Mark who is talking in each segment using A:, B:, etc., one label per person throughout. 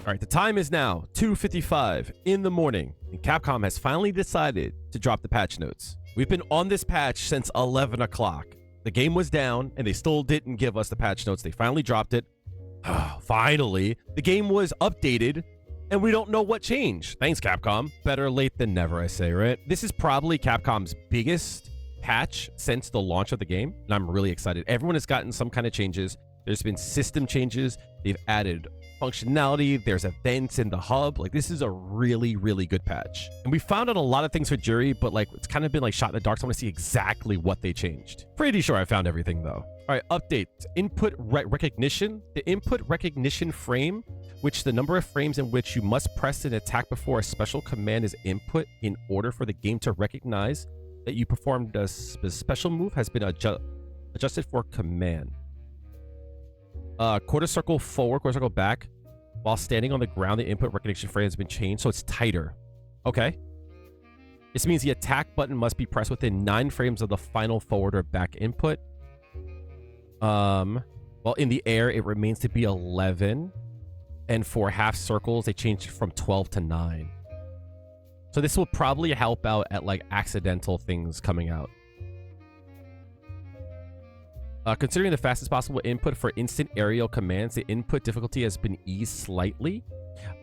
A: All right, the time is now 2:55 in the morning, and Capcom has finally decided to drop the patch notes. We've been on this patch since 11 o'clock. The game was down, and they still didn't give us the patch notes. They finally dropped it. Finally, the game was updated, and we don't know what changed. Thanks, Capcom. Better late than never, I say, right? This is probably Capcom's biggest patch since the launch of the game, and I'm really excited. Everyone has gotten some kind of changes. There's been system changes. They've added functionality. There's events in the hub. Like, this is a really, really good patch. And we found out a lot of things for Juri, but like, it's kind of been like shot in the dark. So I want to see exactly what they changed. Pretty sure I found everything though. All right, update. Input recognition. The input recognition frame, which the number of frames in which you must press an attack before a special command is input in order for the game to recognize that you performed a special move, has been adjusted for command. Quarter circle forward, quarter circle back. While standing on the ground, the input recognition frame has been changed, so it's tighter. Okay. This means the attack button must be pressed within 9 frames of the final forward or back input. Well, in the air, it remains to be 11. And for half circles, they changed it from 12 to 9. So this will probably help out at like accidental things coming out. Considering the fastest possible input for instant aerial commands, the input difficulty has been eased slightly.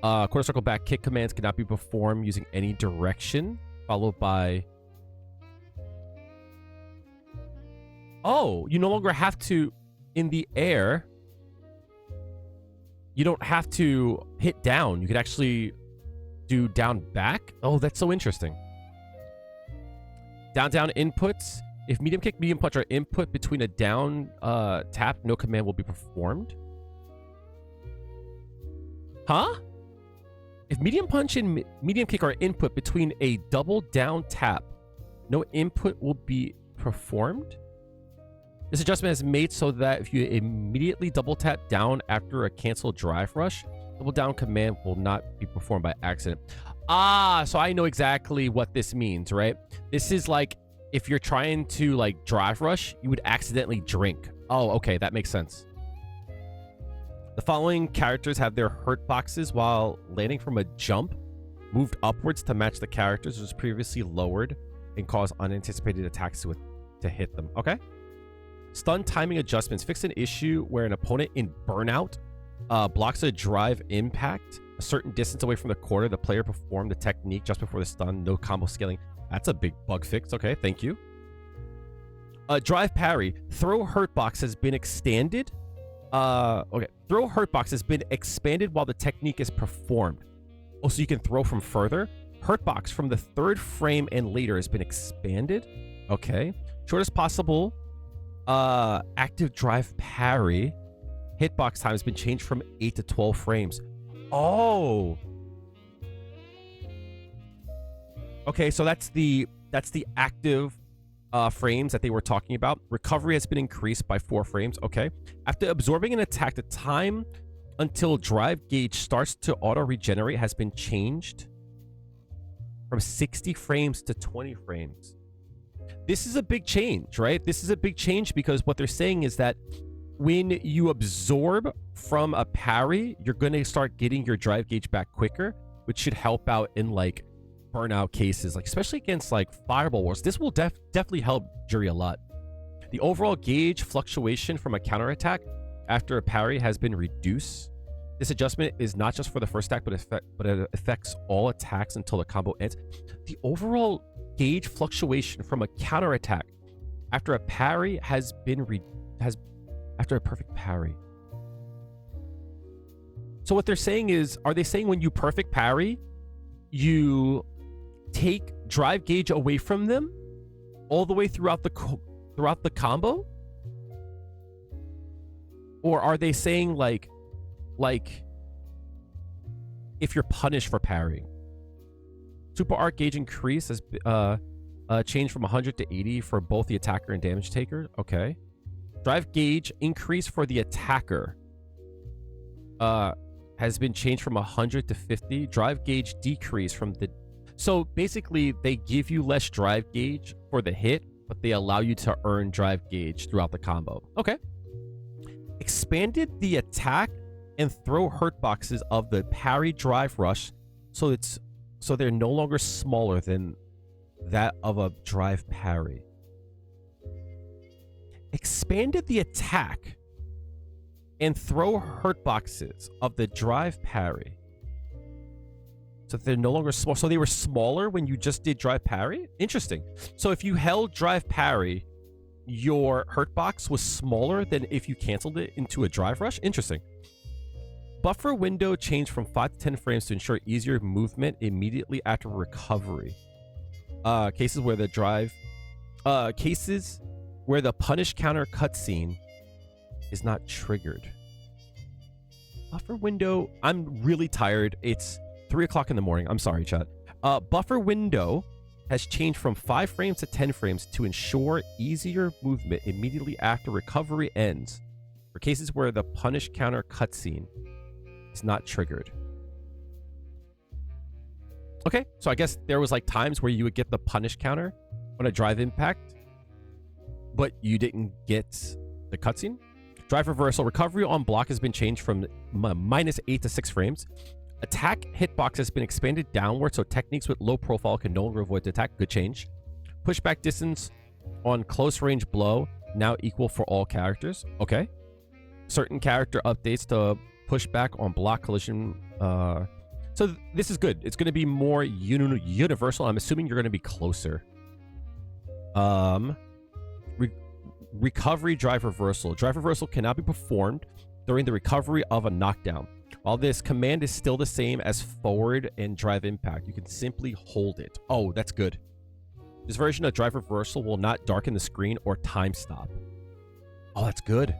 A: Quarter circle back kick commands cannot be performed using any direction, followed by... Oh, you no longer have to, in the air, you don't have to hit down. You could actually do down back. Oh, that's so interesting. Down inputs. If medium kick, medium punch are input between a down tap, no command will be performed. Huh? If medium punch and medium kick are input between a double down tap, no input will be performed. This adjustment is made so that if you immediately double tap down after a cancel drive rush, double down command will not be performed by accident. Ah, so I know exactly what this means, right? This is like if you're trying to like drive rush, you would accidentally drink. Oh, okay, that makes sense. The following characters have their hurt boxes while landing from a jump moved upwards to match the characters which was previously lowered and cause unanticipated attacks to hit them. Okay. Stun timing adjustments. Fix an issue where an opponent in burnout blocks a drive impact a certain distance away from the quarter. The player performed the technique just before the stun. No combo scaling. That's a big bug fix. Okay, thank you. Drive parry. Throw hurt box has been extended. Okay. Throw hurt box has been expanded while the technique is performed. Oh, so you can throw from further. Hurt box from the 3rd frame and later has been expanded. Okay. Shortest possible active drive parry. Hitbox time has been changed from 8 to 12 frames. Oh. Okay, so that's the active frames that they were talking about. Recovery has been increased by 4 frames. Okay. After absorbing an attack, the time until drive gauge starts to auto regenerate has been changed from 60 frames to 20 frames. This is a big change, right? This is a big change because what they're saying is that when you absorb from a parry, you're going to start getting your drive gauge back quicker, which should help out in like burnout cases, like especially against like fireball wars. This will definitely help Juri a lot. The overall gauge fluctuation from a counterattack after a parry has been reduced. This adjustment is not just for the first attack, but it affects all attacks until the combo ends. The overall gauge fluctuation from a counterattack after a parry has been after a perfect parry. So what they're saying is, are they saying when you perfect parry, you take drive gauge away from them all the way throughout the combo? Or are they saying like if you're punished for parrying? Super arc gauge increase has changed from 100 to 80 for both the attacker and damage taker. Okay. Drive gauge increase for the attacker has been changed from 100 to 50. Drive gauge decrease from the... So basically, they give you less drive gauge for the hit, but they allow you to earn drive gauge throughout the combo. Okay. Expanded the attack and throw hurt boxes of the parry drive rush so they're no longer smaller than that of a drive parry. Expanded the attack and throw hurt boxes of the drive parry so they're no longer small. So they were smaller when you just did drive parry? Interesting. So if you held drive parry, your hurt box was smaller than if you canceled it into a drive rush? Interesting. Buffer window changed from 5 to 10 frames to ensure easier movement immediately after recovery. Cases where the punish counter cutscene is not triggered. Buffer window. I'm really tired. It's 3 o'clock in the morning. I'm sorry, chat. Buffer window has changed from 5 frames to 10 frames to ensure easier movement immediately after recovery ends for cases where the punish counter cutscene is not triggered. Okay, so I guess there was like times where you would get the punish counter on a drive impact, but you didn't get the cutscene. Drive reversal. Recovery on block has been changed from -8 to 6 frames. Attack hitbox has been expanded downward, so techniques with low profile can no longer avoid the attack. Good change. Pushback distance on close range blow now equal for all characters. Okay. Certain character updates to pushback on block collision. So this is good. It's going to be more universal. I'm assuming you're going to be closer. Recovery drive reversal. Drive reversal cannot be performed during the recovery of a knockdown. While this command is still the same as forward and drive impact, you can simply hold it. Oh, that's good. This version of drive reversal will not darken the screen or time stop. Oh, that's good.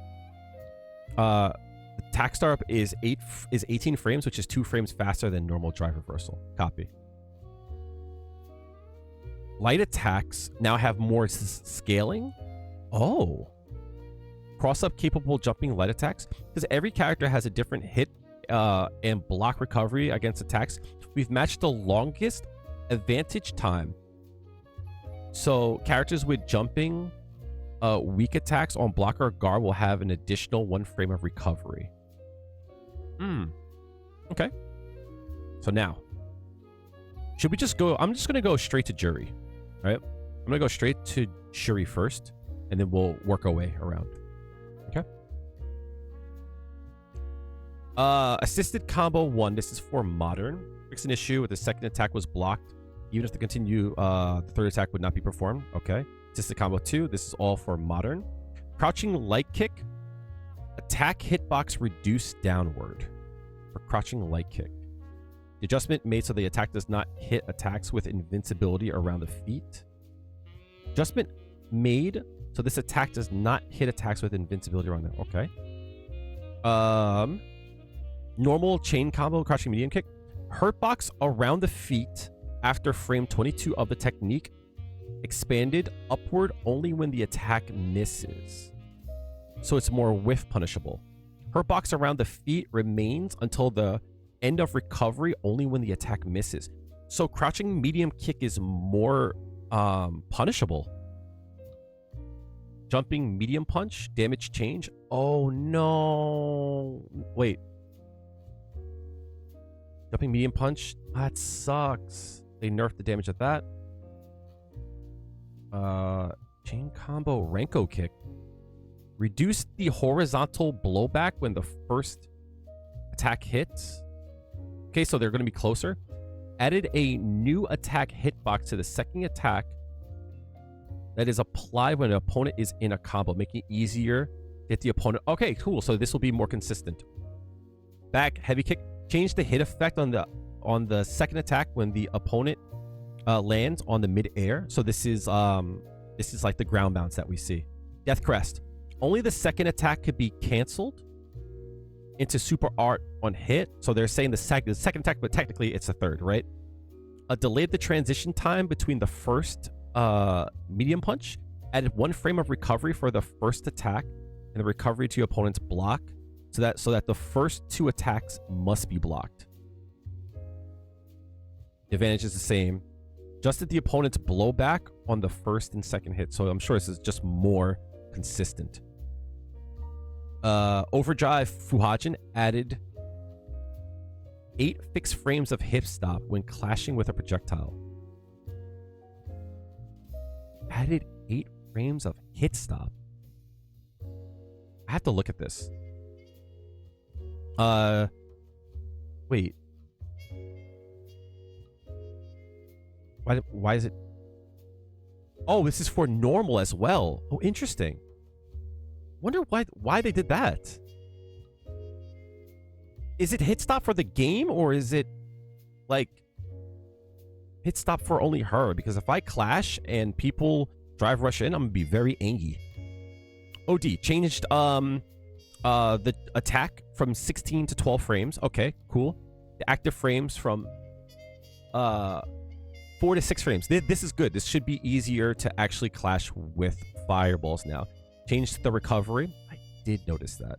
A: Attack startup is 18 frames, which is 2 frames faster than normal drive reversal. Copy. Light attacks now have more scaling. Oh. Cross-up capable jumping light attacks. Because every character has a different hit and block recovery against attacks. We've matched the longest advantage time. So characters with jumping weak attacks on block or guard will have an additional 1 frame of recovery. Okay. So now, should we just go? I'm just going to go straight to Juri. All right. I'm going to go straight to Juri first, and then we'll work our way around. Okay. Assisted combo 1. This is for modern. Fix an issue with the second attack was blocked. Even if the third attack would not be performed. Okay. Assisted combo 2. This is all for modern. Crouching light kick. Attack hitbox reduced downward. For crouching light kick. The adjustment made so the attack does not hit attacks with invincibility around the feet. Adjustment made so this attack does not hit attacks with invincibility around them. Okay. Normal chain combo, crouching medium kick. Hurtbox around the feet after frame 22 of the technique. Expanded upward only when the attack misses. So it's more whiff punishable. Hurtbox around the feet remains until the end of recovery only when the attack misses. So crouching medium kick is more punishable. Jumping medium punch, damage change. Oh no. Wait. Jumping medium punch? That sucks. They nerfed the damage of that. Chain combo Renko kick. Reduce the horizontal blowback when the first attack hits. Okay, so they're going to be closer. Added a new attack hitbox to the second attack that is applied when an opponent is in a combo, making it easier to hit the opponent. Okay, cool. So this will be more consistent. Back heavy kick. Change the hit effect on the second attack when the opponent lands on the mid-air. So this is like the ground bounce that we see. Death crest. Only the second attack could be canceled into super art on hit. So they're saying the second attack, but technically it's the third, right? Delayed the transition time between the first medium punch. Added 1 frame of recovery for the first attack and the recovery to your opponent's block. So that the first 2 attacks must be blocked. The advantage is the same. Adjusted the opponent's blowback on the first and second hit. So I'm sure this is just more consistent. Overdrive Fuhajin added 8 fixed frames of hip stop when clashing with a projectile. Added 8 frames of hit stop. I have to look at this. Wait. Why is it? Oh, this is for normal as well. Oh, interesting. Wonder why they did that. Is it hit stop for the game, or is it like hit stop for only her? Because if I clash and people drive rush in, I'm gonna be very angry. OD changed the attack from 16 to 12 frames. Okay, cool. The active frames from 4 to 6 frames. This is good. This should be easier to actually clash with fireballs now. Changed the recovery. I did notice that.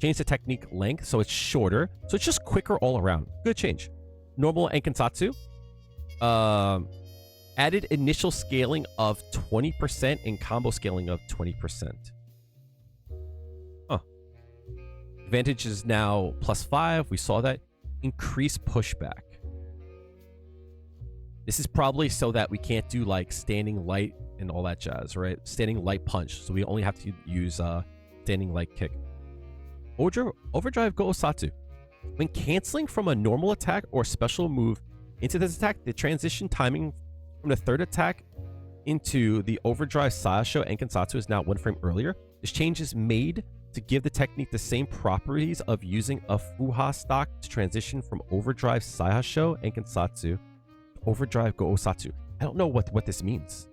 A: Changed the technique length, so it's shorter. So it's just quicker all around. Good change. Normal and Kansatsu. Added initial scaling of 20% and combo scaling of 20%. Huh. Advantage is now +5. We saw that. Increase pushback. This is probably so that we can't do like standing light and all that jazz, right? Standing light punch. So we only have to use standing light kick. Overdrive Go Osatsu. When canceling from a normal attack or special move into this attack, the transition timing from the third attack into the Overdrive Sayasho and Kansatsu is now 1 frame earlier. This change is made to give the technique the same properties of using a Fuha stock to transition from Overdrive Sayasho and Kansatsu to Overdrive Go Osatsu. I don't know what this means.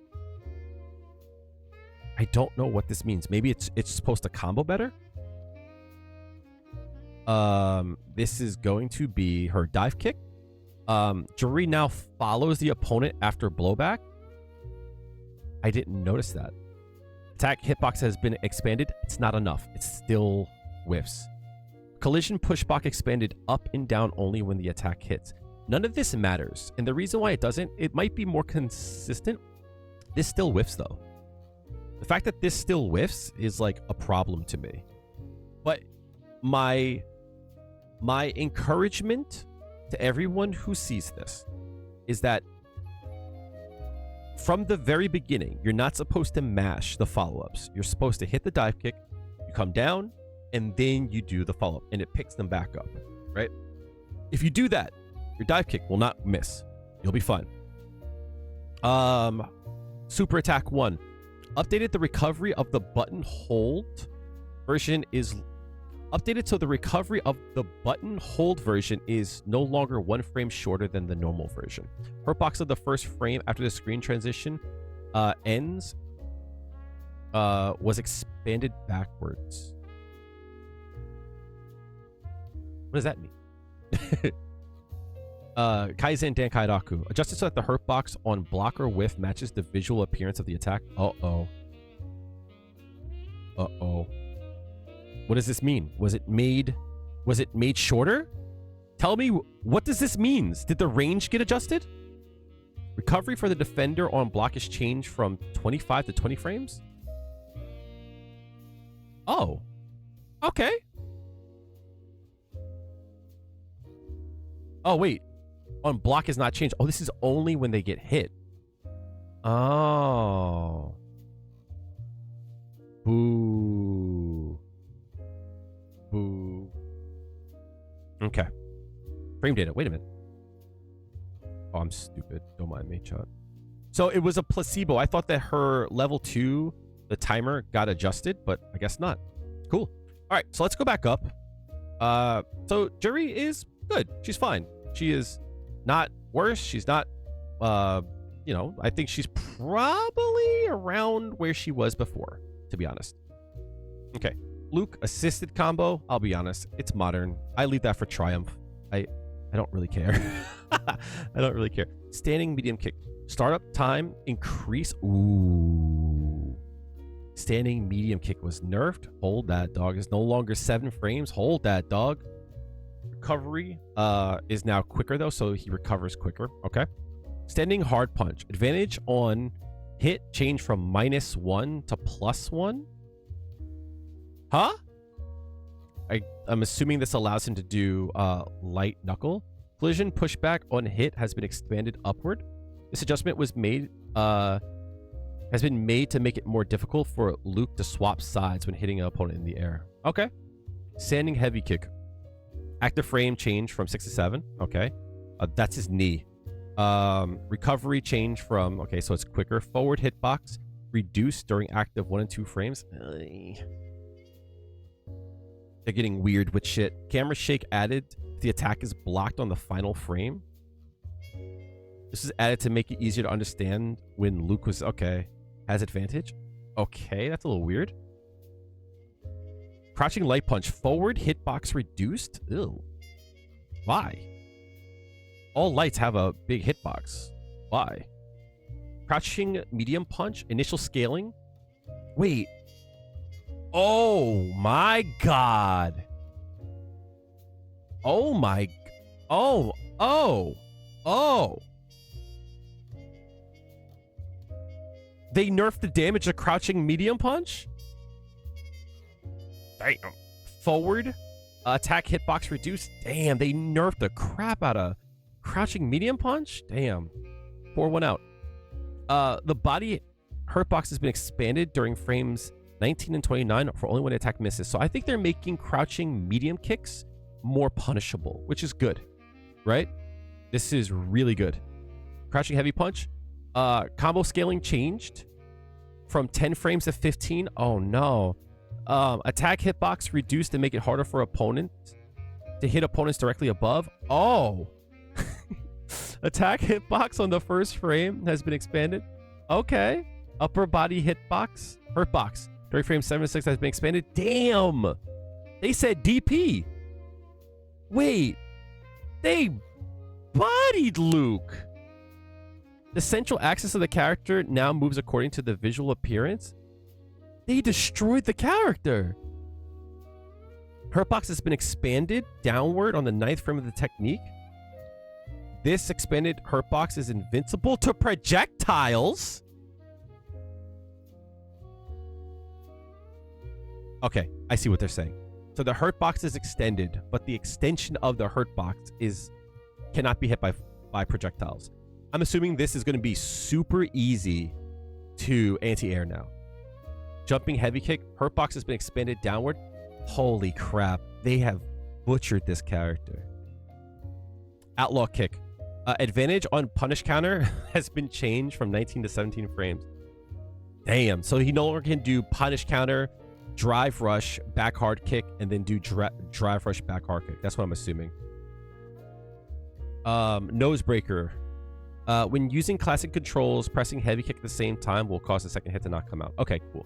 A: I don't know what this means. Maybe it's supposed to combo better? This is going to be her dive kick. Juri now follows the opponent after blowback. I didn't notice that. Attack hitbox has been expanded. It's not enough. It still whiffs. Collision pushback expanded up and down only when the attack hits. None of this matters. And the reason why it doesn't, it might be more consistent. This still whiffs though. The fact that this still whiffs is like a problem to me. But my encouragement to everyone who sees this is that from the very beginning, you're not supposed to mash the follow-ups. You're supposed to hit the dive kick, you come down, and then you do the follow-up, and it picks them back up, right? If you do that, your dive kick will not miss. You'll be fine. Super Attack 1. Updated the recovery of the button hold version is updated so the recovery of the button hold version is no longer 1 frame shorter than the normal version. Hurtbox of the first frame after the screen transition ends was expanded backwards. What does that mean? Kaizen Dankai Raku. Adjusted so that the hurtbox on block or whiff matches the visual appearance of the attack. Uh-oh. Uh-oh. What does this mean? Was it made shorter? Tell me, what does this mean? Did the range get adjusted? Recovery for the defender on block is changed from 25 to 20 frames? Oh. Okay. Oh, wait. On block is not changed. Oh, this is only when they get hit. Oh. Boo. Boo. Okay. Frame data. Wait a minute. Oh, I'm stupid. Don't mind me, chat. So it was a placebo. I thought that her level 2, the timer, got adjusted, but I guess not. Cool. All right, so let's go back up. So Juri is good. She's fine. She is not worse. She's not, you know, I think she's probably around where she was before, to be honest. Okay. Luke assisted combo. I'll be honest. It's modern. I leave that for Triumph. I don't really care. I don't really care. Standing medium kick. Startup time increase. Ooh. Standing medium kick was nerfed. Hold that, dog. It's no longer 7 frames. Hold that, dog. Recovery is now quicker though, so he recovers quicker. Okay. Standing hard punch. Advantage on hit change from -1 to +1. Huh? I'm assuming this allows him to do light knuckle. Collision pushback on hit has been expanded upward. This adjustment was made has been made to make it more difficult for Luke to swap sides when hitting an opponent in the air. Okay. Standing heavy kick. Active frame change from 6 to 7. Okay. That's his knee. Recovery change from, okay, so it's quicker. Forward hitbox reduced during active 1 and 2 frames. They're getting weird with shit. Camera shake added if the attack is blocked on the final frame. This is added to make it easier to understand when Luke was, okay, has advantage. Okay, that's a little weird. Crouching light punch. Forward hitbox reduced? Ew. Why? All lights have a big hitbox. Why? Crouching medium punch. Initial scaling. Wait. Oh my god. Oh my. Oh. They nerfed the damage of crouching medium punch? Damn. Forward attack hitbox reduced. Damn, they nerfed the crap out of crouching medium punch? Damn. Pour one out. The body hurt box has been expanded during frames 19 and 29 for only when the attack misses. So I think they're making crouching medium kicks more punishable, which is good, right? This is really good. Crouching heavy punch. Combo scaling changed from 10 frames to 15. Oh no. Attack hitbox reduced to make it harder for opponents to hit opponents directly above. Oh. Attack hitbox on the first frame has been expanded. Okay. Upper body hitbox. Hurtbox. During frame 7 to 6 has been expanded. Damn. They said DP. Wait. They bodied Luke. The central axis of the character now moves according to the visual appearance. They destroyed the character. Hurtbox has been expanded downward on the 9th frame of the technique. This expanded hurtbox is invincible to projectiles. Okay, I see what they're saying. So the hurtbox is extended, but the extension of the hurtbox cannot be hit by projectiles. I'm assuming this is going to be super easy to anti-air now. Jumping heavy kick. Hurtbox has been expanded downward. Holy crap. They have butchered this character. Outlaw kick. Advantage on punish counter has been changed from 19 to 17 frames. Damn. So he no longer can do punish counter, drive rush, back hard kick, and then do drive rush, back hard kick. That's what I'm assuming. Nose breaker. When using classic controls, pressing heavy kick at the same time will cause the second hit to not come out. Okay, cool.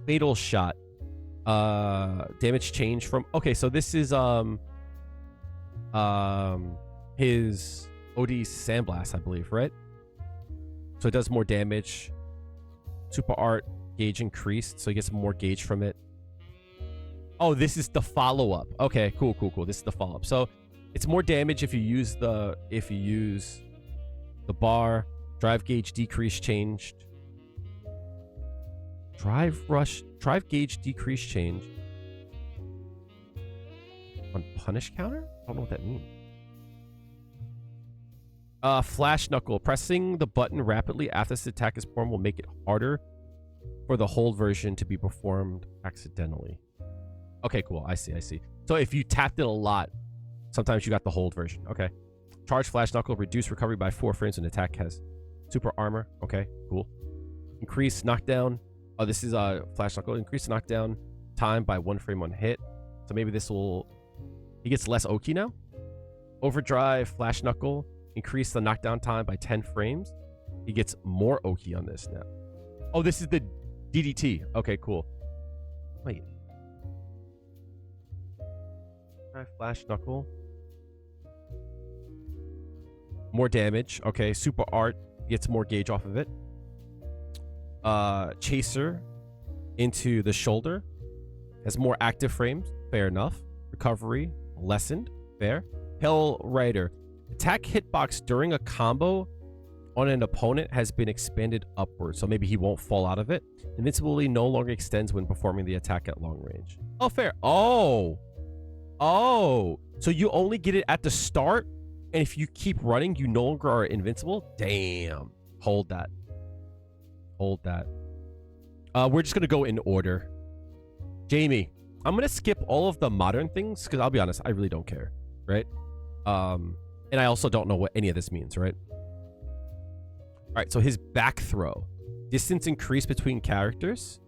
A: Fatal shot. Damage change from... Okay, so this is his OD Sandblast, I believe, right? So it does more damage. Super art gauge increased, so he gets more gauge from it. Oh, this is the follow-up. Okay, cool. This is the follow-up. So it's more damage if you use the bar. Drive gauge decrease changed. Drive gauge decrease change. On punish counter? I don't know what that means. Flash knuckle. Pressing the button rapidly after this attack is performed will make it harder for the hold version to be performed accidentally. Okay, cool. I see. So if you tapped it a lot, sometimes you got the hold version. Okay. Charge flash knuckle. Reduce recovery by 4 frames when attack has super armor. Okay, cool. Increase knockdown. Oh, this is flash knuckle. Increase knockdown time by 1 frame on hit. So maybe this will... He gets less Oki now. Overdrive flash knuckle. Increase the knockdown time by 10 frames. He gets more Oki on this now. Oh, this is the DDT. Okay, cool. Wait. Flash knuckle. More damage. Okay, super art gets more gauge off of it. Chaser into the shoulder. Has more active frames. Fair enough. Recovery lessened. Fair. Hell Rider. Attack hitbox during a combo on an opponent has been expanded upward, so maybe he won't fall out of it. Invincibility no longer extends when performing the attack at long range. Oh, fair. Oh, so you only get it at the start, and if you keep running, you no longer are invincible. Damn. Hold that. We're just gonna go in order. Jamie, I'm gonna skip all of the modern things because I'll be honest, I really don't care, right? And I also don't know what any of this means, right? All right, so his back throw. Distance increase between characters.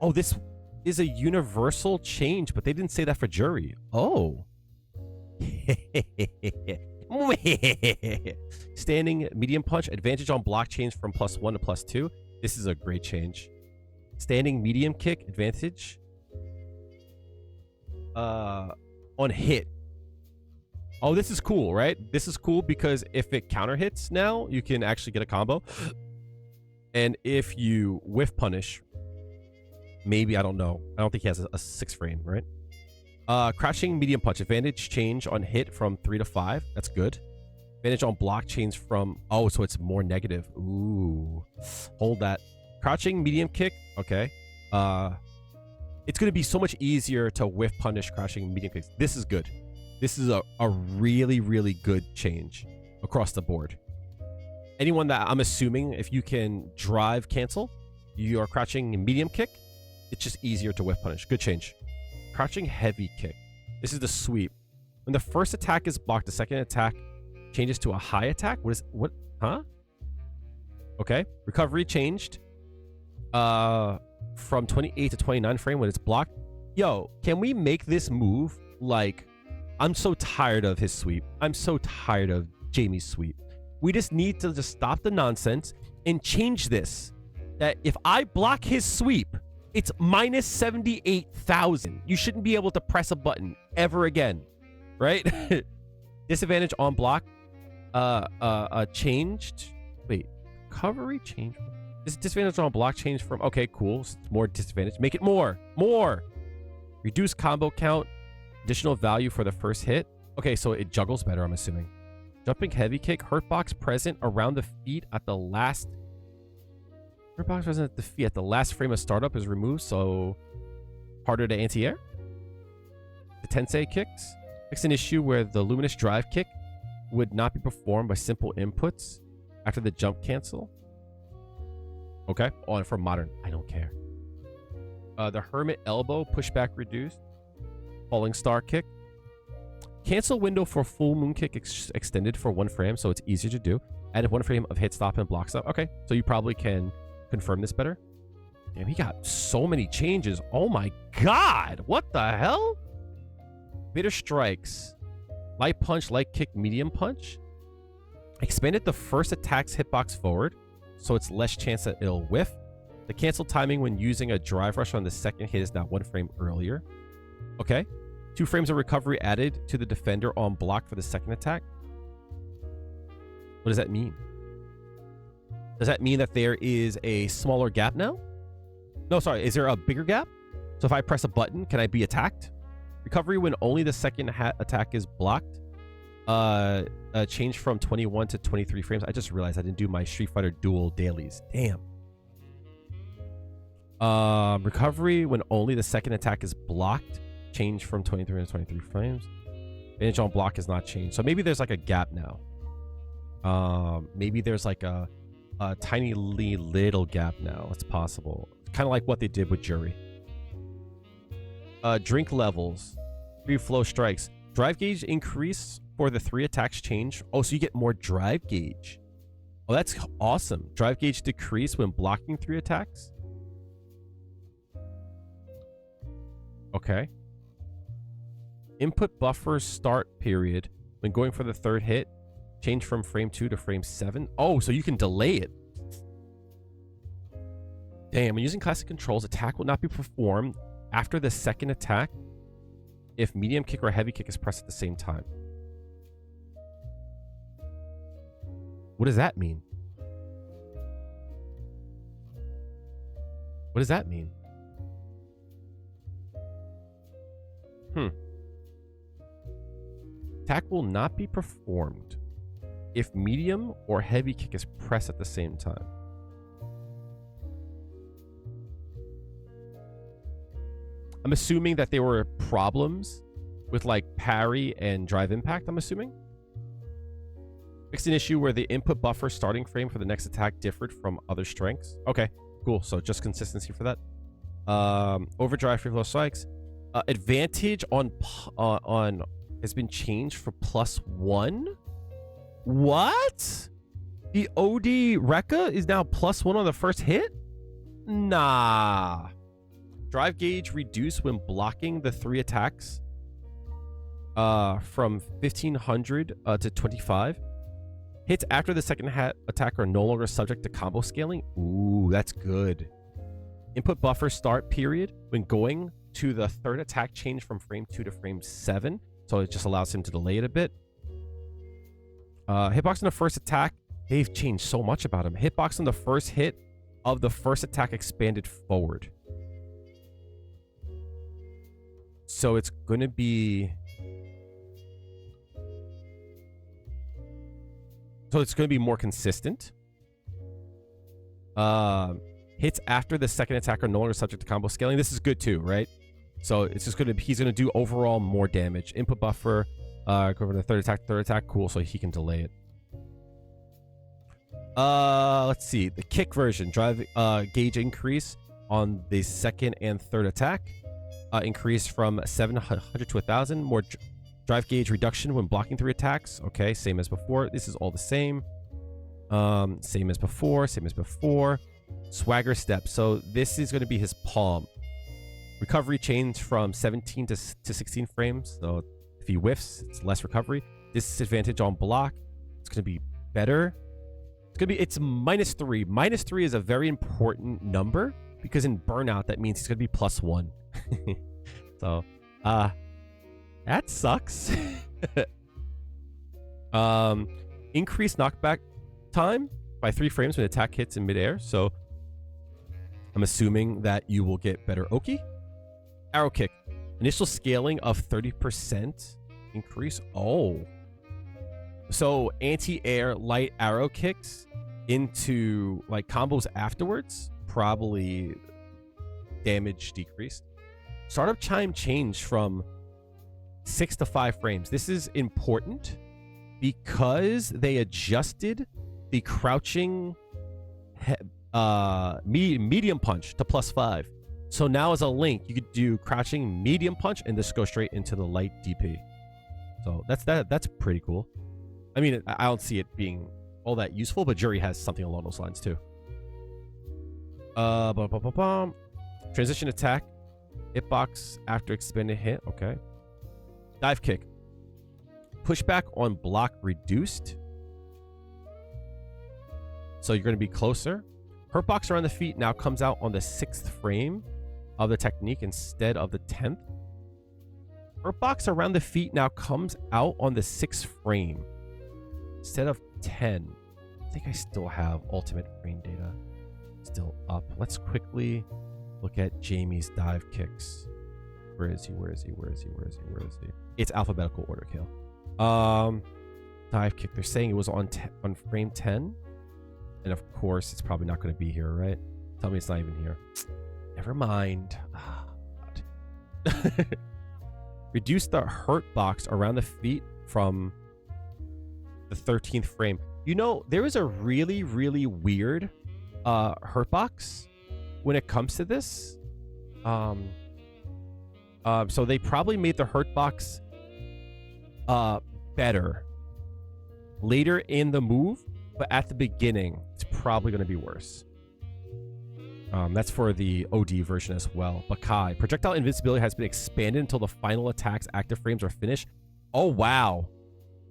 A: Oh, this is a universal change, but they didn't say that for Juri. Oh. Standing medium punch. Advantage on block change from +1 to +2. This is a great change. Standing medium kick. Advantage. On hit. Oh, this is cool, right? This is cool because if it counter hits now, you can actually get a combo. And if you whiff punish, maybe, I don't know. I don't think he has a 6 frame, right? Crouching medium punch. Advantage change on hit from 3 to 5. That's good. Advantage on block change from... Oh, so it's more negative. Ooh. Hold that. Crouching medium kick. Okay. It's going to be so much easier to whiff punish crouching medium kicks. This is good. This is a really, really good change across the board. Anyone that I'm assuming, if you can drive cancel, you are crouching medium kick, it's just easier to whiff punish. Good change. Crouching heavy kick. This is the sweep. When the first attack is blocked, the second attack changes to a high attack. What? Huh? Okay. Recovery changed. From 28 to 29 frame when it's blocked. Yo, can we make this move like... I'm so tired of his sweep. I'm so tired of Jamie's sweep. We just need to just stop the nonsense and change this. That if I block his sweep, it's minus 78,000. You shouldn't be able to press a button ever again, right? Disadvantage on block, changed. Wait, recovery changed. This disadvantage on block changed from, okay, cool. So it's more disadvantage. Make it more. Reduce combo count. Additional value for the first hit. Okay, so it juggles better, I'm assuming. Jumping heavy kick. Hurt box present around the feet at the last... Hurt box present at the feet at the last frame of startup is removed, so... Harder to anti-air. The Tensei kicks. Fix an issue where the luminous drive kick would not be performed by simple inputs after the jump cancel. Okay. On for modern. I don't care. The hermit elbow. Pushback reduced. Falling star kick. Cancel window for full moon kick extended for 1 frame, so it's easier to do. Added 1 frame of hit stop and block stop. Okay, so you probably can confirm this better. Damn, he got so many changes. Oh my god! What the hell? Bitter strikes. Light punch, light kick, medium punch. Expanded the first attack's hitbox forward, so it's less chance that it'll whiff. The cancel timing when using a drive rush on the second hit is now 1 frame earlier. Okay. 2 frames of recovery added to the defender on block for the second attack. What does that mean? Does that mean that there is a smaller gap now? No, sorry. Is there a bigger gap? So if I press a button, can I be attacked? Recovery when only the second attack is blocked. Change from 21 to 23 frames. I just realized I didn't do my Street Fighter Duel dailies. Damn. Recovery when only the second attack is blocked. Change from 23 to 23 frames. Advantage on block is not changed. So maybe there's like a gap now. Maybe there's like a tiny little gap now. It's possible. Kind of like what they did with Juri. Drink levels. Free flow strikes. Drive gauge increase for the 3 attacks change. Oh, so you get more drive gauge. Oh, that's awesome. Drive gauge decrease when blocking 3 attacks. Okay. Input buffer start period when going for the 3rd hit. Change from frame 2 to frame 7. Oh, so you can delay it. Damn, when using classic controls, attack will not be performed after the 2nd attack if medium kick or heavy kick is pressed at the same time. What does that mean? What does that mean? Attack will not be performed if medium or heavy kick is pressed at the same time. I'm assuming that there were problems with like parry and drive impact, I'm assuming. Fixed an issue where the input buffer starting frame for the next attack differed from other strengths. Okay, cool. So just consistency for that. Overdrive free flow strikes. Advantage on has been changed for +1. What? The OD Rekka is now +1 on the first hit? Nah. Drive gauge reduced when blocking the 3 attacks from 1500 to 25. Hits after the second attack are no longer subject to combo scaling. Ooh, that's good. Input buffer start period when going to the third attack change from frame 2 to frame 7. So it just allows him to delay it a bit. Hitbox on the first attack. They've changed so much about him. Hitbox on the first hit of the first attack expanded forward. So it's going to be... So it's going to be more consistent. Hits after the second attack are no longer subject to combo scaling. This is good too, right? So it's just going to... He's going to do overall more damage. Input buffer. Go over the third attack. Cool, so he can delay it. Let's see. The kick version. Drive gauge increase on the second and third attack. Increase from 700 to 1,000. More drive gauge reduction when blocking 3 attacks. Okay, same as before. This is all the same. Same as before. Swagger step. So this is going to be his palm. Recovery change from 17 to 16 frames. So if he whiffs, it's less recovery. Disadvantage on block. It's going to be better. It's -3. -3 is a very important number because in Burnout, that means he's going to be +1. So, that sucks. Increased knockback time by 3 frames when attack hits in midair. So, I'm assuming that you will get better Oki. Arrow kick. Initial scaling of 30% increase. Oh. So, anti-air light arrow kicks into like combos afterwards. Probably damage decreased. Startup chime changed from 6 to 5 frames. This is important because they adjusted the crouching medium punch to +5. So now as a link, you could do crouching medium punch and just go straight into the light DP. So that's pretty cool. I mean, I don't see it being all that useful, but Juri has something along those lines too. Transition attack. Hitbox after expended hit. Okay. Dive kick. Pushback on block reduced. So you're going to be closer. Hurt box around the feet now comes out on the 6th frame of the technique instead of the 10th. Hurt box around the feet now comes out on the 6th frame instead of 10. I think I still have ultimate frame data still up. Let's quickly look at Jamie's dive kicks. Where is he? It's alphabetical order, Kail. Dive kick. They're saying it was on frame 10. And of course, it's probably not going to be here, right? Tell me it's not even here. Never mind. Reduce the hurt box around the feet from the 13th frame. You know, there is a really, really weird hurt box when it comes to this. So they probably made the hurt box better later in the move, but at the beginning, it's probably going to be worse. That's for the OD version as well. Bakai. Projectile invincibility has been expanded until the final attack's active frames are finished. Oh, wow.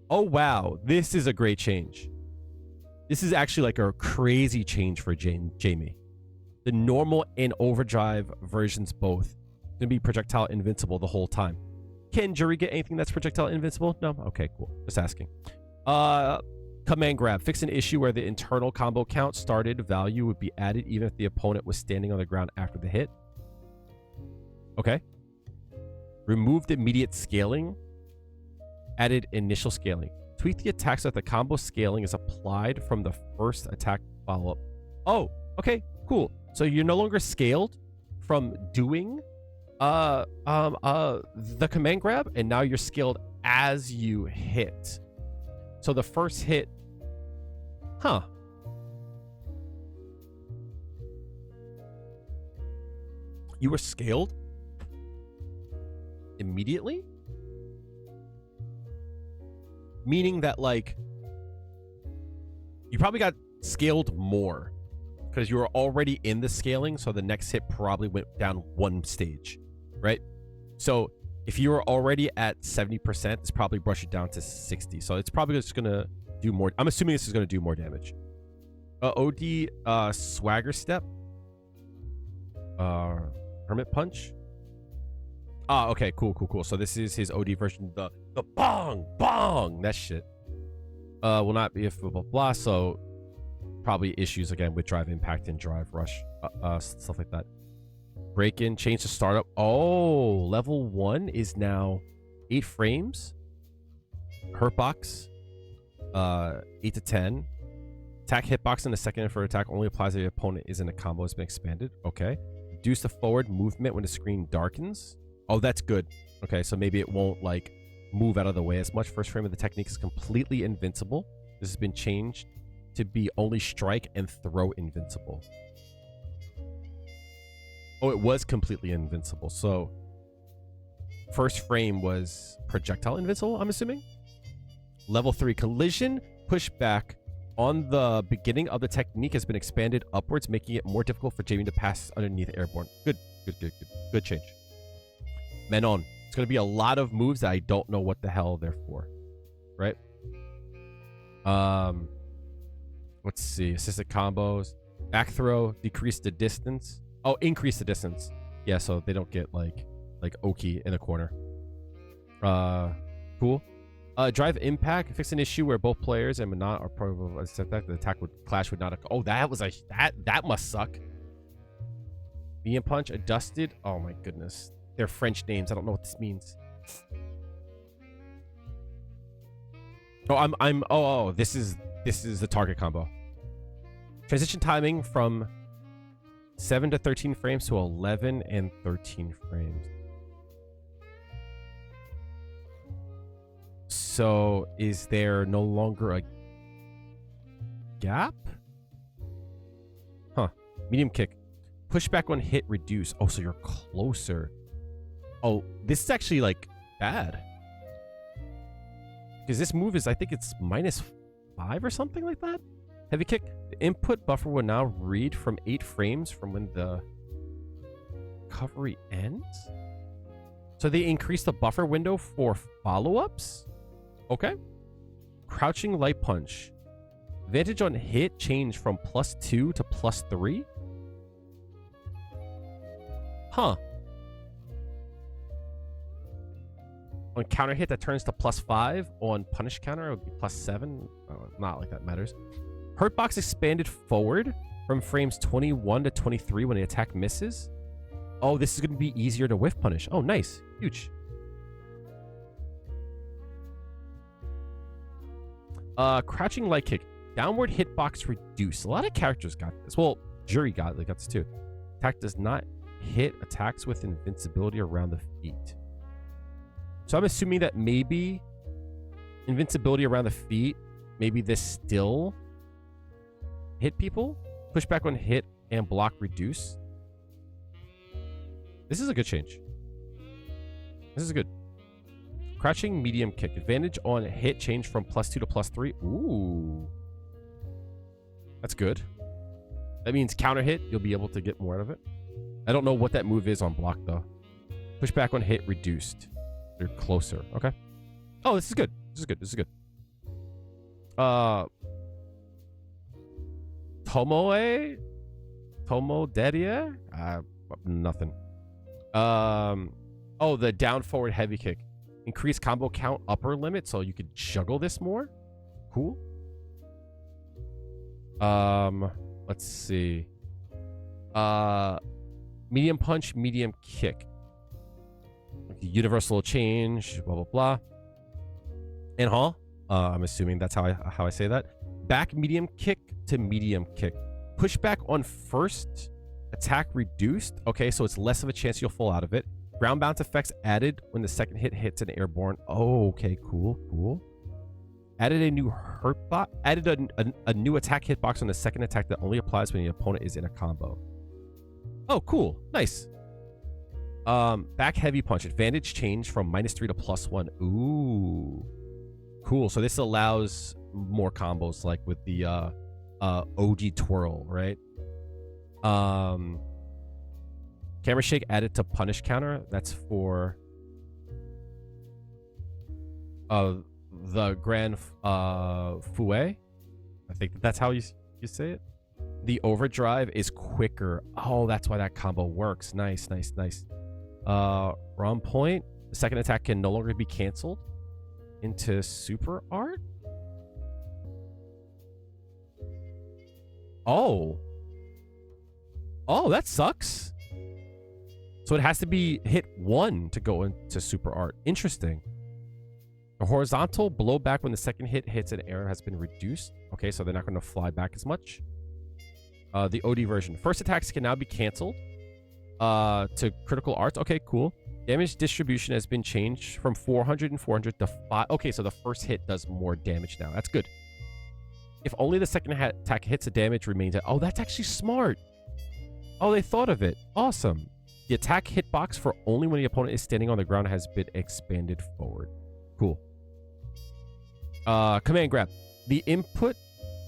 A: Oh, wow. This is a great change. This is actually like a crazy change for Jamie. The normal and overdrive versions both going to be projectile invincible the whole time. Can Juri get anything that's projectile invincible? No? Okay, cool. Just asking. Command grab. Fix an issue where the internal combo count started value would be added even if the opponent was standing on the ground after the hit. Okay. Removed immediate scaling. Added initial scaling. Tweak the attack so that the combo scaling is applied from the first attack follow-up. Oh, okay, cool. So you're no longer scaled from doing the command grab, and now you're scaled as you hit. So the first hit, huh? You were scaled immediately? Meaning that, like, you probably got scaled more because you were already in the scaling, so the next hit probably went down one stage, right? So if you were already at 70%, it's probably brushed it down to 60. So it's probably just gonna do more. I'm assuming this is gonna do more damage. OD swagger step. Hermit punch. Ah, okay, cool. So this is his OD version. The bong, that shit. Will not be if blah blah blah. So probably issues again with drive impact and drive rush, stuff like that. Break in, change the startup. Oh, level 1 is now 8 frames. Hurt box, 8 to 10. Attack hitbox in the second and third attack only applies if the opponent is in a combo. Has been expanded. Okay. Reduce the forward movement when the screen darkens. Oh, that's good. Okay, so maybe it won't like move out of the way as much. First frame of the technique is completely invincible. This has been changed to be only strike and throw invincible. Oh, it was completely invincible. So first frame was projectile invincible, I'm assuming. Level 3 collision pushback on the beginning of the technique has been expanded upwards, making it more difficult for Jamie to pass underneath airborne. Good change. Manon. It's going to be a lot of moves that I don't know what the hell they're for. Right? Let's see. Assisted combos. Back throw. Decrease the distance. Oh, increase the distance. Yeah, so they don't get like Oki in a corner. Cool. Drive impact. Fix an issue where both players and Manon are part of a setback. The attack would clash with not. Oh, that was that must suck. Medium punch. Adjusted. Oh my goodness. They're French names. I don't know what this means. Oh, this is the target combo. Transition timing from 7 to 13 frames to 11 and 13 frames. So is there no longer a gap? Huh. Medium kick. Pushback on hit reduce. Oh, so you're closer. Oh, this is actually like bad. Because this move is, I think it's -5 or something like that. Heavy kick. The input buffer will now read from 8 frames from when the recovery ends. So they increase the buffer window for follow-ups? Okay. Crouching light punch. Advantage on hit change from +2 to +3. Huh. On counter hit, that turns to +5. On punish counter, it would be +7. Oh, not like that matters. Hurt box expanded forward from frames 21 to 23 when the attack misses. Oh, this is going to be easier to whiff punish. Oh, nice. Huge. Crouching light kick. Downward hitbox reduce. A lot of characters got this. Well, Juri got this too. Attack does not hit attacks with invincibility around the feet. So I'm assuming that maybe invincibility around the feet, maybe this still hit people. Pushback on hit and block reduce. This is a good change. This is good. Crouching medium kick. Advantage on hit change from +2 to +3. Ooh. That's good. That means counter hit, you'll be able to get more out of it. I don't know what that move is on block though. Pushback on hit reduced. They're closer. Okay. Oh, this is good. This is good. This is good. Tomoderia? Nothing. Oh, the down forward heavy kick. Increase combo count upper limit so you could juggle this more. Cool. Let's see. Medium punch, medium kick. Universal change, blah, blah, blah. And huh? I'm assuming that's how I say that. Back medium kick to medium kick. Pushback on first attack reduced. Okay, so it's less of a chance you'll fall out of it. Ground bounce effects added when the second hit hits an airborne. Oh, okay, cool. Added a new hurt box. Added a new attack hitbox on the second attack that only applies when the opponent is in a combo. Oh, cool. Nice. Back heavy punch. Advantage change from -3 to +1. Ooh. Cool. So this allows more combos like with the OG twirl, right? Camera shake added to punish counter. That's for the Grand Fouet. I think that's how you say it. The overdrive is quicker. Oh, that's why that combo works. Nice. Wrong point. The second attack can no longer be canceled into super art. Oh, that sucks. So it has to be hit 1 to go into super art. Interesting. The horizontal blowback when the second hit hits an arrow has been reduced. Okay, so they're not going to fly back as much. The OD version. First attacks can now be canceled to critical arts. Okay, cool. Damage distribution has been changed from 400 and 400 to 5. Okay, so the first hit does more damage now. That's good. If only the second attack hits, the damage remains at... Oh, that's actually smart. Oh, they thought of it. Awesome. The attack hitbox for only when the opponent is standing on the ground has been expanded forward. Cool. Command grab. The input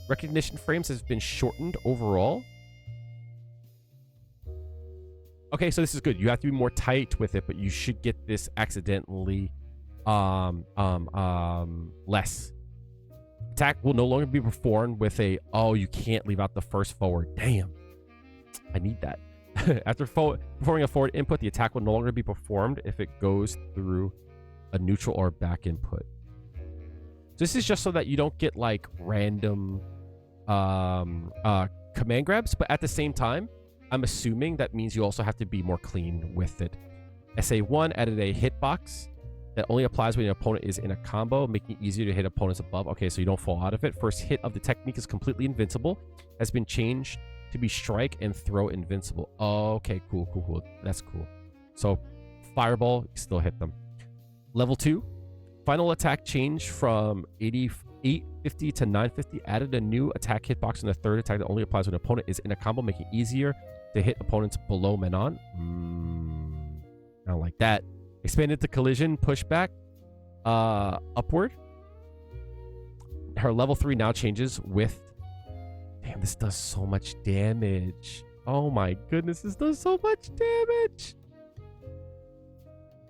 A: recognition frames has been shortened overall. Okay, so this is good. You have to be more tight with it, but you should get this accidentally less. Attack will no longer be performed with a... Oh, you can't leave out the first forward. Damn. I need that. After performing a forward input, the attack will no longer be performed if it goes through a neutral or back input. So this is just so that you don't get like random command grabs, but at the same time, I'm assuming that means you also have to be more clean with it. SA1 added a hitbox that only applies when your opponent is in a combo, making it easier to hit opponents above. Okay, so you don't fall out of it. First hit of the technique is completely invincible. Has been changed to be strike and throw invincible. Okay, cool. That's cool. So fireball, you still hit them. Level 2, final attack change from 850 to 950. Added a new attack hitbox in the third attack that only applies when an opponent is in a combo, making it easier to hit opponents below Manon. I don't like that. Expanded to collision, pushback, upward. Her level 3 now changes with... Damn, this does so much damage. Oh my goodness, this does so much damage.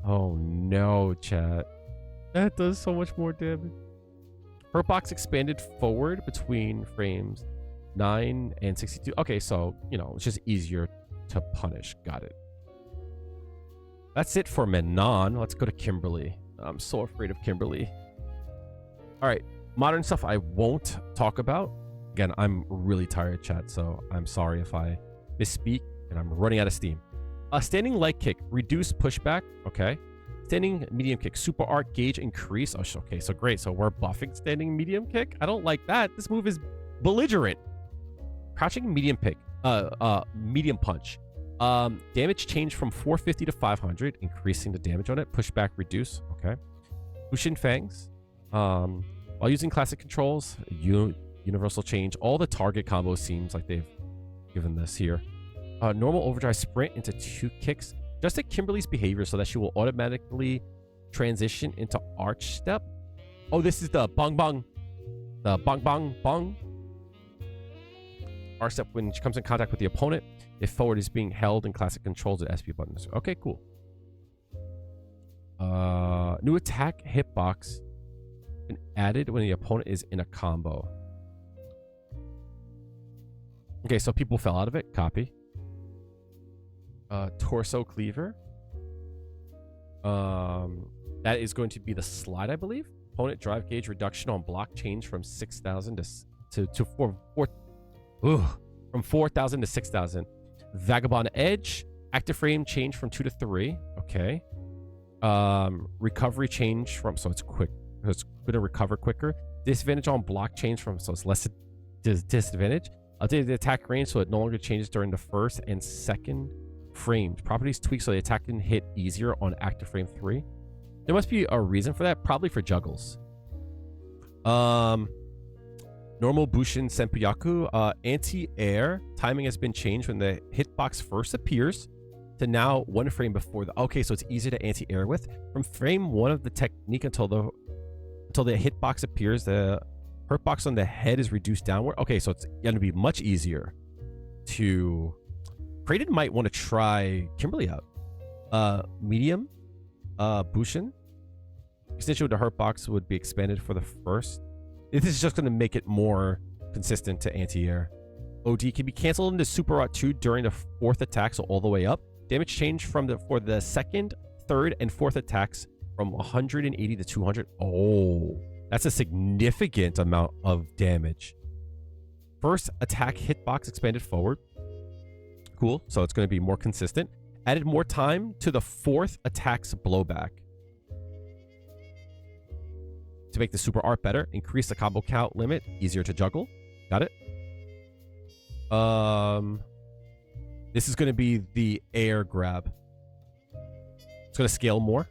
A: Oh no, chat. That does so much more damage. Her box expanded forward between frames 9 and 62. Okay, so, you know, it's just easier to punish. Got it. That's it for Manon. Let's go to Kimberly. I'm so afraid of Kimberly. All right, modern stuff I won't talk about. Again, I'm really tired, chat, so I'm sorry if I misspeak, and I'm running out of steam. Standing light kick, reduce pushback. Okay. Standing medium kick, super art gauge increase. Oh, okay, so great. So we're buffing standing medium kick. I don't like that. This move is belligerent. Crouching medium pick, medium punch. Damage change from 450 to 500, increasing the damage on it. Pushback reduce. Okay. Hushin Fangs. While using classic controls, universal change. All the target combos seems like they've given this here. Normal overdrive sprint into 2 kicks. Just at Kimberly's behavior so that she will automatically transition into arch step. Oh, this is the bong bong. The bong bong bong. Arch step when she comes in contact with the opponent. If forward is being held in classic controls at SP buttons. Okay, cool. New attack hitbox been added when the opponent is in a combo. Okay, so people fell out of it. Copy. Torso cleaver. That is going to be the slide, I believe. Opponent drive gauge reduction on block change from 6,000 from 4,000 to 6,000. Vagabond edge. Active frame change from 2 to 3. Okay. Recovery change from... So it's quick it's going to recover quicker. Disadvantage on block change from, so it's less disadvantage. Updated the attack range so it no longer changes during the first and second frames. Properties tweaked so the attack can hit easier on active frame 3. There must be a reason for that, probably for juggles. Normal Bushin Senpuyaku, anti-air timing has been changed when the hitbox first appears to now 1 frame before the, okay, so it's easier to anti-air with. From frame 1 of the technique until the hitbox appears, the hurt box on the head is reduced downward. Okay, so it's going to be much easier to... Kraden might want to try Kimberly out. Medium, Bushin. Extension with the hurt box would be expanded for the first. This is just going to make it more consistent to anti-air. OD can be canceled into Super Rot 2 during the 4th attack, so all the way up. Damage change for the 2nd, 3rd, and 4th attacks from 180 to 200. Oh, that's a significant amount of damage. First attack hitbox expanded forward. Cool, so it's going to be more consistent. Added more time to the 4th attack's blowback. To make the super art better, increase the combo count limit, easier to juggle. Got it? This is going to be the air grab. It's going to scale more,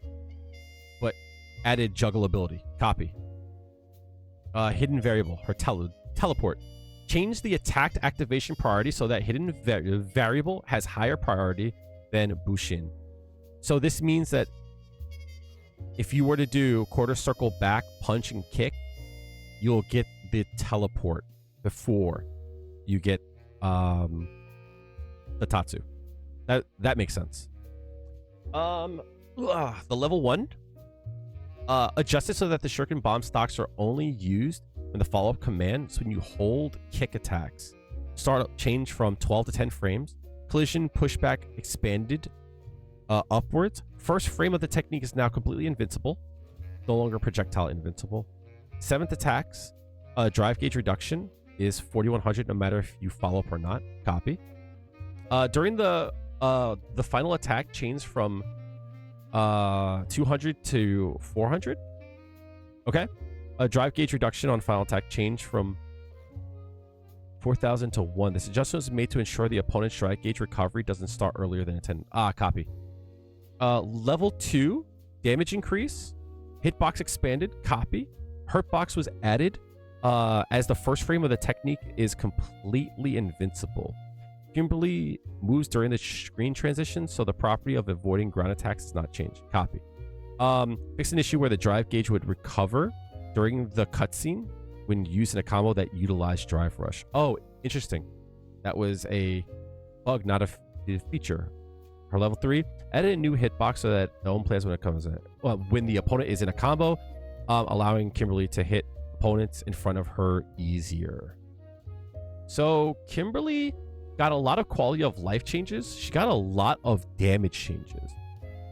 A: but added juggle ability. Copy. Hidden variable, her teleport. Change the attacked activation priority so that hidden variable has higher priority than Bushin. So this means that if you were to do quarter circle back, punch, and kick, you'll get the teleport before you get the Tatsu. That makes sense. The level 1 adjusted so that the shuriken bomb stocks are only used when the follow-up command. So when you hold kick attacks, startup change from 12 to 10 frames. Collision pushback expanded upwards. First frame of the technique is now completely invincible, no longer projectile invincible. 7th attacks, drive gauge reduction is 4100 no matter if you follow up or not. Copy. During the final attack change from 200 to 400. Okay. A drive gauge reduction on final attack change from 4000 to 1. This adjustment is made to ensure the opponent's drive gauge recovery doesn't start earlier than 10. Copy. Level 2 damage increase. Hitbox expanded. Copy. Hurtbox was added as the first frame of the technique is completely invincible. Kimberly moves during the screen transition, so the property of avoiding ground attacks does not change. Copy. Fix an issue where the drive gauge would recover during the cutscene when used in a combo that utilized drive rush. Oh, interesting. That was a bug, not a feature. Her level 3 added a new hitbox so that no one plays when it comes in. Well, when the opponent is in a combo, allowing Kimberly to hit opponents in front of her easier. So Kimberly got a lot of quality of life changes. She got a lot of damage changes.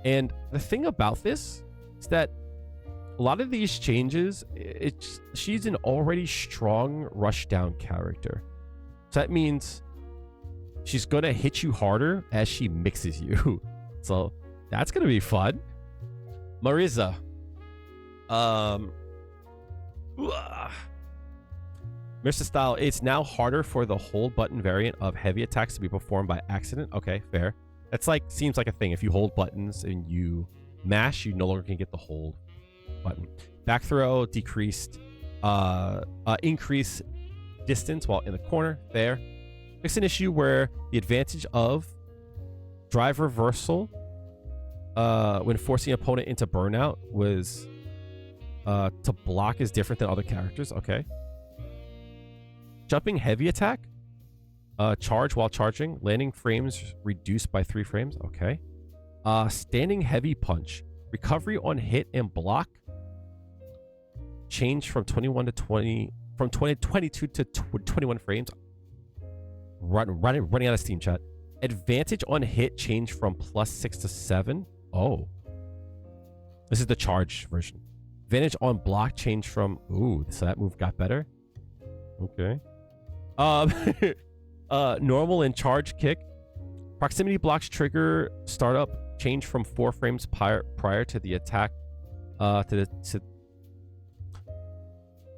A: And the thing about this is that a lot of these changes, she's an already strong rushdown character. So that means she's going to hit you harder as she mixes you. So that's going to be fun. Marisa. Marisa style, it's now harder for the hold button variant of heavy attacks to be performed by accident. Okay, fair. That's like, seems like a thing. If you hold buttons and you mash, you no longer can get the hold button. Back throw decreased, increase distance while in the corner. There. Fix an issue where the advantage of drive reversal when forcing opponent into burnout was to block is different than other characters. Okay. Jumping heavy attack, charge while charging, landing frames reduced by 3 frames. Okay. Standing heavy punch, recovery on hit and block change from 21 to 20, from 22 to 21 frames. Running out of steam, chat. Advantage on hit change from +6 to 7. Oh, this is the charge version. Advantage on block change from, ooh, so that move got better. Okay. Normal and charge kick. Proximity blocks trigger startup change from 4 frames prior to the attack to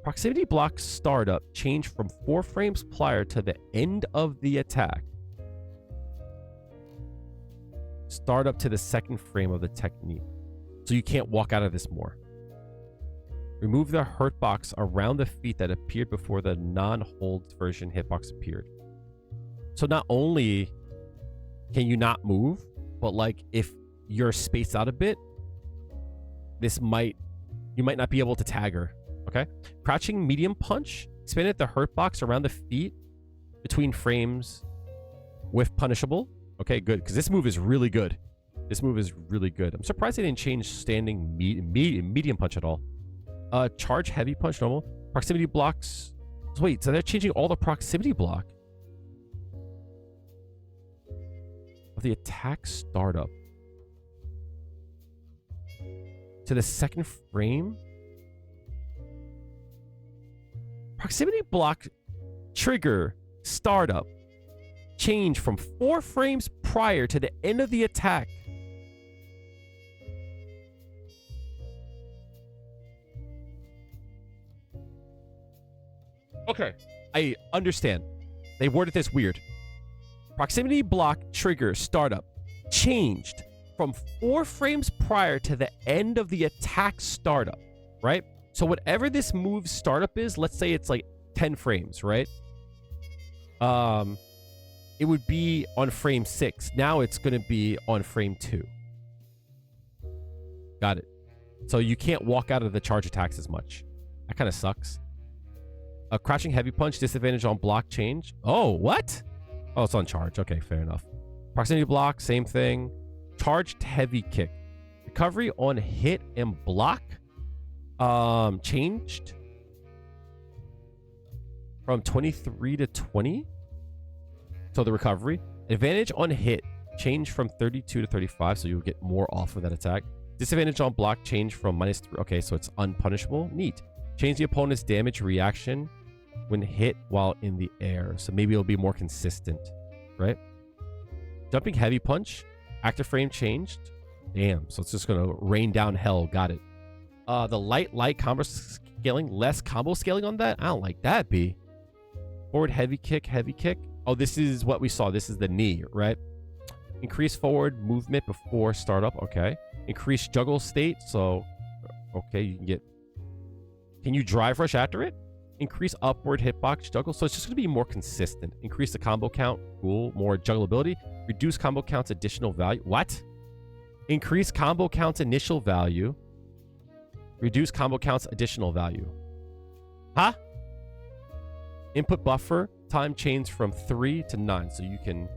A: Proximity block startup change from 4 frames prior to the end of the attack. Startup to the 2nd frame of the technique. So you can't walk out of this more. Remove the hurt box around the feet that appeared before the non-hold version hitbox appeared. So not only can you not move, but like if you're spaced out a bit, you might not be able to tag her. Okay. Crouching medium punch. Expanded the hurt box around the feet between frames with punishable. Okay, good. Because this move is really good. This move is really good. I'm surprised they didn't change standing medium punch at all. Charge heavy punch normal. Proximity blocks. Wait, so they're changing all the proximity block of the attack startup to the 2nd frame. Proximity block trigger startup change from 4 frames prior to the end of the attack. Okay, I understand. They worded this weird. Proximity block trigger startup changed from 4 frames prior to the end of the attack startup, right? So whatever this move startup is, let's say it's like 10 frames, right? It would be on frame 6. Now it's going to be on frame 2. Got it. So you can't walk out of the charge attacks as much. That kind of sucks. A crouching heavy punch, disadvantage on block change. Oh, what? Oh, it's on charge. Okay, fair enough. Proximity block, same thing. Charged heavy kick. Recovery on hit and block. Changed from 23 to 20. So the recovery. Advantage on hit changed from 32 to 35, so you'll get more off of that attack. Disadvantage on block changed from -3. Okay, so it's unpunishable. Neat. Change the opponent's damage reaction when hit while in the air. So maybe it'll be more consistent, right? Jumping heavy punch. Active frame changed. Damn, so it's just gonna rain down hell. Got it. The light combo scaling, less combo scaling on that. I don't like that, B. Forward heavy kick. Oh, this is what we saw. This is the knee, right? Increase forward movement before startup. Okay. Increase juggle state. So, okay, you can get. Can you drive rush after it? Increase upward hitbox juggle. So it's just going to be more consistent. Increase the combo count. Cool. More juggle ability. Reduce combo counts additional value. What? Increase combo counts initial value. Reduce combo counts additional value. Huh? Input buffer time change from 3 to 9. So you can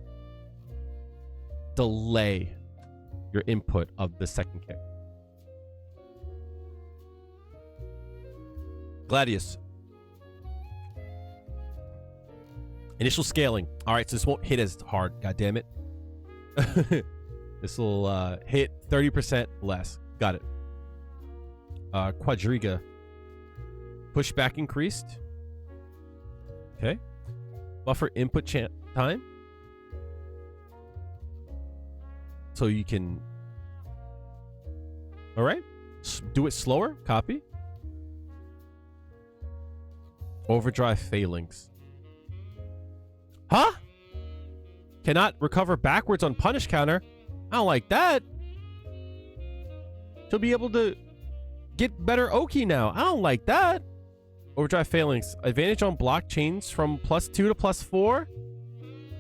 A: delay your input of the 2nd kick. Gladius. Initial scaling. All right, so this won't hit as hard. God damn it. This will hit 30% less. Got it. Quadriga. Pushback increased. Okay. Buffer input time. So you can... All right. Do it slower. Copy. Overdrive failings. Huh? Cannot recover backwards on punish counter. I don't like that. She'll be able to get better Oki now. I don't like that. Overdrive failings. Advantage on block chains from +2 to +4.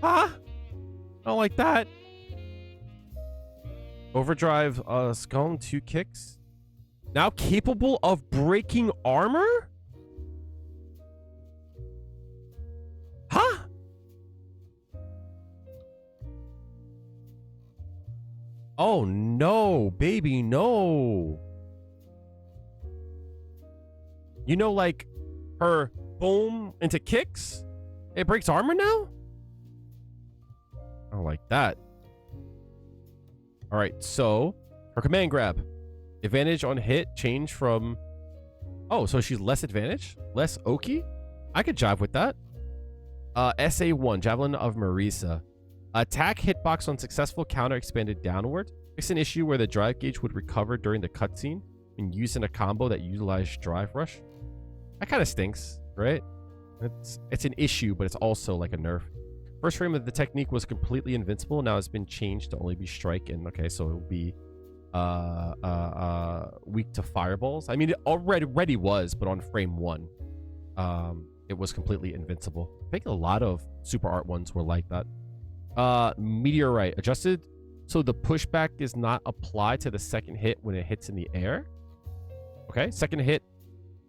A: Huh? I don't like that. Overdrive skull 2 kicks. Now capable of breaking armor? Huh? Oh no, baby, no. You know, like her boom into kicks? It breaks armor now? I don't like that. All right, so her command grab. Advantage on hit change from... Oh, so she's less advantage? Less Oki? I could jive with that. SA1, Javelin of Marisa. Attack hitbox on successful counter expanded downward. Fix an issue where the drive gauge would recover during the cutscene when used in a combo that utilized drive rush. That kind of stinks, right? It's an issue, but it's also like a nerf. First frame of the technique was completely invincible. Now it's been changed to only be strike. And okay, so it'll be weak to fireballs. I mean, it already was, but on frame 1, it was completely invincible. I think a lot of super art ones were like that. Meteorite adjusted so the pushback is not applied to the second hit when it hits in the air. Okay, second hit.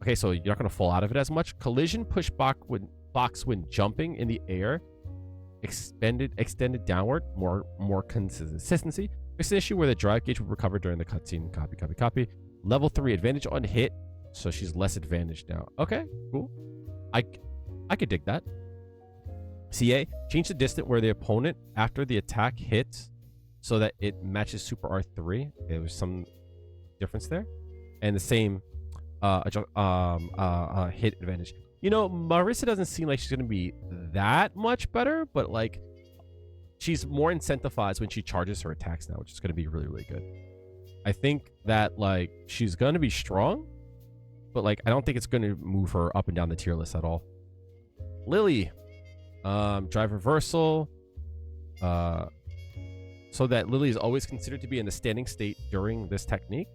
A: Okay, so you're not going to fall out of it as much. Collision pushback when jumping in the air. Extended downward. More consistency. It's an issue where the drive gauge will recover during the cutscene. Copy. Level 3 advantage on hit. So she's less advantaged now. Okay, cool. I could dig that. CA, change the distance where the opponent after the attack hits so that it matches Super R3. Okay, there's some difference there. And the same hit advantage. You know, Marisa doesn't seem like she's going to be that much better, but like she's more incentivized when she charges her attacks now, which is going to be really, really good. I think that like she's going to be strong, but like I don't think it's going to move her up and down the tier list at all. Lily, drive reversal, so that Lily is always considered to be in the standing state during this technique.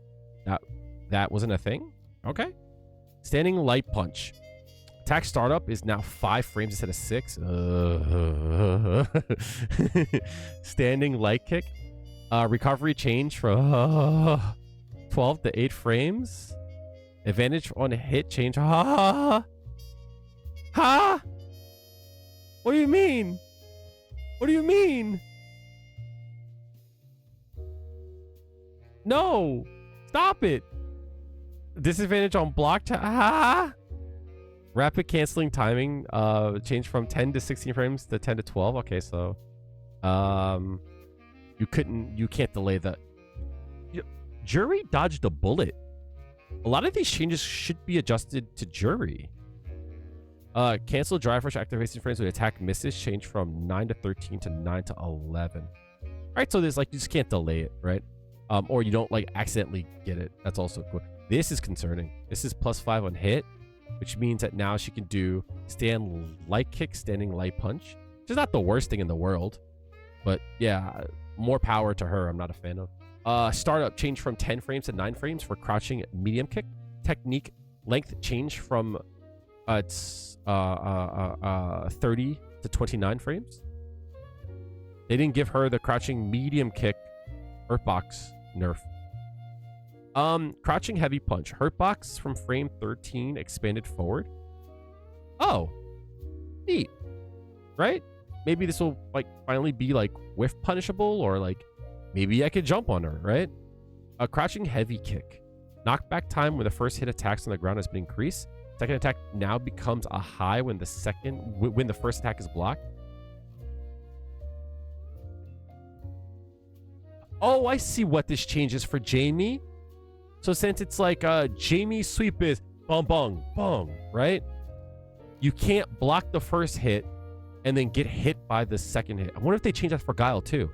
A: That wasn't a thing. Okay. Standing light punch. Attack startup is now 5 frames instead of 6. Standing light kick. Recovery change from 12 to 8 frames. Advantage on a hit change. Ha! What do you mean? What do you mean? No! Stop it! Disadvantage on block. Rapid canceling timing. Change from 10 to 16 frames to 10 to 12. Okay, so you can't delay that. Juri dodged a bullet. A lot of these changes should be adjusted to Juri. Cancel drive rush activation frames when attack misses. Change from 9 to 13 to 9 to 11. All right, so there's like you just can't delay it, right? Or you don't like accidentally get it. That's also cool. This is concerning. This is +5 on hit, which means that now she can do stand light kick, standing light punch, which is not the worst thing in the world, but yeah, more power to her. I'm not a fan of. Startup change from 10 frames to 9 frames for crouching medium kick. Technique length change from 30 to 29 frames. They didn't give her the crouching medium kick hurtbox nerf. Crouching heavy punch. Hurtbox from frame 13 expanded forward. Oh, neat. Right? Maybe this will like finally be like whiff punishable, or like maybe I could jump on her, right? A crouching heavy kick. Knockback time when the first hit attacks on the ground has been increased. Second attack now becomes a high when the first attack is blocked. Oh, I see what this changes for Jamie. So since it's like Jamie sweep is bong bong bong, right? You can't block the first hit and then get hit by the second hit. I wonder if they change that for Guile too.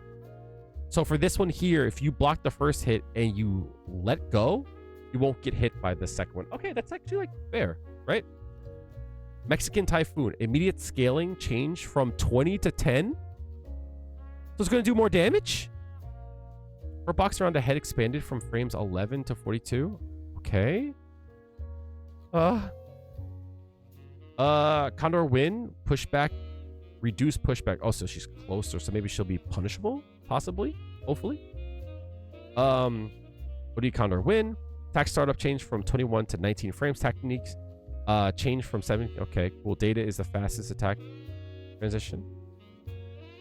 A: So for this one here, if you block the first hit and you let go, you won't get hit by the second one. Okay, that's actually like fair, right? Mexican Typhoon. Immediate scaling change from 20 to 10. So it's going to do more damage? Her box around the head expanded from frames 11 to 42. Okay. Condor Win. Pushback. Reduce pushback. Oh, so she's closer. So maybe she'll be punishable? Possibly? Hopefully? What do you Condor Win? Attack startup change from 21 to 19 frames. Techniques. Change from 7. Okay, cool. Data is the fastest attack transition.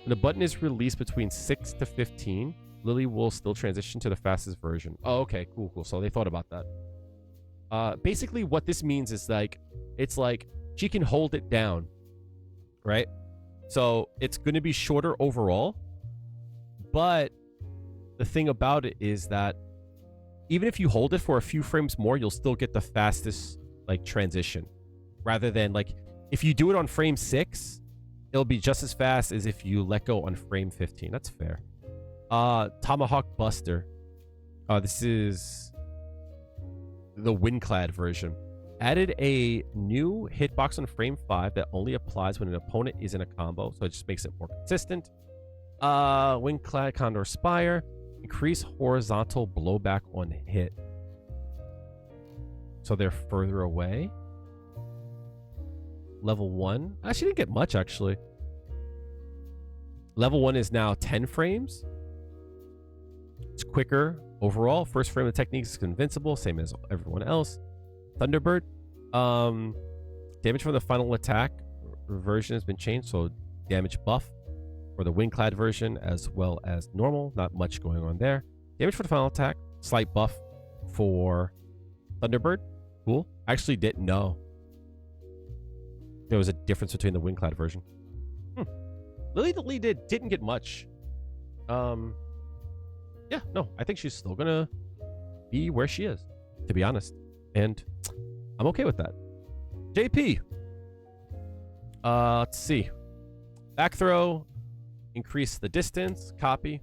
A: When the button is released between 6 to 15, Lily will still transition to the fastest version. Oh, okay, cool. So they thought about that. Basically, what this means is like, it's like she can hold it down, right? So it's going to be shorter overall. But the thing about it is that even if you hold it for a few frames more, you'll still get the fastest like transition. Rather than like, if you do it on frame 6, it'll be just as fast as if you let go on frame 15. That's fair. Tomahawk Buster. This is the Windclad version. Added a new hitbox on frame 5 that only applies when an opponent is in a combo, so it just makes it more consistent. Wing-clad Condor Spire. Increase horizontal blowback on hit. So they're further away. Level 1. Actually, didn't get much, actually. Level 1 is now 10 frames. It's quicker overall. First frame of the technique is invincible, same as everyone else. Thunderbird. Damage from the final attack version has been changed, so damage buff for the wing-clad version as well as normal. Not much going on there. Damage for the final attack. Slight buff for Thunderbird. Cool. I actually didn't know there was a difference between the wing-clad version. Lily the Lee didn't get much. Yeah, no, I think she's still gonna be where she is, to be honest. And I'm okay with that. JP. Let's see. Back throw. Increase the distance. Copy.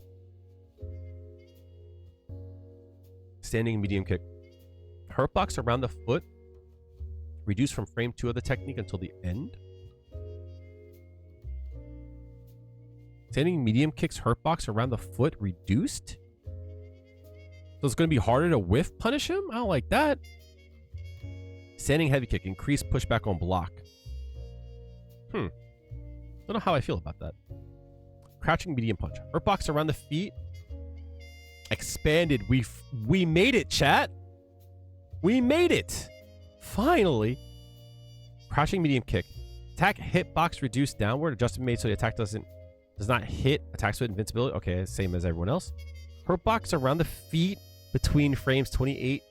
A: Standing medium kick. Hurt box around the foot. Reduce from frame 2 of the technique until the end. Standing medium kicks hurt box around the foot reduced. So it's going to be harder to whiff punish him? I don't like that. Standing heavy kick. Increase pushback on block. Don't know how I feel about that. Crouching medium punch. Hurt box around the feet. Expanded. We made it, chat. We made it. Finally. Crouching medium kick. Attack hitbox reduced downward. Adjustment made so the attack does not hit attacks with invincibility. Okay, same as everyone else. Hurt box around the feet between frames 28.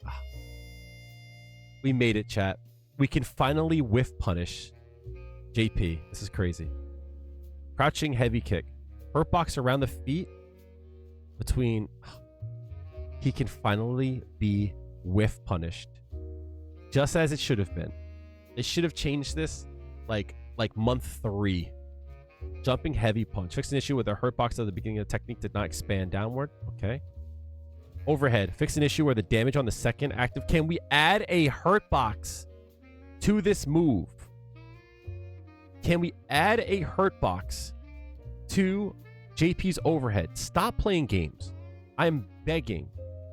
A: We made it, chat. We can finally whiff punish JP. This is crazy. Crouching heavy kick. Hurt box around the feet between. He can finally be whiff punished. Just as it should have been. They should have changed this like month 3. Jumping heavy punch. Fix an issue where the hurt box at the beginning of the technique did not expand downward. Okay. Overhead. Fix an issue where the damage on the second active. Can we add a hurt box to this move? Can we add a hurt box to JP's overhead? Stop playing games. I'm begging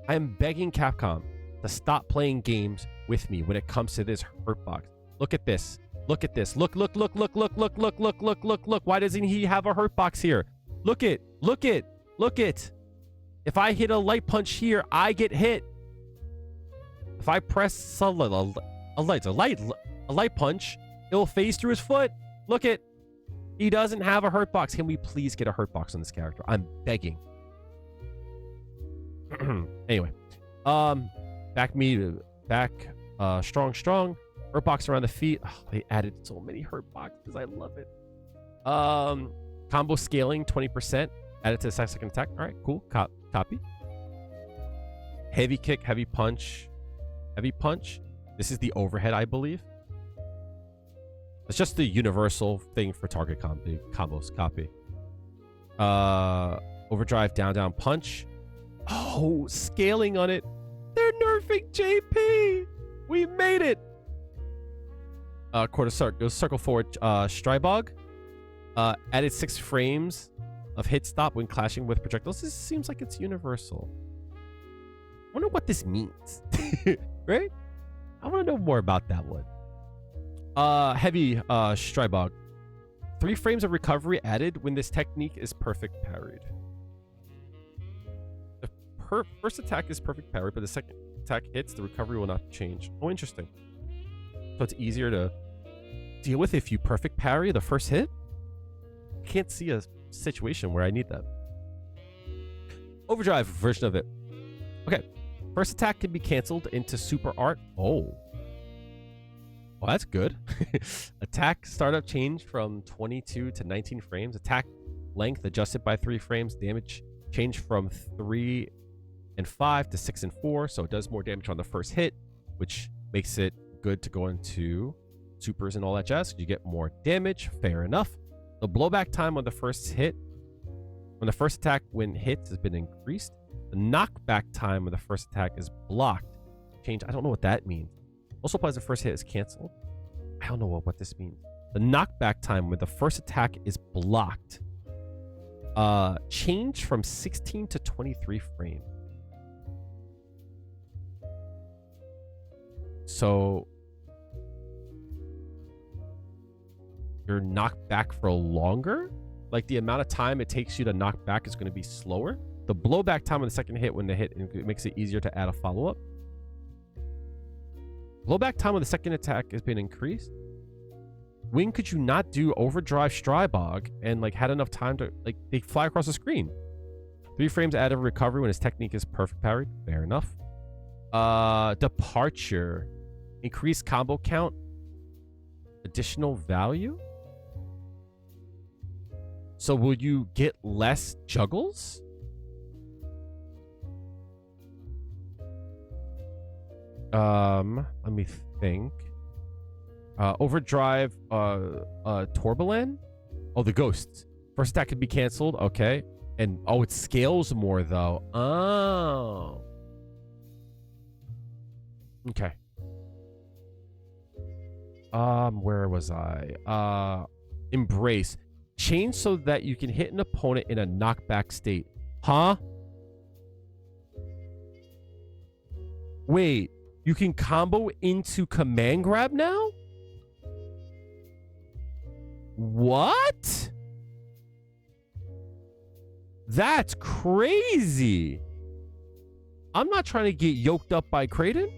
A: Capcom to stop playing games with me when it comes to this hurt box. Look at this. Look at this. Look. Why doesn't he have a hurt box here? Look it. If I hit a light punch here, I get hit. If I press a light punch, it'll phase through his foot. Look it. He doesn't have a hurt box. Can we please get a hurt box on this character? I'm begging. Anyway. Strong. Hurt box around the feet. Oh, they added so many hurt boxes. I love it. Combo scaling 20%. Added to the second attack. All right, cool. Copy. Heavy kick, heavy punch. Heavy punch. This is the overhead, I believe. It's just the universal thing for target combos. Copy. Overdrive, down, punch. Oh, scaling on it. They're nerfing JP. We made it. Quarter circle forward. Strybog. Added 6 frames of hit stop when clashing with projectiles. This seems like it's universal. I wonder what this means. Right? I want to know more about that one. Heavy Strybog. 3 frames of recovery added when this technique is perfect parried. The first attack is perfect parried, but the second attack hits, the recovery will not change. Oh, interesting. So it's easier to deal with if you perfect parry the first hit? Can't see a situation where I need that. Overdrive version of it. Okay. First attack can be canceled into super art. Oh. Well, that's good. Attack startup changed from 22 to 19 frames. Attack length adjusted by 3 frames. Damage changed from 3 and 5 to 6 and 4. So it does more damage on the first hit, which makes it good to go into supers and all that jazz. You get more damage. Fair enough. The blowback time on the first hit, when the first attack when hits has been increased. The knockback time when the first attack is blocked. Change. I don't know what that means. Also applies the first hit is canceled. I don't know what this means. The knockback time when the first attack is blocked changed from 16 to 23 frames. So you're knocked back for longer? Like the amount of time it takes you to knock back is going to be slower? The blowback time on the second hit when the hit it makes it easier to add a follow-up. Blowback time on the second attack has been increased. When could you not do overdrive Strybog and like had enough time to like they fly across the screen? 3 frames added recovery when his technique is perfect parried. Fair enough. Departure. Increased combo count. Additional value. So will you get less juggles? Let me think. Overdrive, Torbalan? Oh, the ghosts. First attack could be canceled. Okay. And, oh, it scales more, though. Oh. Okay. Where was I? Embrace. Change so that you can hit an opponent in a knockback state. Huh? Wait. You can combo into command grab now? What? That's crazy. I'm not trying to get yoked up by Kraden.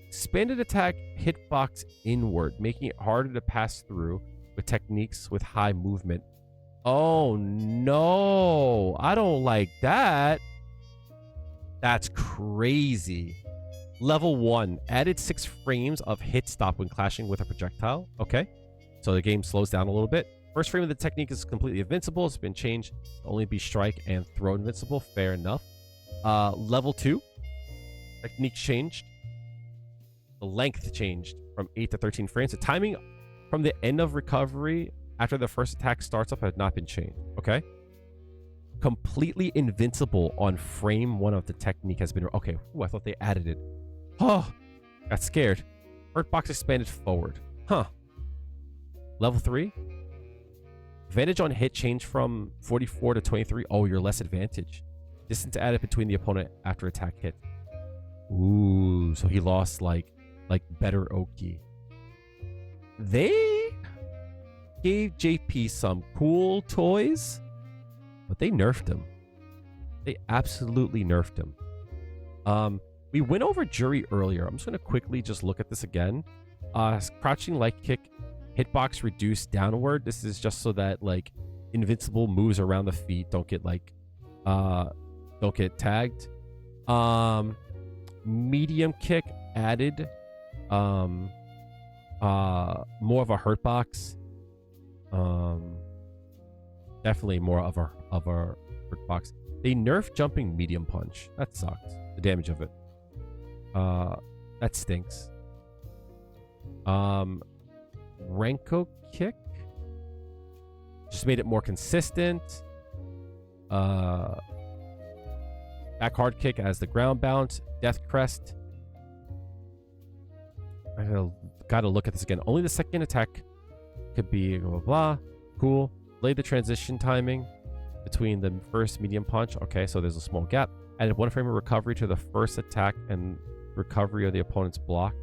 A: Expanded attack hitbox inward, making it harder to pass through with techniques with high movement. Oh no, I don't like that. That's crazy. Level 1, added 6 frames of hit stop when clashing with a projectile. Okay, so the game slows down a little bit. First frame of the technique is completely invincible. It's been changed to only be strike and throw invincible. Fair enough. Level 2, technique changed. The length changed from 8 to 13 frames. The timing from the end of recovery after the first attack starts up has not been changed. Okay. Completely invincible on frame 1 of the technique has been... Okay. Ooh, I thought they added it. Oh, got scared. Hurt box expanded forward. Huh. Level 3. Advantage on hit changed from 44 to 23. Oh, you're less advantage. Distance added between the opponent after attack hit. Ooh, so he lost like better Oki. They gave JP some cool toys, but they nerfed him. They absolutely nerfed him. We went over Juri earlier. I'm just going to quickly just look at this again. Crouching light kick, hitbox reduced downward. This is just so that like invincible moves around the feet don't get like don't get tagged. Medium kick added more of a hurt box. Definitely more of a hurt box. They nerfed jumping medium punch. That sucks. The damage of it. That stinks. Renko kick just made it more consistent. Back hard kick as the ground bounce. Death crest. I gotta look at this again. Only the second attack could be blah blah blah. Cool. Delayed the transition timing between the first medium punch. Okay, so there's a small gap. Added 1 frame of recovery to the first attack and recovery of the opponent's block,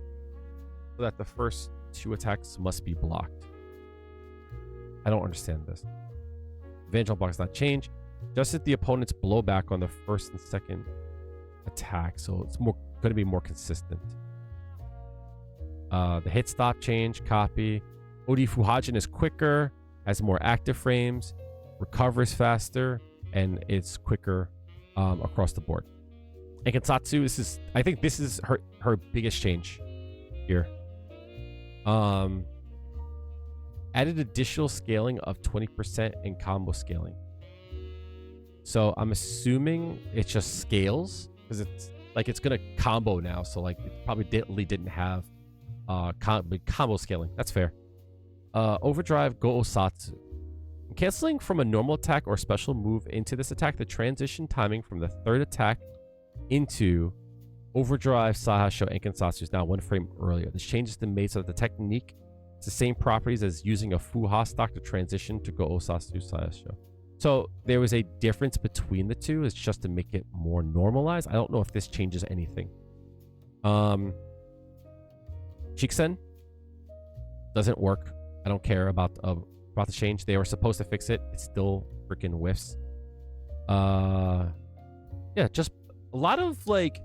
A: so that the first 2 attacks must be blocked. I don't understand this. Advantage on blocks not change. Adjusted the opponent's blowback on the first and second attack, so it's more going to be more consistent. The hit stop change, copy. OD Fuhajin is quicker, has more active frames, recovers faster, and it's quicker across the board. And Kansatsu, I think this is her biggest change here. Added additional scaling of 20% in combo scaling. So I'm assuming it just scales because it's like it's gonna combo now. So like it probably didn't have combo scaling. That's fair. Overdrive Go Osatsu. Canceling from a normal attack or special move into this attack, the transition timing from the third attack into Overdrive, Sahasho, and Kansatsu is now 1 frame earlier. This change has been made so that the technique has the same properties as using a Fuha stock to transition to Go Osasu Sahasho. So there was a difference between the two. It's just to make it more normalized. I don't know if this changes anything. Shiksen doesn't work. I don't care about the change. They were supposed to fix it. It still freaking whiffs. Yeah, just a lot of like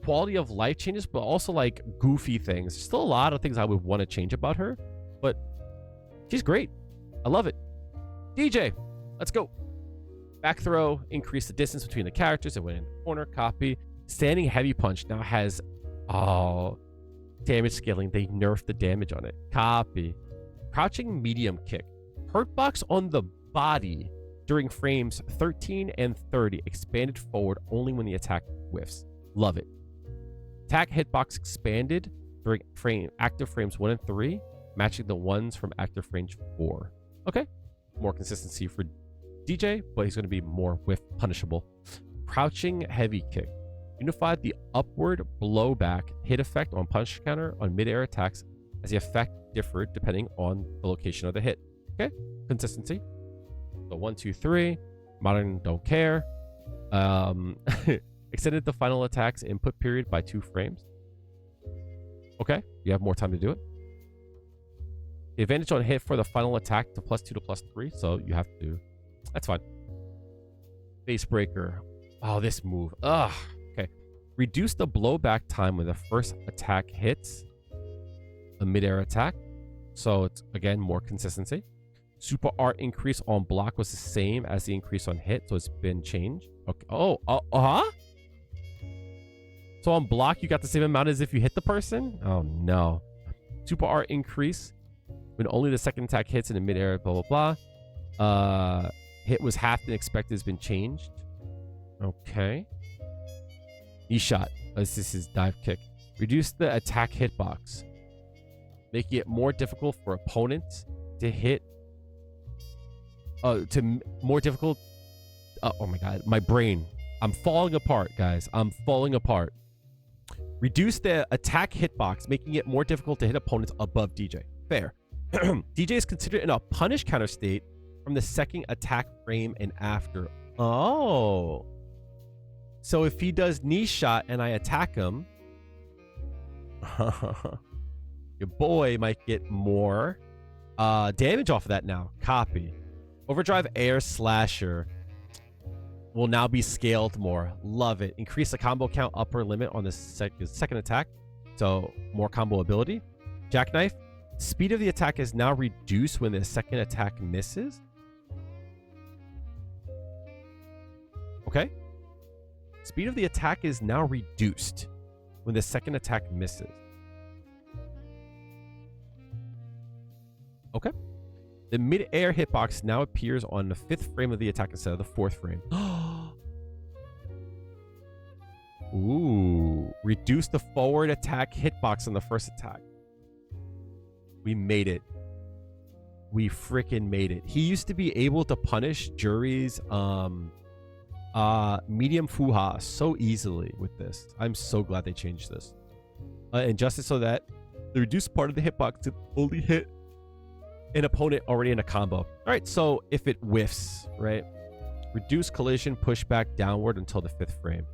A: quality of life changes, but also like goofy things. Still a lot of things I would want to change about her, but she's great. I love it. DJ, let's go. Back throw, increase the distance between the characters. It went in the corner. Copy. Standing heavy punch now has damage scaling. They nerfed the damage on it. Copy. Crouching medium kick. Hurt box on the body during frames 13 and 30. Expanded forward only when the attack whiffs. Love it. Attack hitbox expanded during active frames 1 and 3, matching the ones from active frames 4. Okay. More consistency for DJ, but he's going to be more whiff punishable. Crouching heavy kick. Unified the upward blowback hit effect on punch counter on mid-air attacks as the effect differed depending on the location of the hit. Okay. Consistency. So 1, 2, 3. Modern don't care. Extended the final attack's input period by 2 frames. Okay, you have more time to do it. The advantage on hit for the final attack to +2 to +3, so you have to. That's fine. Face breaker. Oh, this move. Ugh. Okay. Reduce the blowback time when the first attack hits a mid-air attack. So it's again more consistency. Super art increase on block was the same as the increase on hit, so it's been changed. Okay. Oh, so on block, you got the same amount as if you hit the person? Oh, no. Super art increase when only the second attack hits in the mid-air, blah, blah, blah. Hit was half than expected has been changed. Okay. Knee shot. This is dive kick. Reduce the attack hitbox, making it more difficult for opponents to hit. Oh my God. My brain. I'm falling apart, guys. I'm falling apart. Reduce the attack hitbox, making it more difficult to hit opponents above DJ. Fair. DJ is considered in a punish counter state from the second attack frame and after. Oh. So if he does knee shot and I attack him, your boy might get more damage off of that now. Copy. Overdrive air slasher will now be scaled more. Love it. Increase the combo count upper limit on the second attack, so more combo ability. Jackknife. Speed of the attack is now reduced when the second attack misses. Okay. Speed of the attack is now reduced when the second attack misses. Okay. The mid-air hitbox now appears on the 5th frame of the attack instead of the 4th frame. Ooh. Reduce the forward attack hitbox on the first attack. We made it. We freaking made it. He used to be able to punish Juri's medium Fuha so easily with this. I'm so glad they changed this. And just so that the reduced part of the hitbox to only hit an opponent already in a combo. All right, so if it whiffs, right? Reduce collision pushback downward until the 5th frame.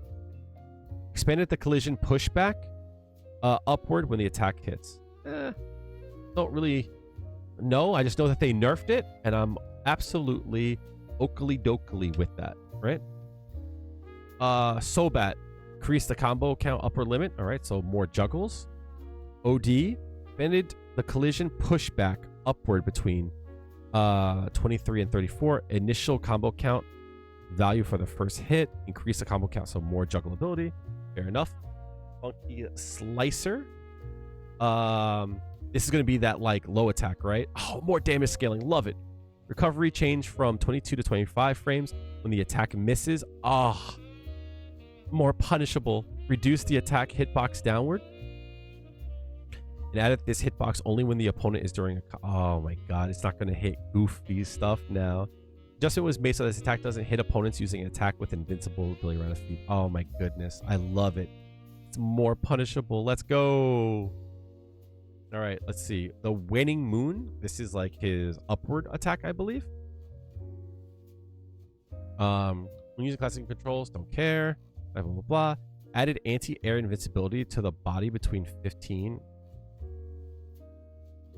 A: Expanded the collision pushback upward when the attack hits. Don't really know. I just know that they nerfed it, and I'm absolutely okily dokily with that, right? Sobat. Increase the combo count upper limit. All right, so more juggles. OD. Expanded the collision pushback upward between 23 and 34. Initial combo count value for the first hit. Increase the combo count, so more juggle ability. Fair enough. Funky slicer. This is going to be that like low attack, right? Oh, more damage scaling. Love it. Recovery change from 22 to 25 frames when the attack misses. More punishable. Reduce the attack hitbox downward. And added this hitbox only when the opponent is during a... Oh my God, it's not going to hit goofy stuff now. Adjustment was made so this attack doesn't hit opponents using an attack with invincible ability around the feet. Oh my goodness, I love it. It's more punishable. Let's go. All right, let's see. The Waning Moon. This is like his upward attack, I believe. When using classic controls, don't care. Blah, blah, blah, blah. Added anti-air invincibility to the body between 15.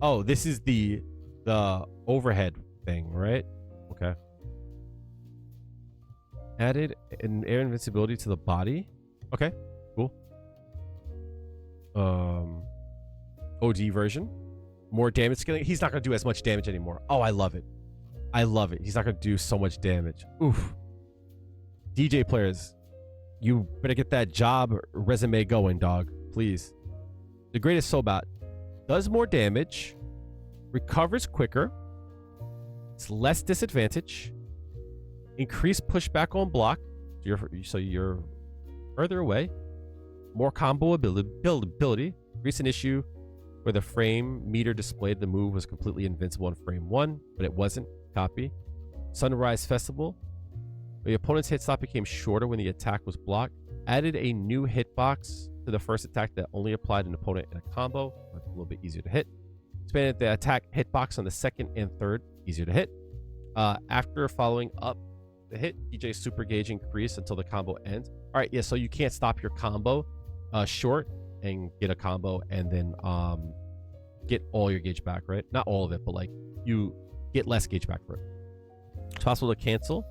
A: Oh, this is the overhead thing, right? Okay. Added an air invincibility to the body. Okay, cool. OD version. More damage scaling. He's not going to do as much damage anymore. Oh, I love it. I love it. He's not going to do so much damage. Oof. DJ players, you better get that job resume going, dog. Please. The Greatest Sobat does more damage, recovers quicker, it's less disadvantage, increased pushback on block, so you're further away, more combo ability. Recent issue where the frame meter displayed the move was completely invincible in frame 1, but it wasn't. Copy. Sunrise Festival. The opponent's hit stop became shorter when the attack was blocked. Added a new hitbox to the first attack that only applied an opponent in a combo. That's a little bit easier to hit. Expanded the attack hitbox on the second and third. Easier to hit. After following up the hit, DJ super gauge increased until the combo ends. All right, yeah, so you can't stop your combo short and get a combo and then get all your gauge back, right? Not all of it, but like you get less gauge back for it. It's possible to cancel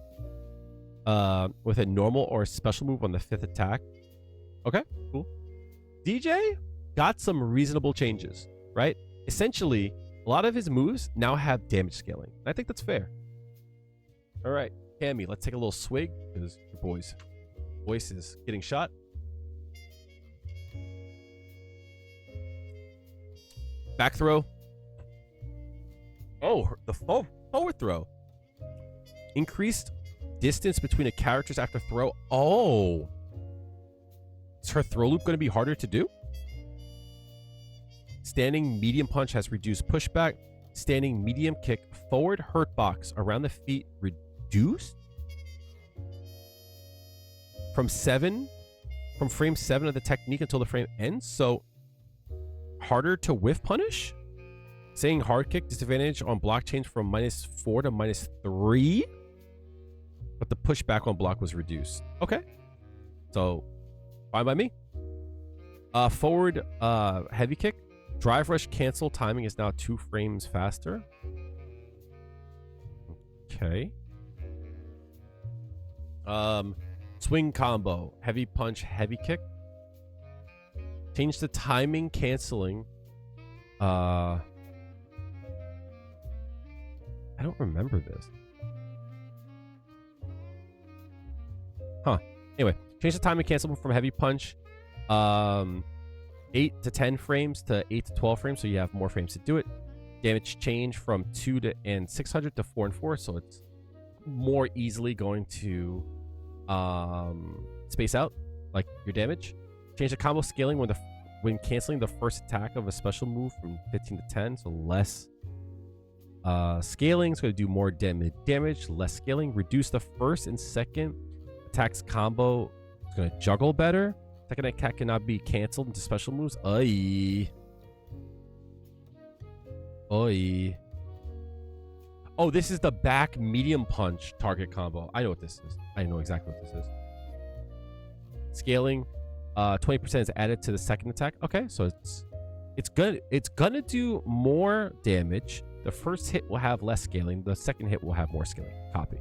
A: with a normal or a special move on the 5th attack. Okay, cool. DJ got some reasonable changes, right? Essentially, a lot of his moves now have damage scaling. I think that's fair. All right, Cammy, let's take a little swig because your boy's voice is getting shot. Back throw. Oh, the forward throw. Increased distance between the characters after throw. Oh. Is her throw loop going to be harder to do? Standing medium punch has reduced pushback. Standing medium kick forward hurt box around the feet reduced? From frame 7 of the technique until the frame ends. So harder to whiff punish? Saying hard kick disadvantage on block change from -4 to -3, but the pushback on block was reduced. Okay, so fine by me. Forward heavy kick, drive rush cancel timing is now 2 frames faster. Okay. Swing combo, heavy punch, heavy kick. Change the timing canceling. I don't remember this. Huh. Anyway, change the timing cancel from heavy punch 8 to 10 frames to 8 to 12 frames, so you have more frames to do it. Damage change from 2 and 600 to 4 and 4, so it's more easily going to space out like your damage. Change the combo scaling when canceling the first attack of a special move from 15 to 10, so less scaling. It's going to do more damage, less scaling. Reduce the first and second attacks combo. It's going to juggle better. Second attack cannot be canceled into special moves. Oi. Oh, this is the back medium punch target combo. I know what this is. I know exactly what this is. Scaling 20% is added to the second attack. Okay, so it's gonna do more damage. The first hit will have less scaling. The second hit will have more scaling. Copy.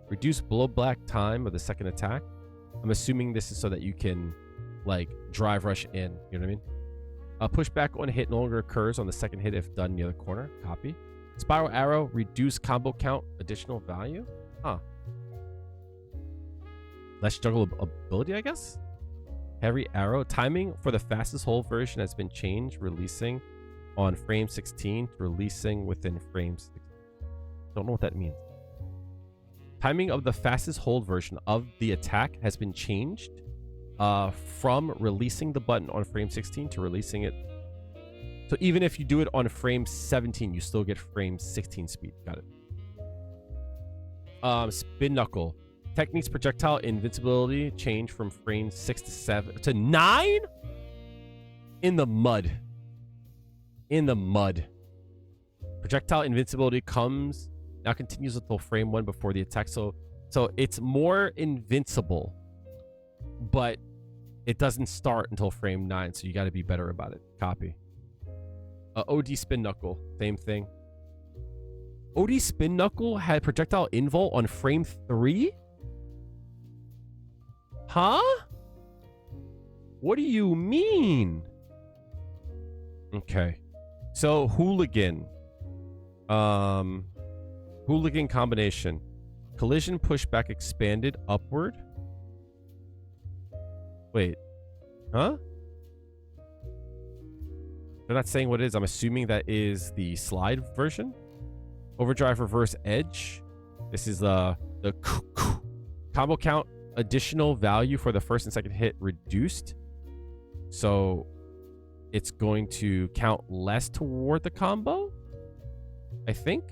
A: Reduce blow black time of the second attack. I'm assuming this is so that you can like drive rush in. You know what I mean? Pushback on hit no longer occurs on the second hit if done near the corner. Copy. Spiral arrow, reduce combo count, additional value. Huh. Less juggle ability, I guess. Heavy arrow timing for the fastest hold version has been changed, releasing on frame 16 to releasing within frames 16. Don't know what that means. Timing of the fastest hold version of the attack has been changed from releasing the button on frame 16 to releasing it. So even if you do it on frame 17, you still get frame 16 speed. Got it. Spin knuckle. Techniques projectile invincibility change from frame 6 to 7 to 9? In the mud. In the mud. Projectile invincibility now continues until frame 1 before the attack. So it's more invincible, but it doesn't start until frame 9, so you got to be better about it. Copy. OD Spin Knuckle, same thing. OD Spin Knuckle had projectile invul on frame 3? Huh? What do you mean? Okay. So, Hooligan. Hooligan combination. Collision pushback expanded upward. Wait. Huh? They're not saying what it is. I'm assuming that is the slide version. Overdrive reverse edge. This is the combo count additional value for the first and second hit reduced. So it's going to count less toward the combo, I think.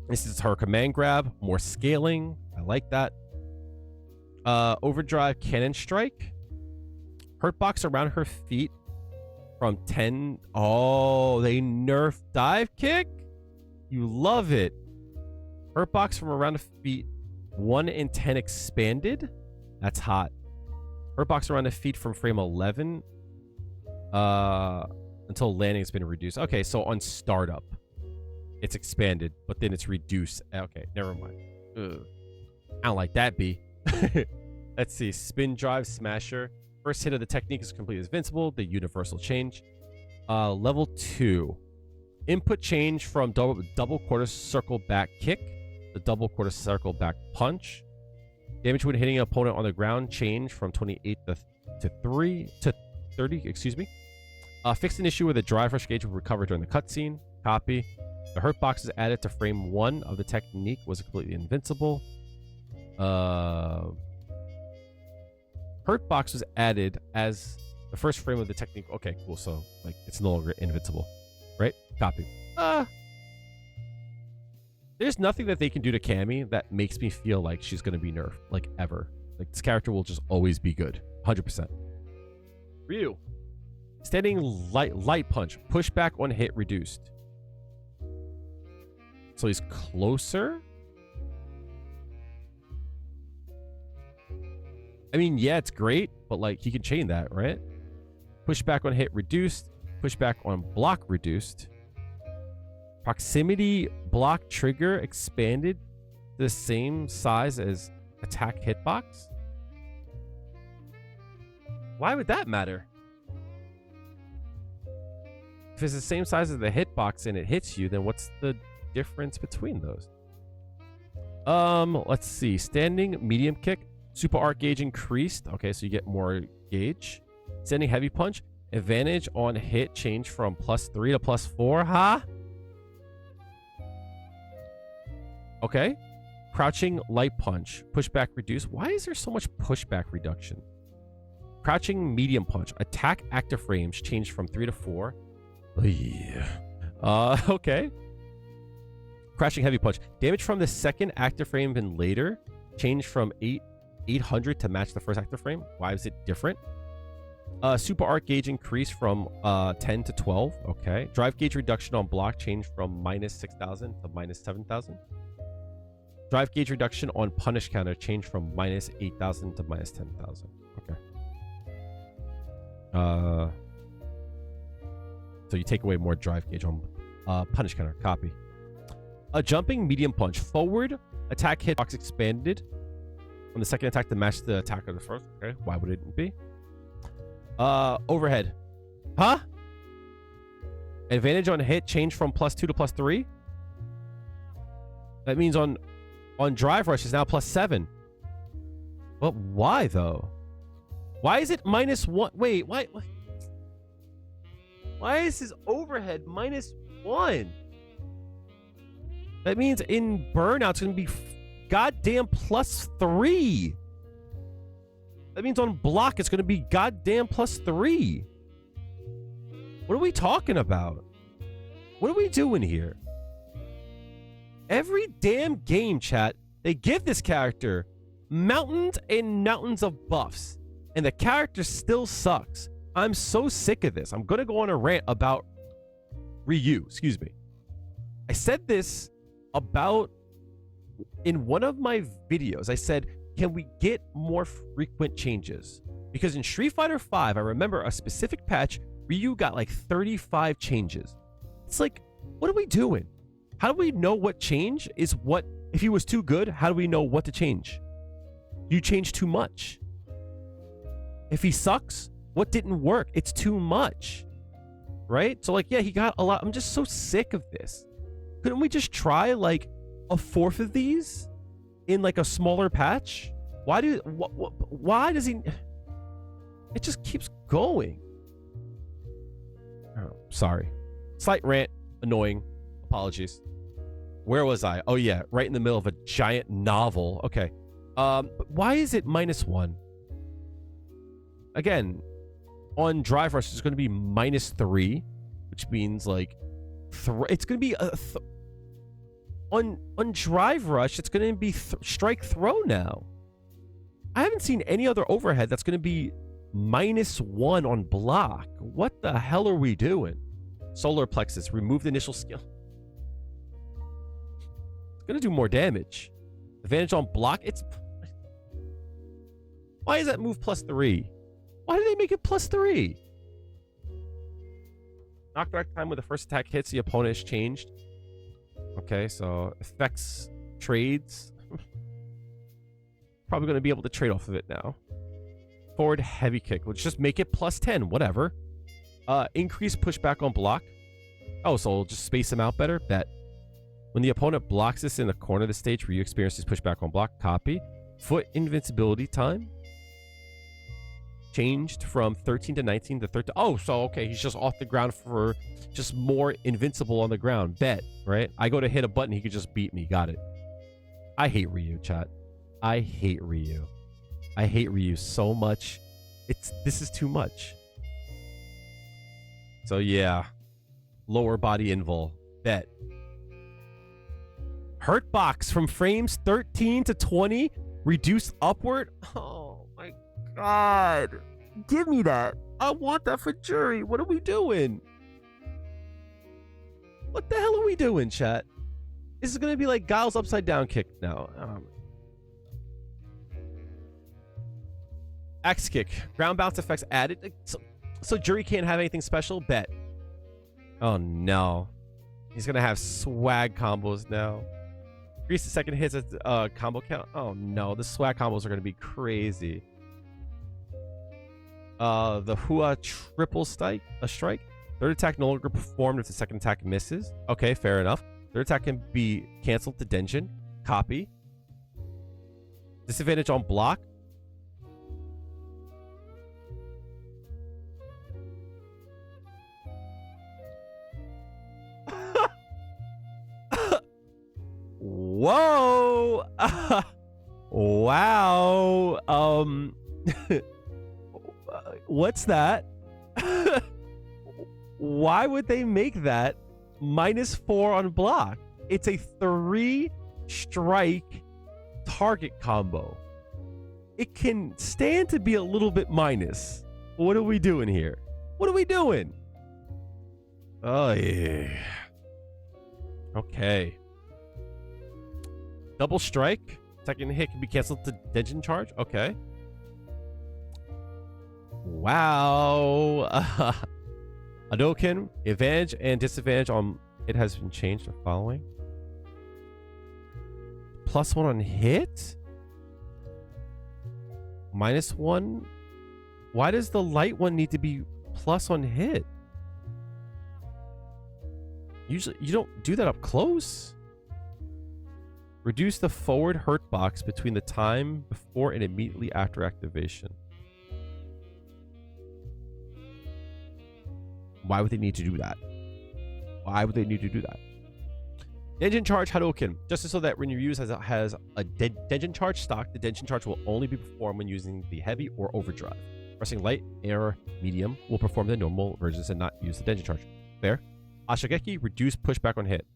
A: This is her command grab, more scaling. I like that. Overdrive cannon strike. Hurt box around her feet from 10. Oh, they nerfed dive kick. You love it. Hurt box from around the feet 1 in 10 expanded. That's hot. Hurt box around the feet from frame 11 until landing has been reduced. Okay, so on startup it's expanded, but then it's reduced. Okay, never mind. Ugh. I don't like that, B. Let's see. Spin drive smasher. First hit of the technique is completely invincible. The universal change. Level 2. Input change from double quarter circle back kick. The double quarter circle back punch. Damage when hitting an opponent on the ground change from 28 to 30. Excuse me. Fixed an issue where the drive rush gauge will recover during the cutscene. Copy. The hurt box is added to frame 1 of the technique. Was completely invincible. Hurt box was added as the first frame of the technique. Okay, cool. So like it's no longer invincible, right? Copy. There's nothing that they can do to Cammy that makes me feel like she's gonna be nerfed, like ever. Like this character will just always be good, 100%. Ryu, standing light punch, pushback on hit reduced. So he's closer. I mean, yeah, it's great, but like he can chain that, right? Pushback on hit reduced. Pushback on block reduced. Proximity block trigger expanded to the same size as attack hitbox. Why would that matter? If it's the same size as the hitbox and it hits you, then what's the difference between those? Let's see. Standing medium kick. Super arc gauge increased. Okay, so you get more gauge. Standing heavy punch. Advantage on hit change from +3 to +4. Huh? Okay. Crouching light punch. Pushback reduced. Why is there so much pushback reduction? Crouching medium punch. Attack active frames changed from 3 to 4. Oh, yeah. Okay. Crouching heavy punch. Damage from the second active frame and later changed from 800 to match the first active frame. Why is it different? Super arc gauge increase from 10 to 12. Okay. Drive gauge reduction on block changed from -6,000 to -7,000. Drive gauge reduction on punish counter changed from -8,000 to -10,000. Okay. So you take away more drive gauge on punish counter. Copy. A jumping medium punch. Forward attack hitbox expanded from the second attack to match the attack of the first. Okay. Why would it be? Overhead. Huh? Advantage on hit changed from +2 to +3. That means on drive rush is now +7. But why though? Why is it -1? Wait, why is his overhead -1? That means in burnout it's gonna be goddamn +3. That means on block it's gonna be goddamn +3. What are we talking about? What are we doing here? Every damn game, chat, they give this character mountains and mountains of buffs, and the character still sucks. I'm so sick of this. I'm going to go on a rant about Ryu. Excuse me. I said this about in one of my videos. I said, can we get more frequent changes? Because in Street Fighter V, I remember a specific patch, Ryu got like 35 changes. It's like, what are we doing? How do we know what change is what? If he was too good, how do we know what to change? You change too much. If he sucks, what didn't work? It's too much, right? So like, yeah, he got a lot. I'm just so sick of this. Couldn't we just try like a fourth of these in like a smaller patch? Why does he? It just keeps going. Oh, sorry. Slight rant. Annoying. Apologies. Where was I? Oh yeah, right in the middle of a giant novel. Okay. But why is it -1? Again, on Drive Rush, it's going to be -3, which means like it's going to be on Drive Rush. It's going to be strike throw now. I haven't seen any other overhead that's going to be -1 on block. What the hell are we doing? Solar Plexus, remove the initial skill. It's going to do more damage. Advantage on block. It's why is that move +3? Why did they make it +3? Knockback time when the first attack hits the opponent is changed. Okay, so effects trades. Probably going to be able to trade off of it now. Forward heavy kick. Let's just make it +10. Whatever. Increase pushback on block. Oh, so we'll just space them out better? Bet. When the opponent blocks this in the corner of the stage, Ryu experiences pushback on block. Copy. Foot invincibility time. Changed from 13 to 19 to 13. Oh, so okay, he's just off the ground for just more invincible on the ground. Bet, right? I go to hit a button, he could just beat me. Got it. I hate Ryu, chat. I hate Ryu. I hate Ryu so much. This is too much. So yeah. Lower body invul. Bet. Hurt box from frames 13 to 20. Reduced upward. Oh my god. Give me that. I want that for Juri. What are we doing? What the hell are we doing, chat? This is going to be like Guile's upside down kick now. Axe kick. Ground bounce effects added. So Juri can't have anything special? Bet. Oh no. He's going to have swag combos now. Increase the second hits at combo count. Oh no. The swag combos are going to be crazy. The Hua triple strike. Third attack no longer performed if the second attack misses. Okay, fair enough. Third attack can be canceled to Denjin. Copy. Disadvantage on block. Whoa! Wow. What's that? Why would they make that -4 on block? It's a 3-strike target combo. It can stand to be a little bit minus. What are we doing here? What are we doing? Oh, yeah. Okay. Double strike. Second hit can be canceled to Denjin charge. Okay. Wow. Hadouken, advantage and disadvantage on it has been changed to following. +1 on hit? -1? Why does the light one need to be plus on hit? Usually you don't do that up close. Reduce the forward hurt box between the time before and immediately after activation. Why would they need to do that? Why would they need to do that? Denjin charge Hadouken. Just so that when you use has a Denjin charge stock, the Denjin charge will only be performed when using the heavy or overdrive. Pressing light, air, medium will perform the normal versions and not use the Denjin charge. Fair. Ashigeki, reduce pushback on hit.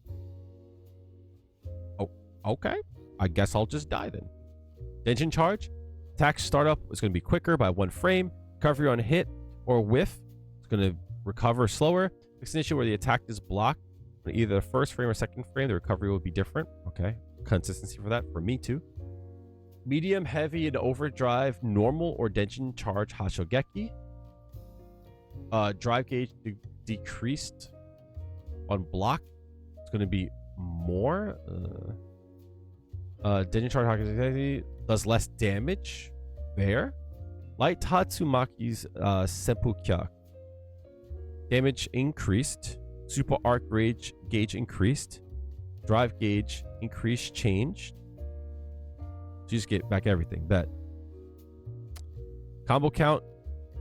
A: Okay. I guess I'll just die then. Denjin charge. Attack startup is going to be quicker by 1 frame. Recovery on hit or whiff. It's going to recover slower. Fix an issue where the attack is blocked. On either the first frame or second frame, the recovery will be different. Okay. Consistency for that. For me too. Medium, heavy, and overdrive. Normal or Denjin charge Hashogeki. Drive gauge decreased on block. It's going to be more. Denjin charge Hashogeki does less damage. There. Light Tatsumaki's Senpukya. Damage increased. Super arc gauge increased. Drive gauge increased, changed. So you just get back everything. Bet. Combo count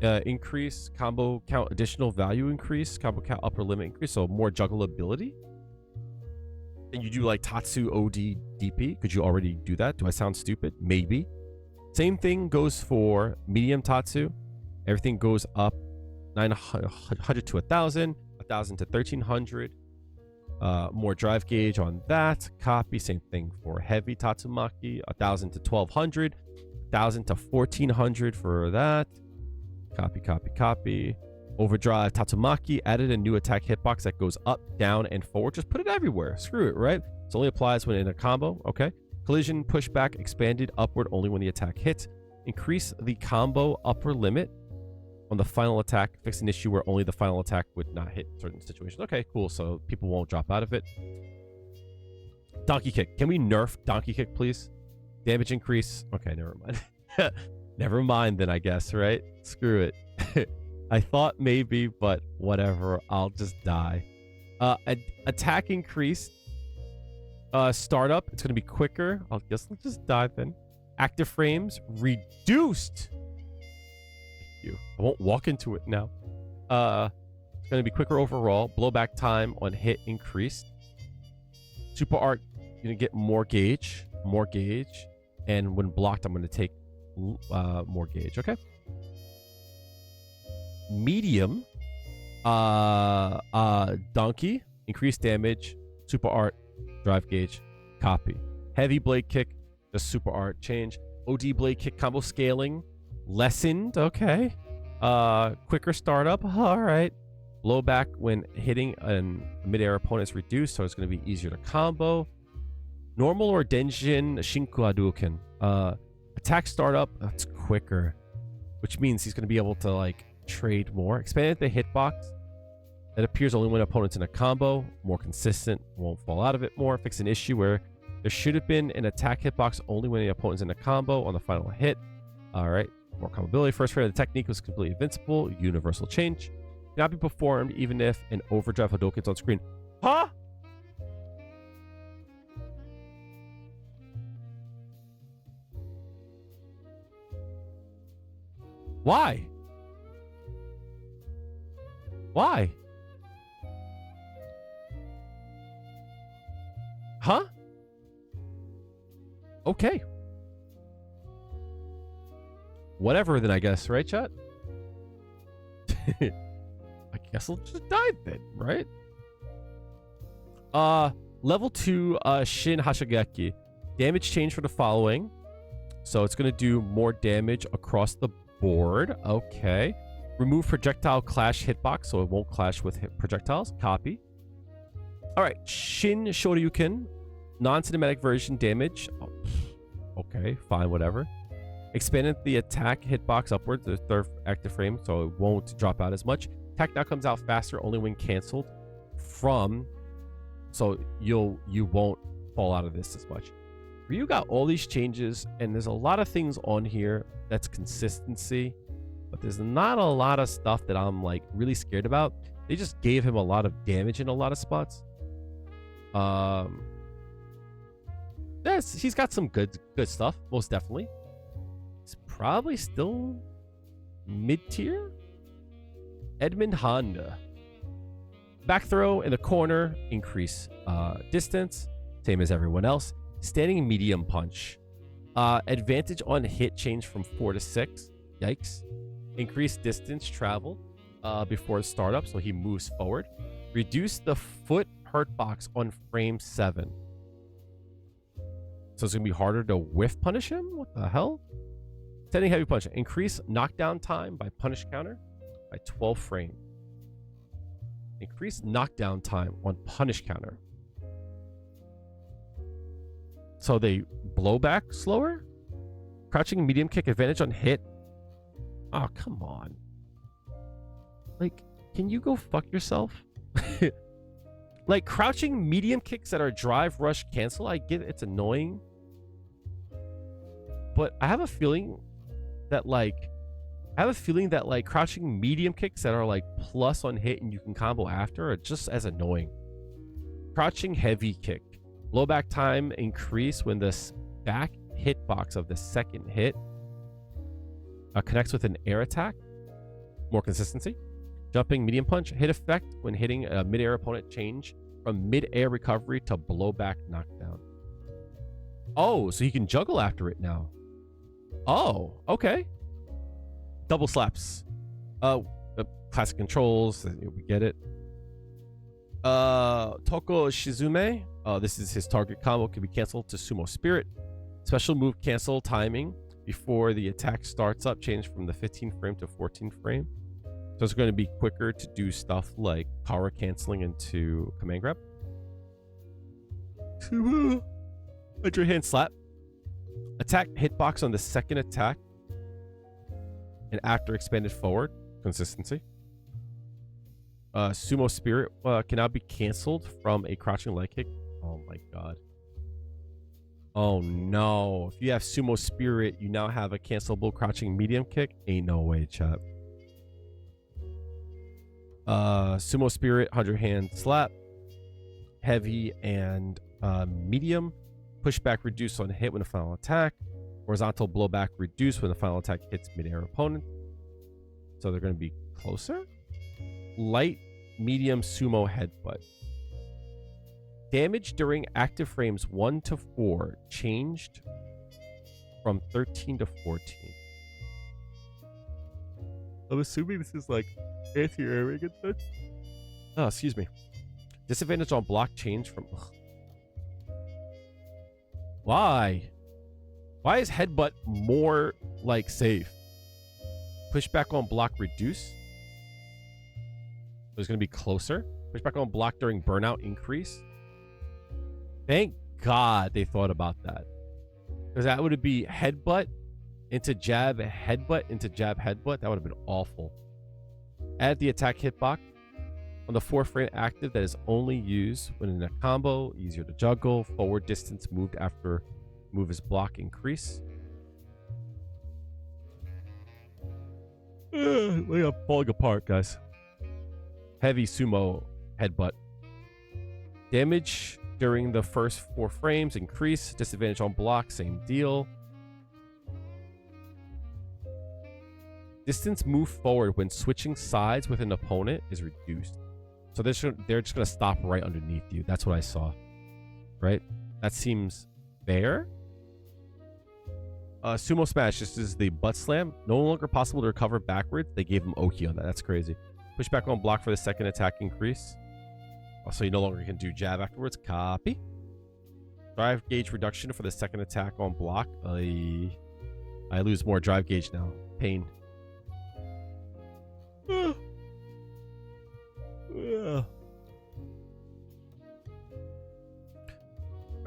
A: increase. Combo count additional value increase. Combo count upper limit increase. So more juggleability. And you do like Tatsu OD DP. Could you already do that? Do I sound stupid? Maybe. Same thing goes for medium Tatsu. Everything goes up 900 to 1,000, 1,000 to 1,300. More drive gauge on that. Copy. Same thing for heavy Tatsumaki. 1,000 to 1,200. 1,000 to 1,400 for that. Copy, copy, copy. Overdrive Tatsumaki added a new attack hitbox that goes up, down, and forward. Just put it everywhere. Screw it, right? It only applies when in a combo. Okay. Collision pushback expanded upward only when the attack hits. Increase the combo upper limit on the final attack. Fix an issue where only the final attack would not hit certain situations. Okay, cool. So people won't drop out of it. Donkey kick. Can we nerf donkey kick, please? Damage increase. Okay, never mind. Never mind then, I guess, right? Screw it. I thought maybe, but whatever. I'll just die. Attack increase. Startup. It's going to be quicker. I guess I'll just die then. Active frames reduced. You. I won't walk into it now. It's going to be quicker overall. Blowback time on hit increased. Super arc, you're going to get more gauge. And when blocked, I'm going to take more gauge. Okay. Medium. Donkey. Increased damage. Super art. Drive gauge. Copy. Heavy blade kick. Just super art. Change. OD blade kick combo scaling. Lessened. Okay. Quicker startup. All right. Blowback when hitting a mid-air opponent is reduced, so it's going to be easier to combo. Normal or Denjin Shinku Hadouken. Attack startup. That's quicker, which means he's going to be able to like trade more. Expanded the hitbox. That appears only when opponent's in a combo. More consistent. Won't fall out of it more. Fix an issue where there should have been an attack hitbox only when the opponent's in a combo on the final hit. All right. More combability. First frame of the technique was completely invincible. Universal change. Cannot be performed even if an overdrive Hadouken's on screen. Huh? Why? Why? Huh? Okay. Whatever then, I guess, right, chat? I guess I'll just die then, right? Level 2 Shin Hashogeki. Damage change for the following. So it's going to do more damage across the board. Okay. Remove projectile clash hitbox so it won't clash with projectiles. Copy. All right. Shin Shoryuken. Non-cinematic version damage. Oh, okay. Fine. Whatever. Expanded the attack hitbox upwards, the third active frame, so it won't drop out as much. Attack now comes out faster only when canceled from, so you won't fall out of this as much. Ryu got all these changes, and there's a lot of things on here that's consistency, but there's not a lot of stuff that I'm like really scared about. They just gave him a lot of damage in a lot of spots. Yes, he's got some good stuff, most definitely. He's probably still mid-tier. Edmund Honda. Back throw in the corner, increase distance, same as everyone else. Standing medium punch. Advantage on hit change from 4 to 6. Yikes. Increase distance travel before startup, so he moves forward. Reduce the foot hurt box on frame 7. So it's going to be harder to whiff punish him? What the hell? Extending heavy punch. Increase knockdown time by punish counter by 12 frames. Increase knockdown time on punish counter. So they blow back slower? Crouching medium kick advantage on hit. Oh, come on. Like, can you go fuck yourself? Like, crouching medium kicks that are drive, rush, cancel, I get it's annoying. But I have a feeling that, like, crouching medium kicks that are, like, plus on hit and you can combo after are just as annoying. Crouching heavy kick. Blowback time increase when the back hitbox of the second hit connects with an air attack. More consistency. Jumping medium punch. Hit effect when hitting a mid-air opponent. Change from mid-air recovery to blowback knockdown. Oh, so he can juggle after it now. Oh, okay. Double slaps. Classic controls. We get it. Toko Shizume. This is his target combo. Can be canceled to Sumo Spirit. Special move cancel timing before the attack starts up. Change from the 15 frame to 14 frame. So it's going to be quicker to do stuff like power canceling into command grab. Let your hand slap. Attack hitbox on the second attack. And after expanded forward. Consistency. Sumo Spirit can now be canceled from a crouching leg kick. Oh my god. Oh no. If you have Sumo Spirit, you now have a cancelable crouching medium kick. Ain't no way, chat. Sumo Spirit, 100 hand slap. Heavy and medium. Pushback reduce on hit when the final attack. Horizontal blowback reduce when the final attack hits mid-air opponent. So they're going to be closer. Light, medium, sumo headbutt. Damage during active frames 1 to 4 changed from 13 to 14. I'm assuming this is like anti-airing and such. Oh, excuse me. Disadvantage on block change from... Ugh. Why? Why is headbutt more like safe? Pushback on block reduce. So it's going to be closer. Pushback on block during burnout increase. Thank God they thought about that. Because that would be headbutt into jab, headbutt into jab, headbutt. That would have been awful. Add the attack hitbox on the 4 frame active that is only used when in a combo. Easier to juggle. Forward distance moved after move is block increase. We are falling apart, guys. Heavy sumo headbutt. Damage during the first 4 frames increase. Disadvantage on block, same deal. Distance move forward when switching sides with an opponent is reduced. So they're just going to stop right underneath you. That's what I saw. Right? That seems fair. Sumo smash. This is the butt slam. No longer possible to recover backwards. They gave him Oki on that. That's crazy. Pushback on block for the second attack increase. Also, you no longer can do jab afterwards. Copy. Drive gauge reduction for the second attack on block. I lose more drive gauge now. Pain.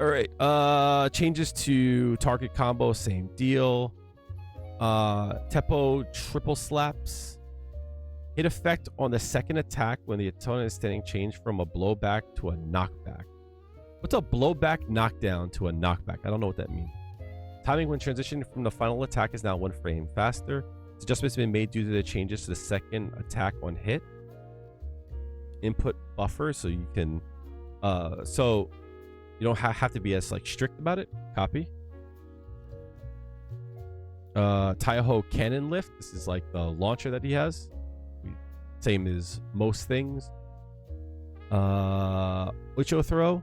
A: All right. Changes to target combo, same deal. Teppo triple slaps. Hit effect on the second attack when the opponent is standing, change from a blowback to a knockback. What's a blowback knockdown to a knockback? I don't know what that means. Timing when transitioning from the final attack is now 1 frame faster. This adjustment's been made due to the changes to the second attack on hit. Input buffer, so you can so you don't have to be as like strict about it. Copy. Taiho cannon lift. This is like the launcher that he has. Same as most things. Ucho throw.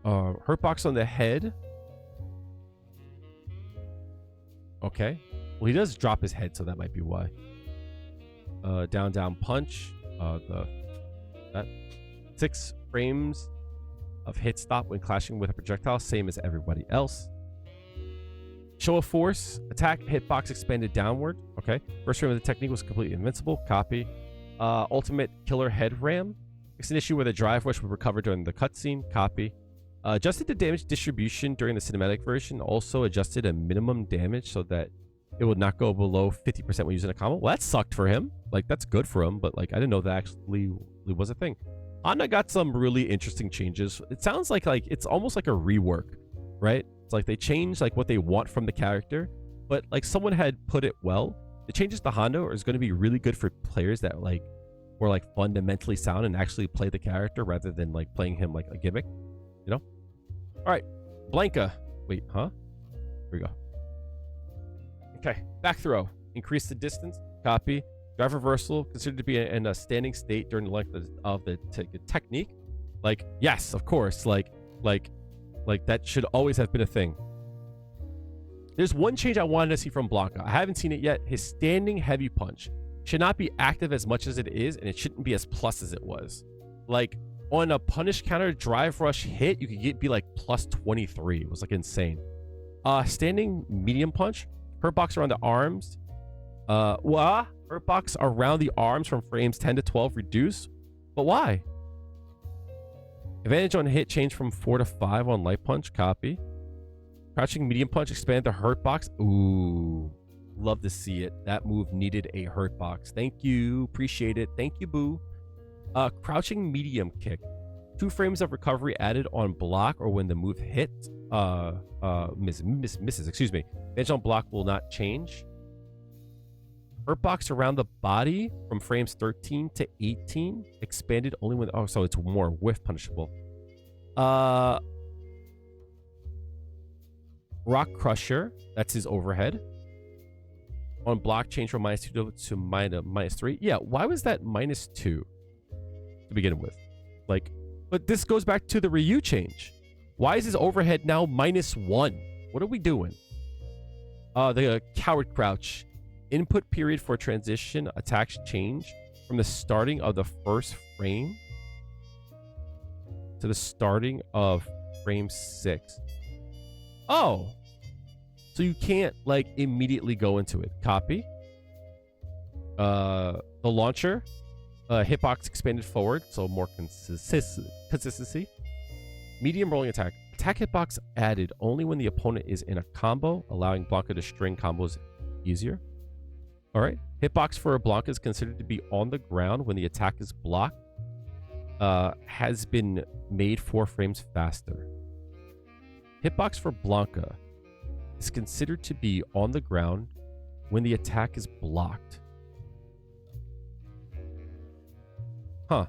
A: Hurtbox on the head. Okay. Well, he does drop his head, so that might be why. Down punch. That 6 frames. of hit stop when clashing with a projectile, same as everybody else. Show of force, attack hitbox expanded downward. Okay. First frame of the technique was completely invincible. Copy. Ultimate killer head ram. It's an issue where the drive rush would recover during the cutscene. Copy. Adjusted the damage distribution during the cinematic version. Also adjusted a minimum damage so that it would not go below 50% when using a combo. Well, that sucked for him. Like, that's good for him, but like I didn't know that actually was a thing. Anna got some really interesting changes. It sounds like it's almost like a rework, right? It's like they changed like what they want from the character, but like someone had put it well. The changes to Hondo is going to be really good for players that like were like fundamentally sound and actually play the character rather than like playing him like a gimmick, you know? All right, Blanka. Wait, huh? Here we go. Okay, back throw. Increase the distance. Copy. Drive reversal, considered to be in a standing state during the length of the technique. Like, yes, of course. Like that should always have been a thing. There's one change I wanted to see from Blanka. I haven't seen it yet. His standing heavy punch should not be active as much as it is, and it shouldn't be as plus as it was. Like, on a punish counter drive rush hit, you could be like plus 23. It was like insane. Standing medium punch, hurt box around the arms. Hurt box around the arms from frames 10 to 12 reduce. But why? Advantage on hit change from 4 to 5 on light punch. Copy. Crouching medium punch expand the hurt box. Ooh. Love to see it. That move needed a hurt box. Thank you. Appreciate it. Thank you, boo. Crouching medium kick. 2 frames of recovery added on block or when the move hits. Misses. Excuse me. Advantage on block will not change. Hurt box around the body from frames 13 to 18 expanded only when so it's more whiff punishable. Rock Crusher, that's his overhead. On block change from -2 to -3. Yeah, why was that -2 to begin with? Like, but this goes back to the Ryu change. Why is his overhead now -1? What are we doing? The coward crouch. Input period for transition attacks change from the starting of the first frame to the starting of frame 6. Oh, so you can't like immediately go into it. Copy. The launcher, hitbox expanded forward, so more consistency. Medium rolling attack. Attack hitbox added only when the opponent is in a combo, allowing Blanka to string combos easier. All right. Hitbox for a Blanka is considered to be on the ground when the attack is blocked. Has been made 4 frames faster. Hitbox for Blanka is considered to be on the ground when the attack is blocked. Huh.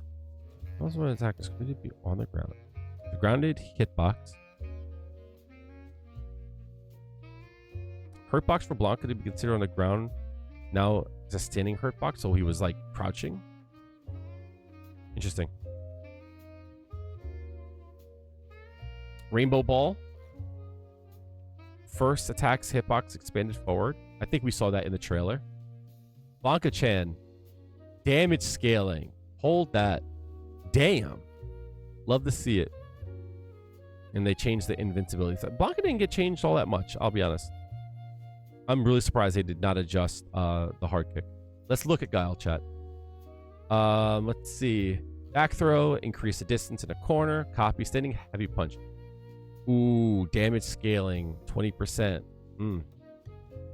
A: Also, when an attack is considered to be on the ground. The grounded hitbox. Hurtbox for Blanka to be considered on the ground. Now it's a standing hurt box, so he was like crouching. Interesting. Rainbow Ball. First attacks hitbox expanded forward. I think we saw that in the trailer. Blanka-chan. Damage scaling. Hold that. Damn. Love to see it. And they changed the invincibility. Blanka didn't get changed all that much, I'll be honest. I'm really surprised they did not adjust the hard kick. Let's look at Guile, chat. Let's see. Back throw, increase the distance in a corner. Copy, standing heavy punch. Ooh, damage scaling, 20%.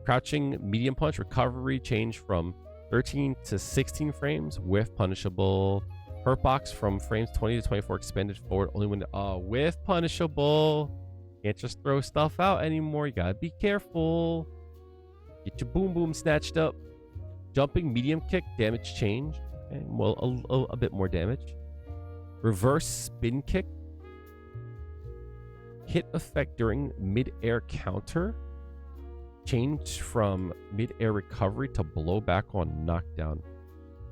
A: Crouching medium punch, recovery change from 13 to 16 frames. Whiff punishable. Hurt box from frames 20 to 24 expanded forward only when whiff punishable. Can't just throw stuff out anymore. You gotta be careful. Get your boom boom snatched up. Jumping medium kick, damage change. Okay, well, a bit more damage. Reverse spin kick. Hit effect during mid-air counter. Change from mid-air recovery to blowback on knockdown.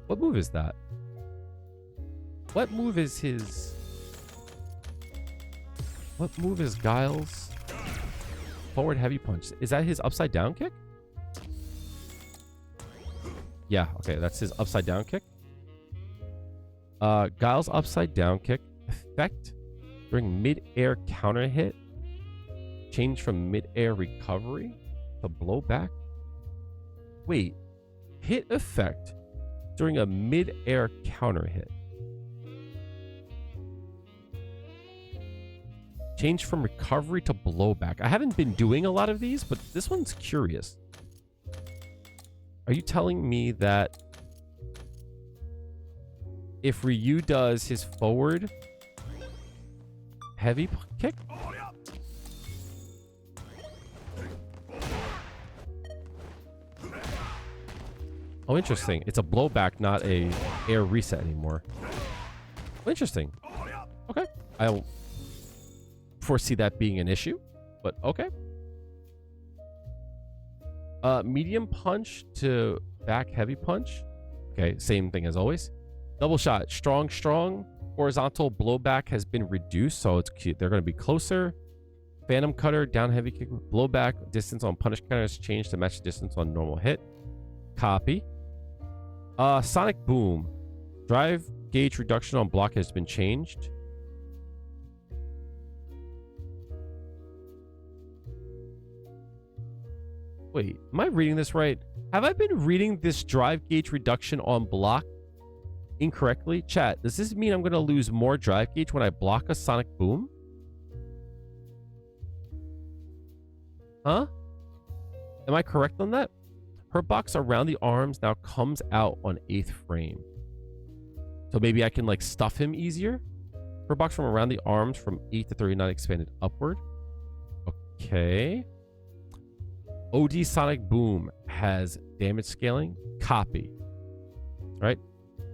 A: What move is that? What move is his... What move is Guile's? Forward heavy punch. Is that his upside down kick? Yeah, okay, that's his upside down kick. Guile's upside down kick. Effect during mid-air counter hit. Change from mid-air recovery to blowback. Wait, hit effect during a mid-air counter hit. Change from recovery to blowback. I haven't been doing a lot of these, but this one's curious. Are you telling me that if Ryu does his forward heavy kick? Oh, interesting. It's a blowback, not a air reset anymore. Interesting. Okay. I don't foresee that being an issue, but okay. Medium punch to back heavy punch. Okay, same thing as always. Double shot. Strong, strong. Horizontal blowback has been reduced, so it's cute. They're going to be closer. Phantom cutter, down heavy kick with blowback. Distance on punish counter is changed to match distance on normal hit. Copy. Sonic boom. Drive gauge reduction on block has been changed. Wait, am I reading this right? Have I been reading this drive gauge reduction on block incorrectly? Chat, does this mean I'm going to lose more drive gauge when I block a sonic boom? Huh? Am I correct on that? Her box around the arms now comes out on 8th frame. So maybe I can like stuff him easier? Her box from around the arms from 8 to 39 expanded upward. Okay. OD Sonic Boom has damage scaling. Copy. All right.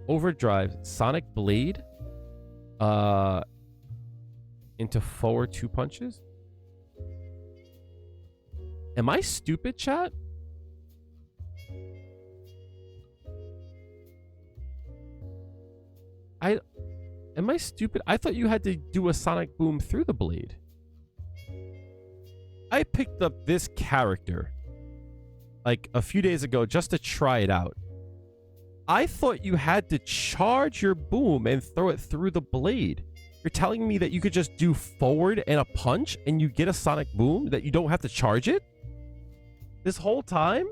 A: Overdrive Sonic Blade into forward 2 punches. Am I stupid, chat? Am I stupid? I thought you had to do a Sonic Boom through the blade. I picked up this character like a few days ago just to try it out. I thought you had to charge your boom and throw it through the blade. You're telling me that you could just do forward and a punch and you get a Sonic Boom, that you don't have to charge it? This whole time?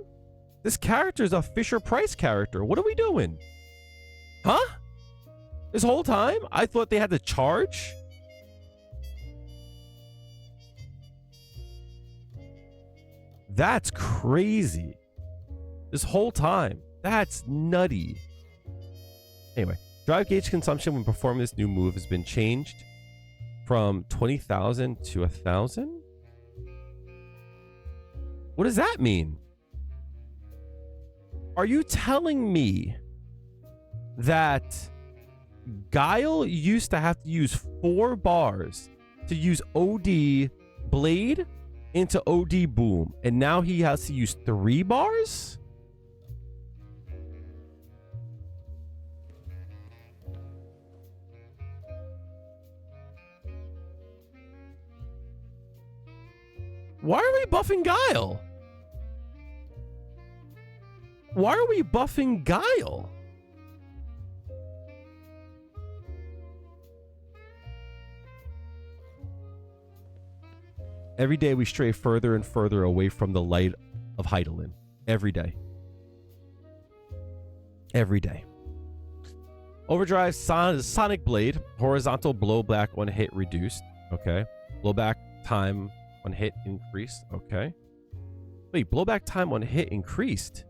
A: This character is a Fisher-Price character. What are we doing? Huh? This whole time? I thought they had to charge? That's crazy. This whole time. That's nutty. Anyway, drive gauge consumption when performing this new move has been changed from 20,000 to 1,000. What does that mean? Are you telling me that Guile used to have to use 4 bars to use OD Blade into OD Boom, and now he has to use 3 bars? Why are we buffing Guile? Why are we buffing Guile? Every day we stray further and further away from the light of Hydaelyn. Every day. Every day. Overdrive Sonic Blade. Horizontal blowback on hit reduced. Okay. Blowback time on hit increased. Okay. Wait, blowback time on hit increased?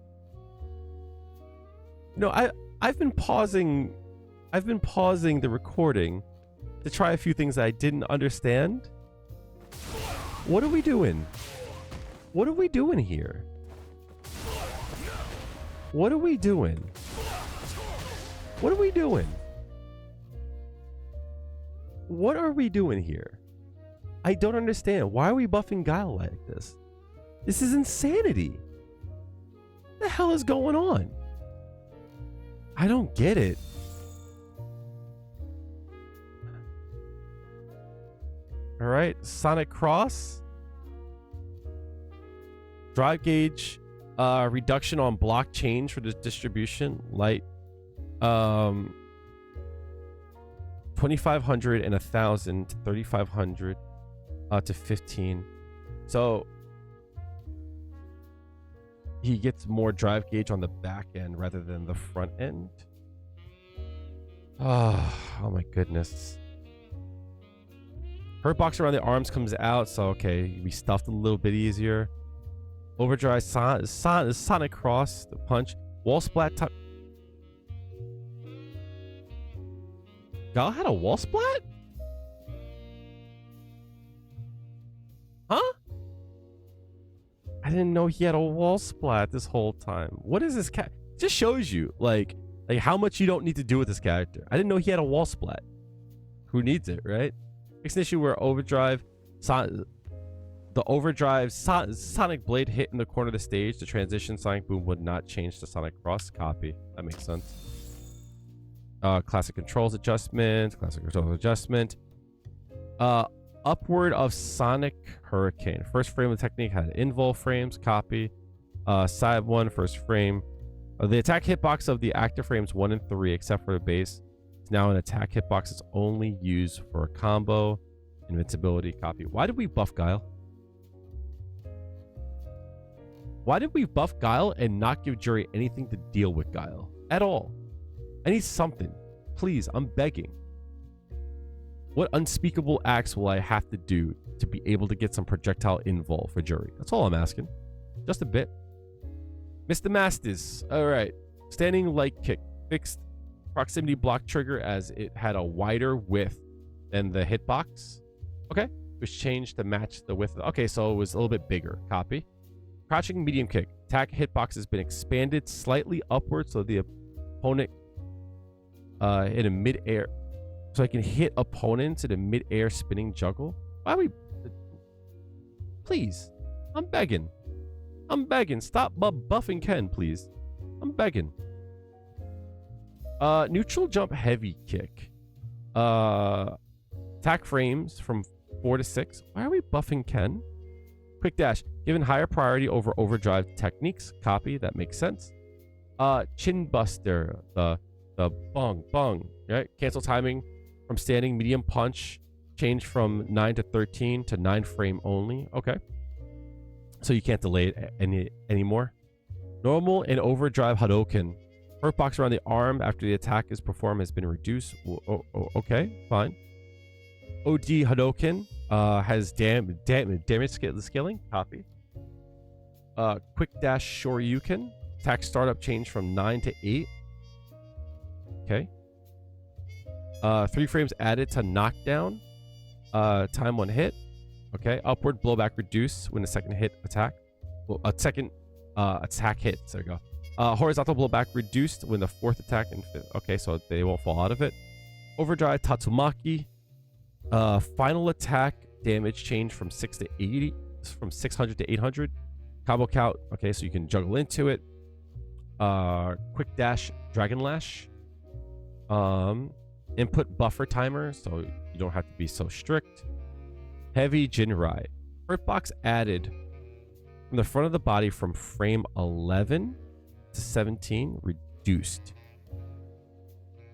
A: No, I've been pausing the recording to try a few things that I didn't understand. What are we doing? What are we doing here? What are we doing? What are we doing? What are we doing here? I don't understand. Why are we buffing Guile like this? This is insanity. What the hell is going on? I don't get it. All right, Sonic Cross. Drive gauge reduction on block change for the distribution. Light. 2500 and 1000 to 3500 to 15. So he gets more drive gauge on the back end rather than the front end. Oh my goodness. Hurt box around the arms comes out, so okay, we stuffed a little bit easier. Overdrive, Sonic Cross, the punch, wall splat. Guile had a wall splat? Huh? I didn't know he had a wall splat this whole time. What is this cat? Just shows you like how much you don't need to do with this character. I didn't know he had a wall splat. Who needs it, right? It's an issue where overdrive, the overdrive sonic blade hit in the corner of the stage. The transition sonic boom would not change the sonic cross. Copy. That makes sense. Classic controls adjustment. Classic controls adjustment. Upward of sonic hurricane. First frame of the technique had invul frames. Copy. Side 1 first frame. The attack hitbox of the active frames 1 and 3, except for the base, is now an attack hitbox. It's only used for combo, invincibility. Copy. Why did we buff Guile? Why did we buff Guile and not give Juri anything to deal with Guile at all? I need something. Please, I'm begging. What unspeakable acts will I have to do to be able to get some projectile invul for Juri? That's all I'm asking. Just a bit. Mr. Masters. All right. Standing light kick. Fixed proximity block trigger as it had a wider width than the hitbox. Okay. It was changed to match the width. Okay, so it was a little bit bigger. Copy. Crouching medium kick. Attack hitbox has been expanded slightly upward so the opponent in a mid-air. So I can hit opponents in a mid-air spinning juggle. Why are we... Please. I'm begging. I'm begging. Stop buffing Ken, please. I'm begging. Neutral jump heavy kick. Attack frames from 4 to 6. Why are we buffing Ken? Quick dash. Given higher priority over overdrive techniques. Copy. That makes sense. Chin buster. The bong bong. Right? Cancel timing from standing. Medium punch. Change from 9 to 13 to 9 frame only. Okay. So you can't delay it anymore. Normal and overdrive Hadouken. Hurt box around the arm after the attack is performed has been reduced. Okay, fine. OD Hadouken has damage scaling. Copy. Quick dash Shoryuken. Attack startup change from 9 to 8. Okay. 3 frames added to knockdown. Time 1 hit. Okay, upward blowback reduce when the second hit attack. Well, a second attack hits. There we go. Horizontal blowback reduced when the 4th attack and 5th. Okay, so they won't fall out of it. Overdrive Tatsumaki. Final attack damage change from 6 to 80, from 600 to 800. Combo count. Okay, so you can juggle into it. Quick dash Dragon Lash. Input buffer timer, so you don't have to be so strict. Heavy Jinrai. Hurt box added from the front of the body from frame 11 to 17. Reduced.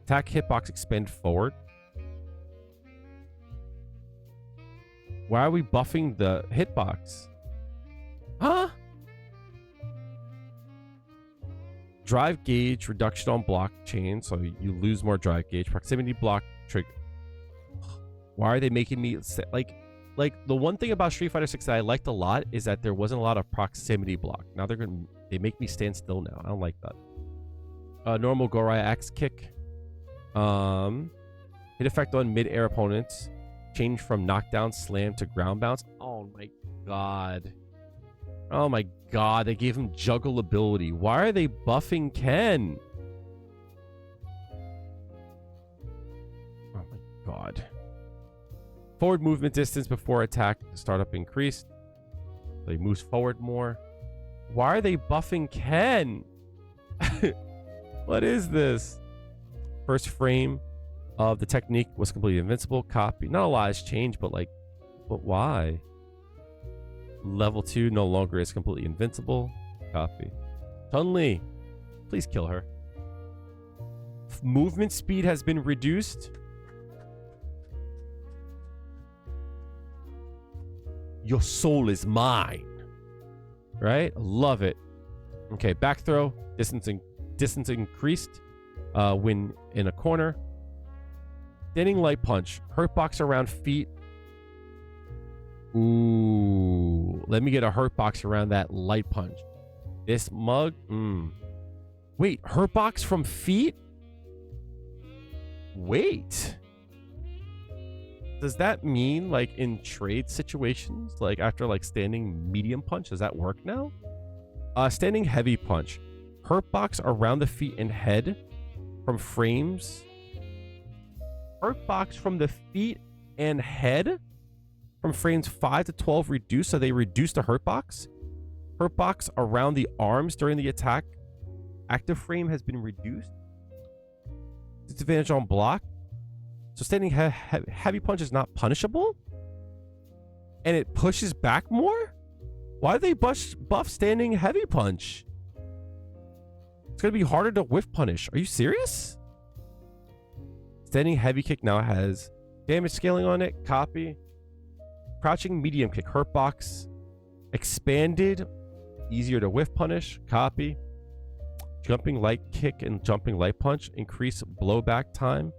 A: Attack hitbox expand forward. Why are we buffing the hitbox? Huh? Drive gauge reduction on block chain, so you lose more drive gauge. Proximity block trigger. Why are they making me like the one thing about Street Fighter 6 that I liked a lot is that there wasn't a lot of proximity block. Now they make me stand still now. I don't like that. Normal Gorai axe kick. Hit effect on mid-air opponents. Change from knockdown slam to ground bounce. Oh my god. Oh my god, they gave him juggle ability. Why are they buffing Ken? Oh my god. Forward movement distance before attack startup increased. So he moves forward more. Why are they buffing Ken? What is this? First frame of the technique was completely invincible. Copy. Not a lot has changed, but why? Level 2 no longer is completely invincible. Copy. Chun-Li, please kill her. Movement speed has been reduced. Your soul is mine. Right? Love it. Okay, back throw. Distance increased when in a corner. Standing light punch. Hurt box around feet. Ooh. Let me get a hurt box around that light punch. This mug. Wait, hurt box from feet? Wait. Does that mean like in trade situations, like after like standing medium punch, does that work now? Standing heavy punch. Hurt box around the feet and head from frames. Hurt box from the feet and head from frames 5 to 12 reduced, so they reduce the hurt box. Hurt box around the arms during the attack. Active frame has been reduced. Disadvantage on block. So standing heavy punch is not punishable? And it pushes back more? Why do they buff standing heavy punch? It's going to be harder to whiff punish. Are you serious? Standing heavy kick now has damage scaling on it. Copy. Crouching medium kick. Hurt box. Expanded. Easier to whiff punish. Copy. Jumping light kick and jumping light punch. Increase blowback time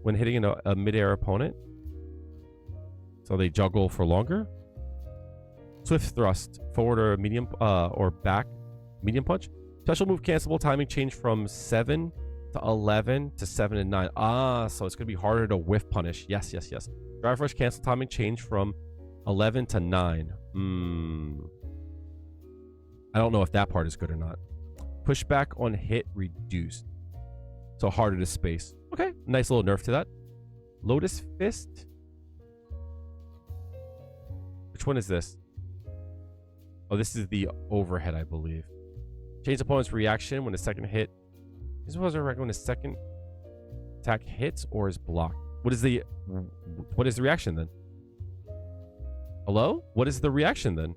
A: when hitting a mid-air opponent. So they juggle for longer. Swift thrust. Forward or medium or back. Medium punch. Special move cancelable. Timing change from 7 to 11 to 7 and 9. So it's going to be harder to whiff punish. Yes. Drive rush cancel timing change from 11 to 9. I don't know if that part is good or not. Pushback on hit reduced. So harder to space. Okay, nice little nerf to that. Lotus Fist. Which one is this? Oh, this is the overhead, I believe. Change opponent's reaction when a second hit. Is supposed to react when a second attack hits or is blocked. What is the reaction then? Hello? What is the reaction then?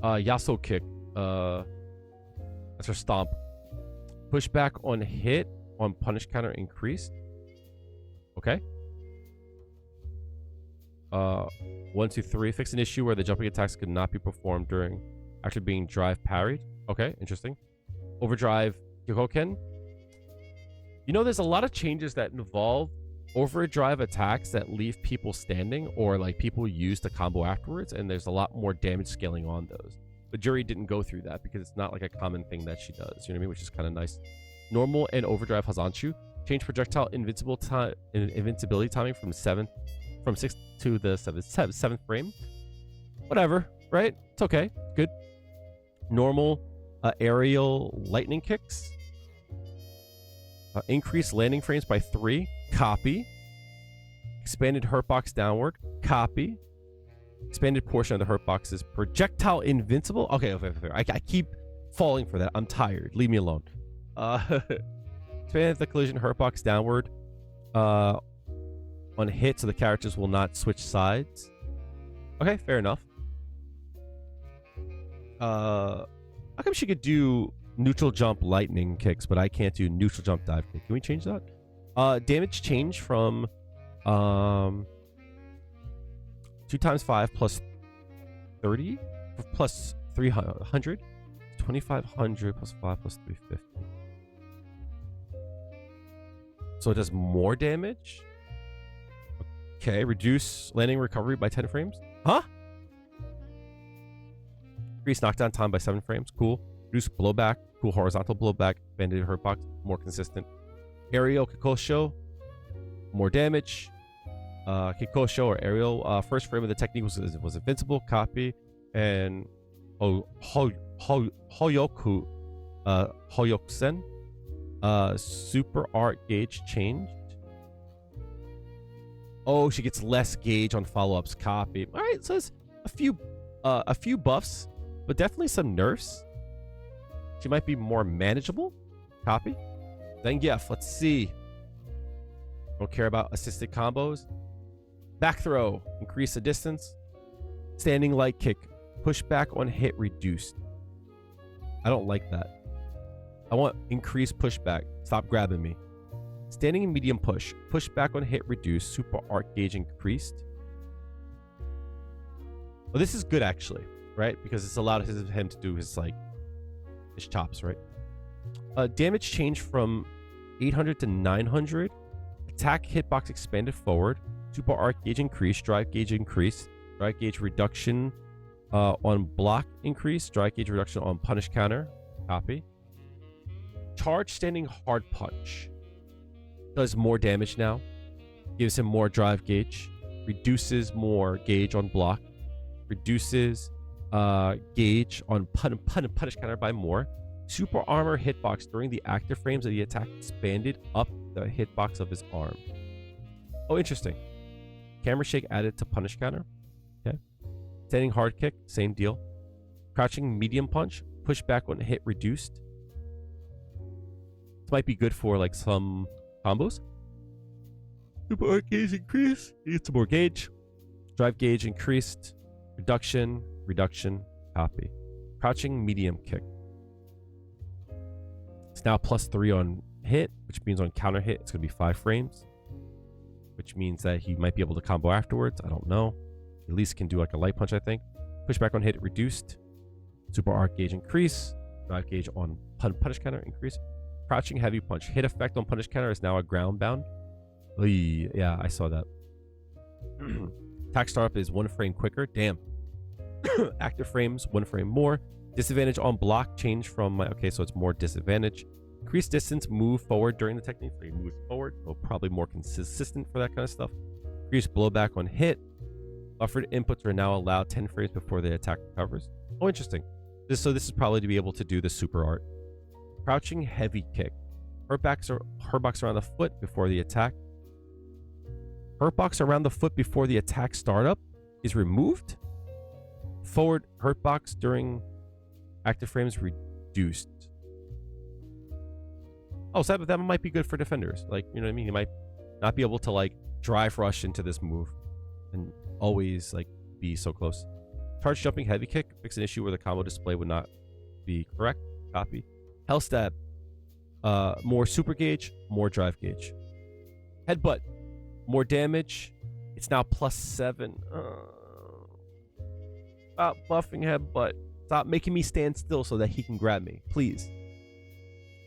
A: Yasuo kick. That's her stomp. Pushback on hit on punish counter increased. Okay. 1, 2, 3. Fix an issue where the jumping attacks could not be performed during actually being drive parried. Okay, interesting. Overdrive Kyokoken. You know, there's a lot of changes that involve overdrive attacks that leave people standing or like people use the combo afterwards, and there's a lot more damage scaling on those. But Juri didn't go through that because it's not like a common thing that she does. You know what I mean? Which is kind of nice. Normal and overdrive Hazanchu. Change projectile invincibility timing from 6 to the 7th frame. Whatever, right? It's okay. Good. Normal aerial lightning kicks. Increase landing frames by 3. Copy. Expanded hurt box downward. Copy. Expanded portion of the hurt box is projectile invincible. Okay. I keep falling for that. I'm tired. Leave me alone. Expanded the collision hurt box downward on hit, so the characters will not switch sides. Okay, fair enough. How come she could do neutral jump lightning kicks, but I can't do neutral jump dive kick? Can we change that? Damage change from 2 times 5 plus 30 plus 300. 2500 plus 5 plus 350. So it does more damage. Okay, reduce landing recovery by 10 frames. Huh? Increase knockdown time by 7 frames. Cool. Reduce blowback. Cool. Horizontal blowback. Banded hurt box. More consistent. Aerial Kikosho. More damage. Kikosho or aerial. First frame of the technique was invincible. Copy. And Hoyoku. Hoyokusen. Super art gauge changed. Oh, she gets less gauge on follow-ups. Copy. All right, so it's a few buffs, but definitely some nerfs. She might be more manageable. Copy. Zangief, let's see. Don't care about assisted combos. Back throw, increase the distance. Standing light kick, pushback on hit reduced. I don't like that. I want increased pushback. Stop grabbing me. Standing medium push. Pushback on hit reduced. Super arc gauge increased. Well, this is good actually, right? Because it's allowed him to do his his chops, right? Damage changed from 800 to 900. Attack hitbox expanded forward. Super arc gauge increased. Drive gauge increased. Drive gauge reduction on block increase. Drive gauge reduction on punish counter. Copy. Charge standing hard punch. Does more damage now. Gives him more drive gauge. Reduces more gauge on block. Reduces gauge on punish counter by more. Super armor hitbox during the active frames of the attack expanded up the hitbox of his arm. Oh, interesting. Camera shake added to punish counter. Okay. Standing hard kick, same deal. Crouching medium punch, pushback on hit reduced. This might be good for like some combos. Super arc gauge increase. You get some more gauge. Drive gauge increased. Reduction, copy. Crouching medium kick. It's now +3 on hit, which means on counter hit it's going to be 5 frames, which means that he might be able to combo afterwards. I don't know. At least can do like a light punch, I think. Pushback on hit reduced. Super arc gauge increase. Drive gauge on punish counter increase. Crouching heavy punch. Hit effect on punish counter is now a ground bound. Yeah, I saw that. Attack startup is 1 frame quicker. Damn. Active frames 1 frame more. Disadvantage on block change from my... Okay, so it's more disadvantage. Increase distance, move forward during the technique. So he moves forward. So probably more consistent for that kind of stuff. Increase blowback on hit. Buffered inputs are now allowed 10 frames before the attack recovers. Oh, interesting. So this is probably to be able to do the super art. Crouching heavy kick. Hurtbox around the foot before the attack. Hurtbox around the foot before the attack startup is removed. Forward hurtbox during active frames reduced. Oh, so that might be good for defenders. Like, you know what I mean? You might not be able to like drive rush into this move and always like be so close. Charge jumping heavy kick. Fix an issue where the combo display would not be correct. Copy. Hell stab. More super gauge, more drive gauge. Headbutt. More damage. It's now +7. Stop buffing headbutt. Stop making me stand still so that he can grab me, please.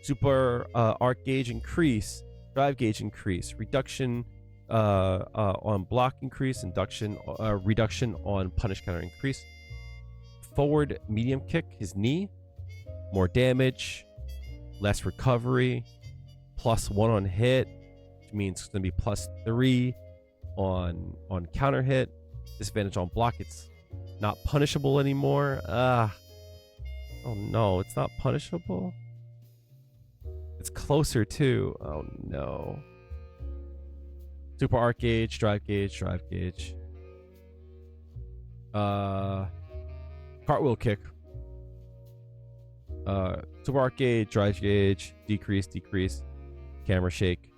A: Super arc gauge increase. Drive gauge increase. Reduction on block increase. Reduction on punish counter increase. Forward medium kick. His knee. More damage. Less recovery. +1 on hit. Which means it's going to be +3 on counter hit. Disadvantage on block. It's not punishable anymore. Oh no, it's not punishable. It's closer too. Oh no. Super arc gauge, drive gauge. Cartwheel kick. Super arc gauge, drive gauge, decrease. Camera shake.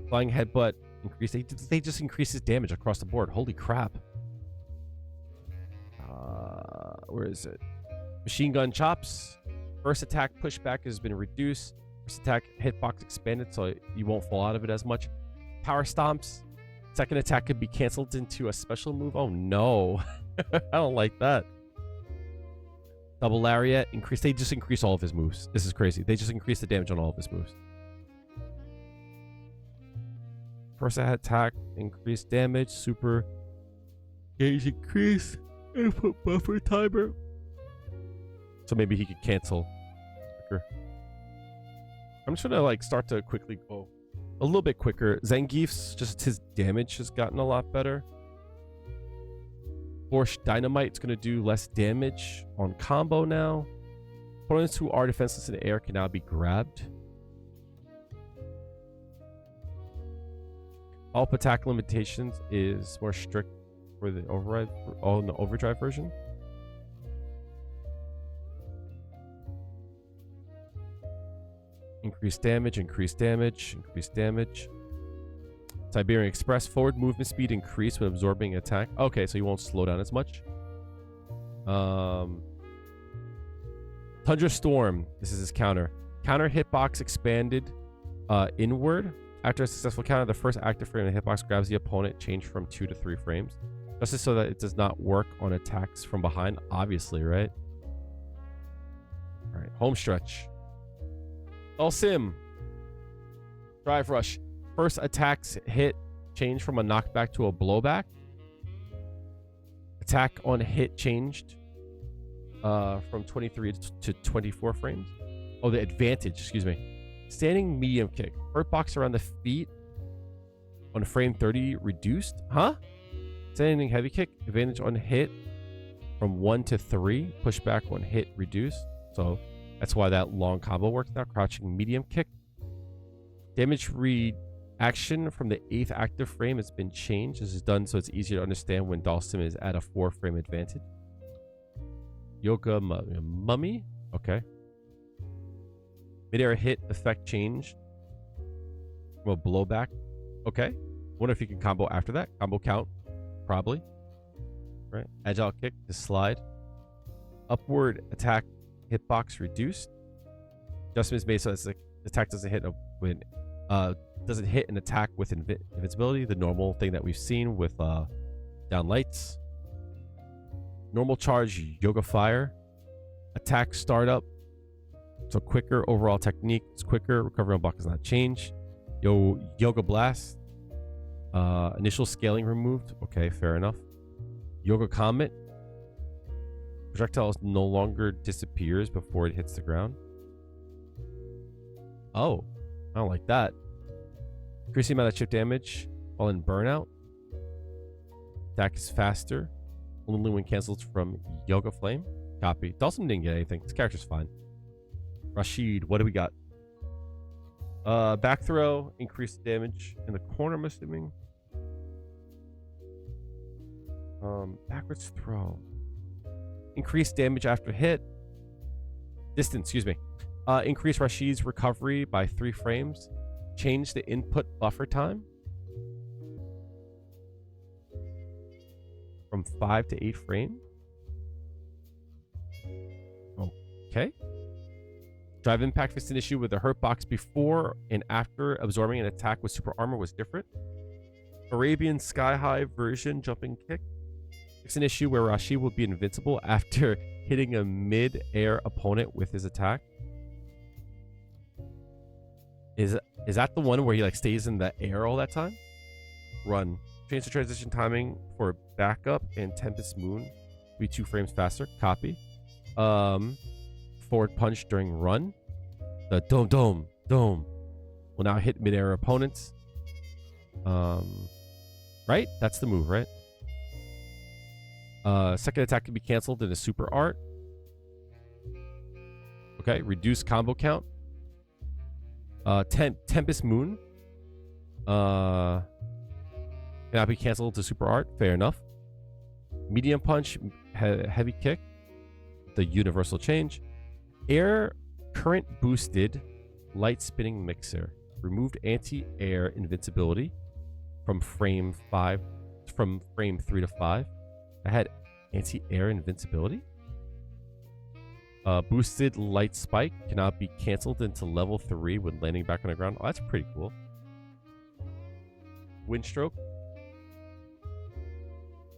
A: Flying headbutt, increase. They just increase his damage across the board. Holy crap. Where is it? Machine gun chops. First attack pushback has been reduced. First attack hitbox expanded so you won't fall out of it as much. Power stomps. Second attack could be canceled into a special move. Oh no. I don't like that. Double lariat. Increase. They just increase all of his moves. This is crazy. They just increase the damage on all of his moves. First attack, increased damage. Super gauge increase. Input buffer timer. So maybe he could cancel quicker. I'm just gonna like start to quickly go a little bit quicker. Zangief's just his damage has gotten a lot better. Borscht Dynamite's gonna do less damage on combo now. Opponents who are defenseless in the air can now be grabbed. Up attack limitations is more strict for the override, in the overdrive version. Increased damage. Siberian Express, forward movement speed increased when absorbing attack. Okay, so you won't slow down as much. Thunderstorm, this is his counter. Counter hitbox expanded inward. After a successful counter, the first active frame of the hitbox grabs the opponent, change from 2 to 3 frames. Just so that it does not work on attacks from behind, obviously, right? All right, home stretch. Sim. Drive rush. First attacks hit change from a knockback to a blowback. Attack on hit changed from 23 to 24 frames. Oh, the advantage, excuse me. Standing medium kick. Hurt box around the feet on frame 30 reduced. Huh? Standing heavy kick. Advantage on hit from 1 to 3. Pushback on hit reduced. So that's why that long combo works now. Crouching medium kick. Damage reaction from the 8th active frame has been changed. This is done so it's easier to understand when Dalsim is at a 4-frame advantage. Yoga Mummy. Okay. Mid-air hit effect changed from a blowback. Okay. Wonder if you can combo after that. Combo count. Probably. Right. Agile kick to slide. Upward attack hitbox reduced. Adjustments made so that the attack doesn't hit an attack with invincibility, the normal thing that we've seen with down lights. Normal charge yoga fire. Attack startup. So quicker overall technique. It's quicker. Recovery on block does not change. Yoga blast. Initial scaling removed. Okay, fair enough. Yoga comet. Projectile no longer disappears before it hits the ground. Oh, I don't like that. Increase the amount of chip damage while in burnout. Attack is faster. Only when cancelled from Yoga Flame. Copy. Dawson didn't get anything. This character's fine. Rashid, what do we got? Back throw. Increased damage in the corner, I'm assuming. Backwards throw. Increased damage after hit. Distance, excuse me. Increase Rashid's recovery by 3 frames. Change the input buffer time from 5 to 8 frames. Okay. Drive impact fixed an issue with the hurt box before and after absorbing an attack with super armor was different. Arabian Sky High version jumping kick. Fix an issue where Rashid will be invincible after hitting a mid-air opponent with his attack. Is that the one where he like stays in the air all that time? Run. Change the transition timing for backup and Tempest Moon. Be 2 frames faster. Copy. Forward punch during run. The dome will now hit mid-air opponents. Right? That's the move, right? Second attack can be canceled in a super art. Okay, reduce combo count. Tempest Moon cannot be canceled to super art. Fair enough. Medium punch, heavy kick. The universal change. Air current boosted light spinning mixer. Removed anti-air invincibility from frame 3 to 5. I had anti-air invincibility. Boosted light spike cannot be canceled into level 3 when landing back on the ground. Oh, that's pretty cool. Windstroke.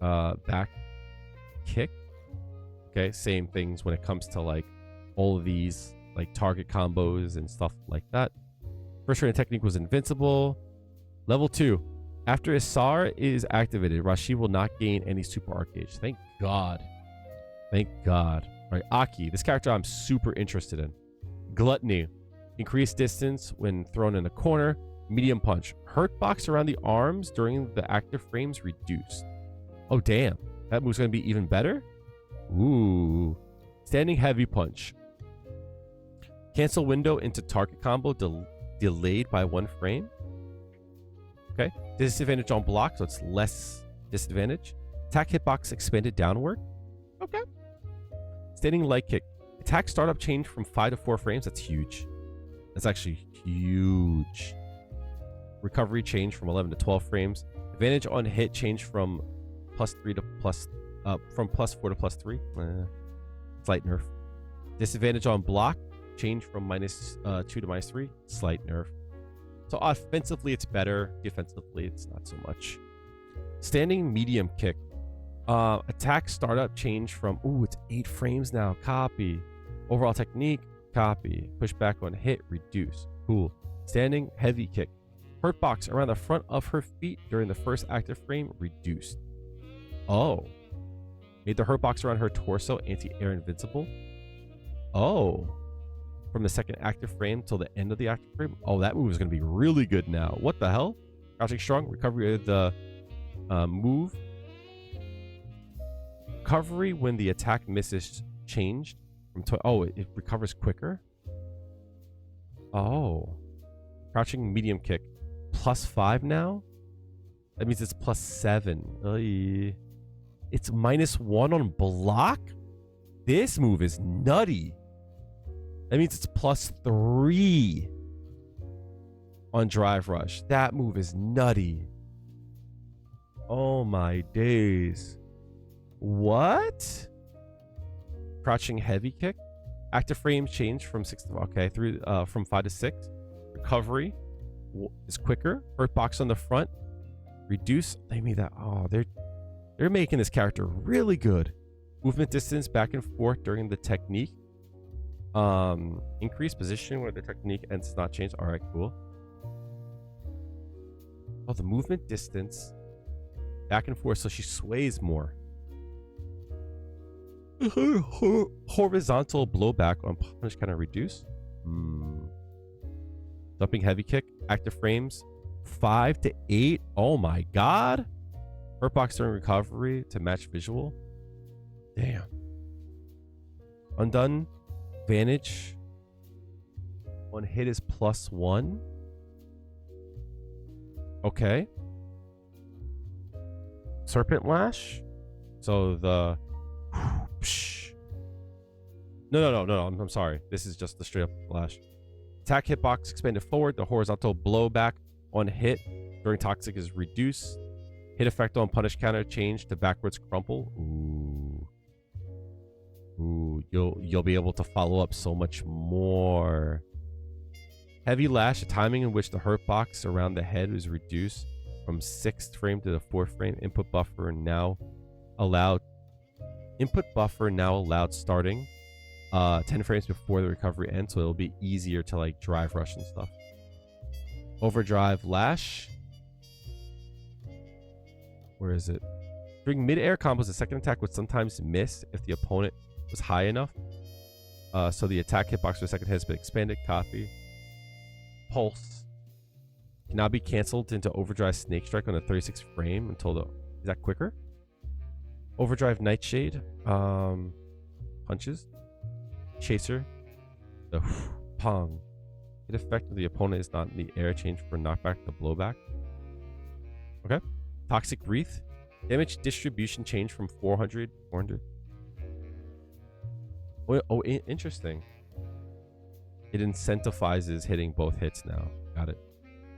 A: Back kick. Okay, same things when it comes to like all of these like target combos and stuff like that. First rated technique was invincible. Level 2. After Isar is activated, Rashid will not gain any super art gauge. Thank God. Thank God. All right, Aki. This character I'm super interested in. Gluttony. Increased distance when thrown in a corner. Medium punch. Hurt box around the arms during the active frames reduced. Oh, damn. That move's going to be even better? Ooh. Standing heavy punch. Cancel window into target combo delayed by 1 frame. Okay. Disadvantage on block, so it's less disadvantage. Attack hitbox expanded downward. Okay. Standing light kick. Attack startup change from 5 to 4 frames. That's huge. That's actually huge. Recovery change from 11 to 12 frames. Advantage on hit change from +3 to from +4 to +3. Slight nerf. Disadvantage on block change from -2 to -3. Slight nerf. So offensively, it's better. Defensively, it's not so much. Standing medium kick. Attack startup change from, ooh, it's 8 frames now. Copy. Overall technique, copy. Push back on hit, reduce. Cool. Standing, heavy kick. Hurt box around the front of her feet during the first active frame, reduced. Oh. Made the hurt box around her torso anti-air invincible. Oh. From the second active frame till the end of the active frame. Oh, that move is going to be really good now. What the hell? Crouching strong, recovery of the move. Recovery when the attack misses changed. It recovers quicker. Oh. Crouching medium kick. +5 now? That means it's +7. Oy. It's -1 on block? This move is nutty. That means it's +3 on drive rush. That move is nutty. Oh my days. What? Crouching heavy kick. Active frame change from 6 to from 5 to 6. Recovery is quicker. Hurt box on the front. Reduce. They made that. Oh, they're making this character really good. Movement distance back and forth during the technique. Increase position where the technique ends does not change. All right, cool. Oh, the movement distance back and forth, so she sways more. Horizontal blowback on punish kind of reduce. Jumping heavy kick. Active frames 5 to 8. Oh my god. Hurt box during recovery to match visual. Damn. Undone. Vantage. One hit is +1. Okay. Serpent lash. So the No. I'm sorry. This is just the straight up lash. Attack hitbox expanded forward. The horizontal blowback on hit during toxic is reduced. Hit effect on punish counter change to backwards crumple. Ooh, you'll be able to follow up so much more. Heavy lash, a timing in which the hurt box around the head is reduced from 6th frame to the 4th frame. Input buffer now allowed starting 10 frames before the recovery ends, so it'll be easier to like drive rush and stuff. Overdrive lash. Where is it? During mid-air combos, the second attack would sometimes miss if the opponent was high enough. So the attack hitbox for the second hit has been expanded. Copy. Pulse can now be canceled into overdrive snake strike on the 36th frame until is that quicker? Overdrive nightshade. Punches. Chaser. The pong. Hit effect of the opponent is not in the air. Change for knockback to blowback. Okay. Toxic wreath. Damage distribution change from 400 to 400. Interesting. It incentivizes hitting both hits now. Got it.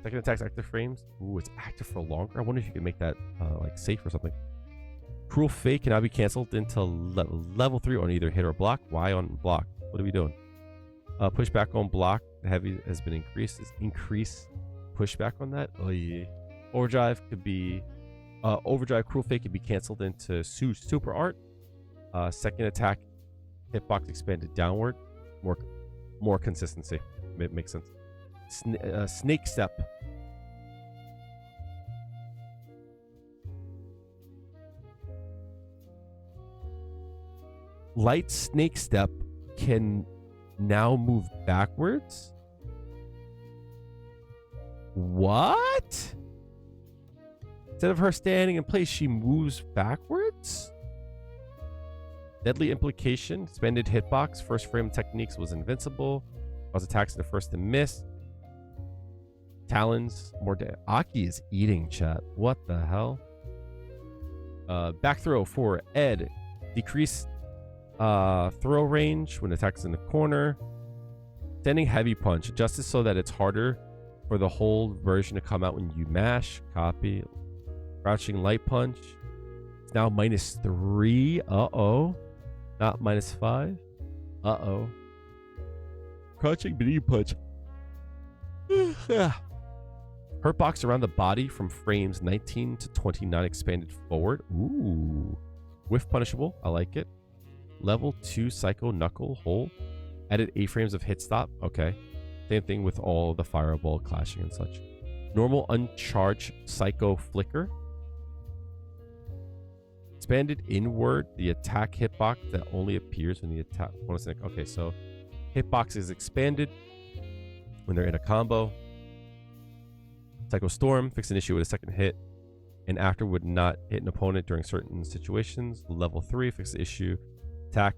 A: Second attack's active frames. Ooh, it's active for longer. I wonder if you can make that like safe or something. Cruel Fate can now be canceled into level 3 on either hit or block. Why on block? What are we doing? Pushback on block. The heavy has been increased. Increase pushback on that. Oh yeah. Overdrive could be Overdrive Cruel Fate could be canceled into super art. Second attack hitbox expanded downward. More consistency. It makes sense. Snake step. Light snake step can now move backwards. What? Instead of her standing in place, she moves backwards? Deadly implication. Expanded hitbox. First frame techniques was invincible. Cause attacks in the first to miss. Talons. More Aki is eating, chat. What the hell? Back throw for Ed. Decrease throw range when attacks in the corner. Standing heavy punch. Adjusted so that it's harder for the whole version to come out when you mash. Copy. Crouching light punch. It's now -3. Uh-oh. Not -5. Uh-oh. Crouching medium punch. Hurt box around the body from frames 19 to 29 expanded forward. Ooh. Whiff punishable. I like it. Level 2 Psycho Knuckle Hole. Added 8 frames of hit stop. Okay. Same thing with all the fireball clashing and such. Normal uncharged Psycho Flicker. Expanded inward the attack hitbox that only appears when the attack. Okay, so hitbox is expanded when they're in a combo. Psycho Storm. Fix an issue with a second hit. And after would not hit an opponent during certain situations. Level 3. Fix the issue. Attack.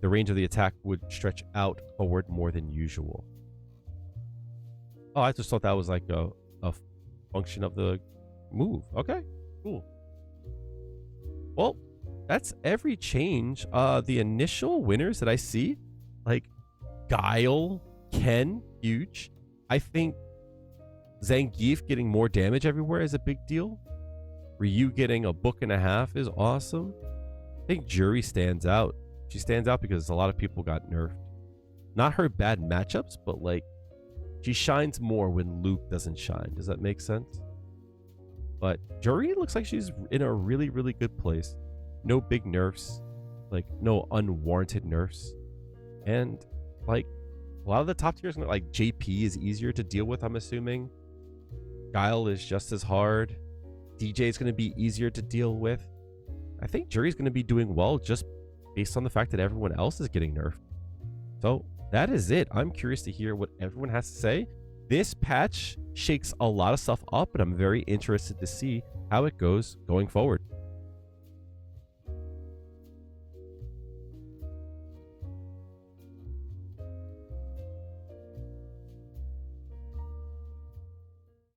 A: The range of the attack would stretch out forward more than usual. Oh, I just thought that was like a function of the move. Okay, cool. Well, that's every change. The initial winners that I see, like Guile, Ken, huge. I think Zangief getting more damage everywhere is a big deal. Ryu getting a book and a half is awesome. I think Juri stands out. She stands out because a lot of people got nerfed. Not her bad matchups, but like she shines more when Luke doesn't shine. Does that make sense? But Juri looks like she's in a really, really good place. No big nerfs, like no unwarranted nerfs. And like a lot of the top tiers, like JP is easier to deal with, I'm assuming. Guile is just as hard. DJ is going to be easier to deal with. I think Juri's going to be doing well just based on the fact that everyone else is getting nerfed. So that is it. I'm curious to hear what everyone has to say. This patch shakes a lot of stuff up, and I'm very interested to see how it goes going forward.